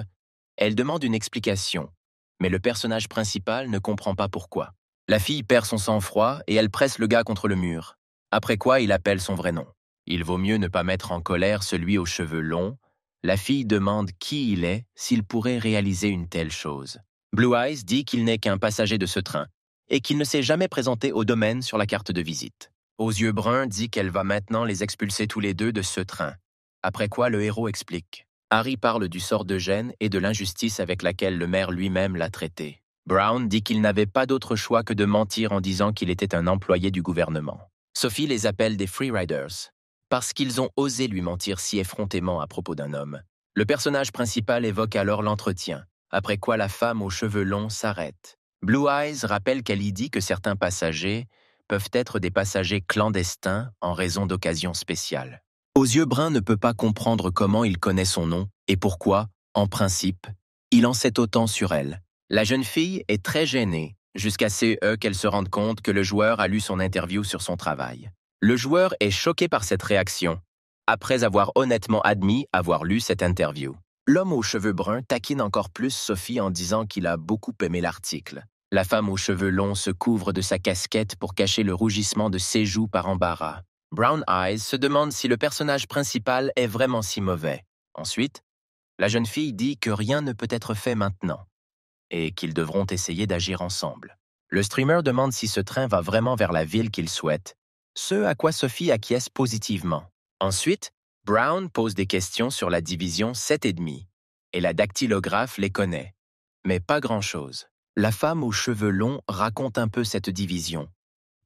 elle demande une explication, mais le personnage principal ne comprend pas pourquoi. La fille perd son sang-froid et elle presse le gars contre le mur, après quoi il appelle son vrai nom. Il vaut mieux ne pas mettre en colère celui aux cheveux longs. La fille demande qui il est s'il pourrait réaliser une telle chose. Blue Eyes dit qu'il n'est qu'un passager de ce train et qu'il ne s'est jamais présenté au domaine sur la carte de visite. Aux yeux bruns dit qu'elle va maintenant les expulser tous les deux de ce train. Après quoi le héros explique. Harry parle du sort de Gênes et de l'injustice avec laquelle le maire lui-même l'a traité. Brown dit qu'il n'avait pas d'autre choix que de mentir en disant qu'il était un employé du gouvernement. Sophie les appelle des Freeriders, parce qu'ils ont osé lui mentir si effrontément à propos d'un homme. Le personnage principal évoque alors l'entretien, après quoi la femme aux cheveux longs s'arrête. Blue Eyes rappelle qu'elle y dit que certains passagers peuvent être des passagers clandestins en raison d'occasions spéciales. Aux yeux bruns ne peut pas comprendre comment il connaît son nom et pourquoi, en principe, il en sait autant sur elle. La jeune fille est très gênée, jusqu'à ce qu'elle se rende compte que le joueur a lu son interview sur son travail. Le joueur est choqué par cette réaction, après avoir honnêtement admis avoir lu cette interview. L'homme aux cheveux bruns taquine encore plus Sophie en disant qu'il a beaucoup aimé l'article. La femme aux cheveux longs se couvre de sa casquette pour cacher le rougissement de ses joues par embarras. Brown Eyes se demande si le personnage principal est vraiment si mauvais. Ensuite, la jeune fille dit que rien ne peut être fait maintenant et qu'ils devront essayer d'agir ensemble. Le streamer demande si ce train va vraiment vers la ville qu'il souhaite, ce à quoi Sophie acquiesce positivement. Ensuite, Brown pose des questions sur la division 7,5, et la dactylographe les connaît. Mais pas grand-chose. La femme aux cheveux longs raconte un peu cette division.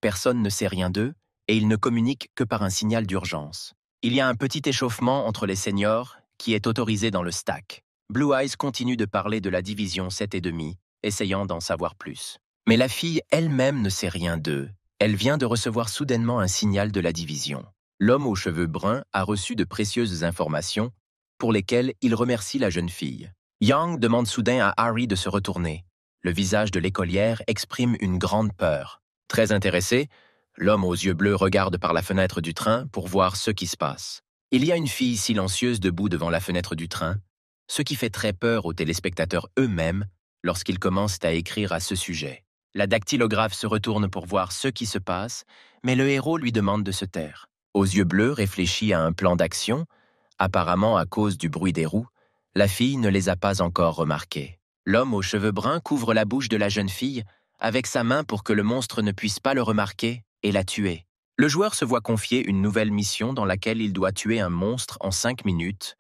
Personne ne sait rien d'eux, et ils ne communiquent que par un signal d'urgence. Il y a un petit échauffement entre les seniors, qui est autorisé dans le stack. Blue Eyes continue de parler de la division 7,5, essayant d'en savoir plus. Mais la fille elle-même ne sait rien d'eux. Elle vient de recevoir soudainement un signal de la division. L'homme aux cheveux bruns a reçu de précieuses informations, pour lesquelles il remercie la jeune fille. Young demande soudain à Harry de se retourner. Le visage de l'écolière exprime une grande peur. Très intéressé, l'homme aux yeux bleus regarde par la fenêtre du train pour voir ce qui se passe. Il y a une fille silencieuse debout devant la fenêtre du train, ce qui fait très peur aux téléspectateurs eux-mêmes lorsqu'ils commencent à écrire à ce sujet. La dactylographe se retourne pour voir ce qui se passe, mais le héros lui demande de se taire. Aux yeux bleus réfléchit à un plan d'action. Apparemment, à cause du bruit des roues, la fille ne les a pas encore remarqués. L'homme aux cheveux bruns couvre la bouche de la jeune fille avec sa main pour que le monstre ne puisse pas le remarquer et la tuer. Le joueur se voit confier une nouvelle mission dans laquelle il doit tuer un monstre en 5 minutes,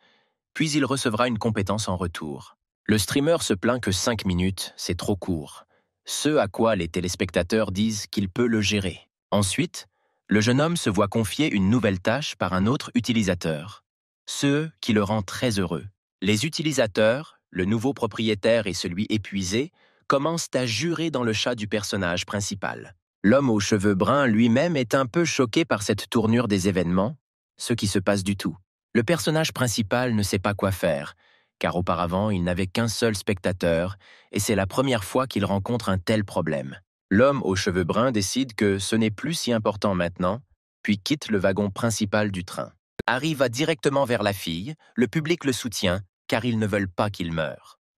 puis il recevra une compétence en retour. Le streamer se plaint que 5 minutes, c'est trop court, ce à quoi les téléspectateurs disent qu'il peut le gérer. Ensuite, le jeune homme se voit confier une nouvelle tâche par un autre utilisateur, ce qui le rend très heureux. Les utilisateurs, le nouveau propriétaire et celui épuisé, commencent à jurer dans le chat du personnage principal. L'homme aux cheveux bruns lui-même est un peu choqué par cette tournure des événements, ce qui se passe du tout. Le personnage principal ne sait pas quoi faire, car auparavant il n'avait qu'un seul spectateur, et c'est la première fois qu'il rencontre un tel problème. L'homme aux cheveux bruns décide que ce n'est plus si important maintenant, puis quitte le wagon principal du train. Harry va directement vers la fille, le public le soutient, car ils ne veulent pas qu'il meure.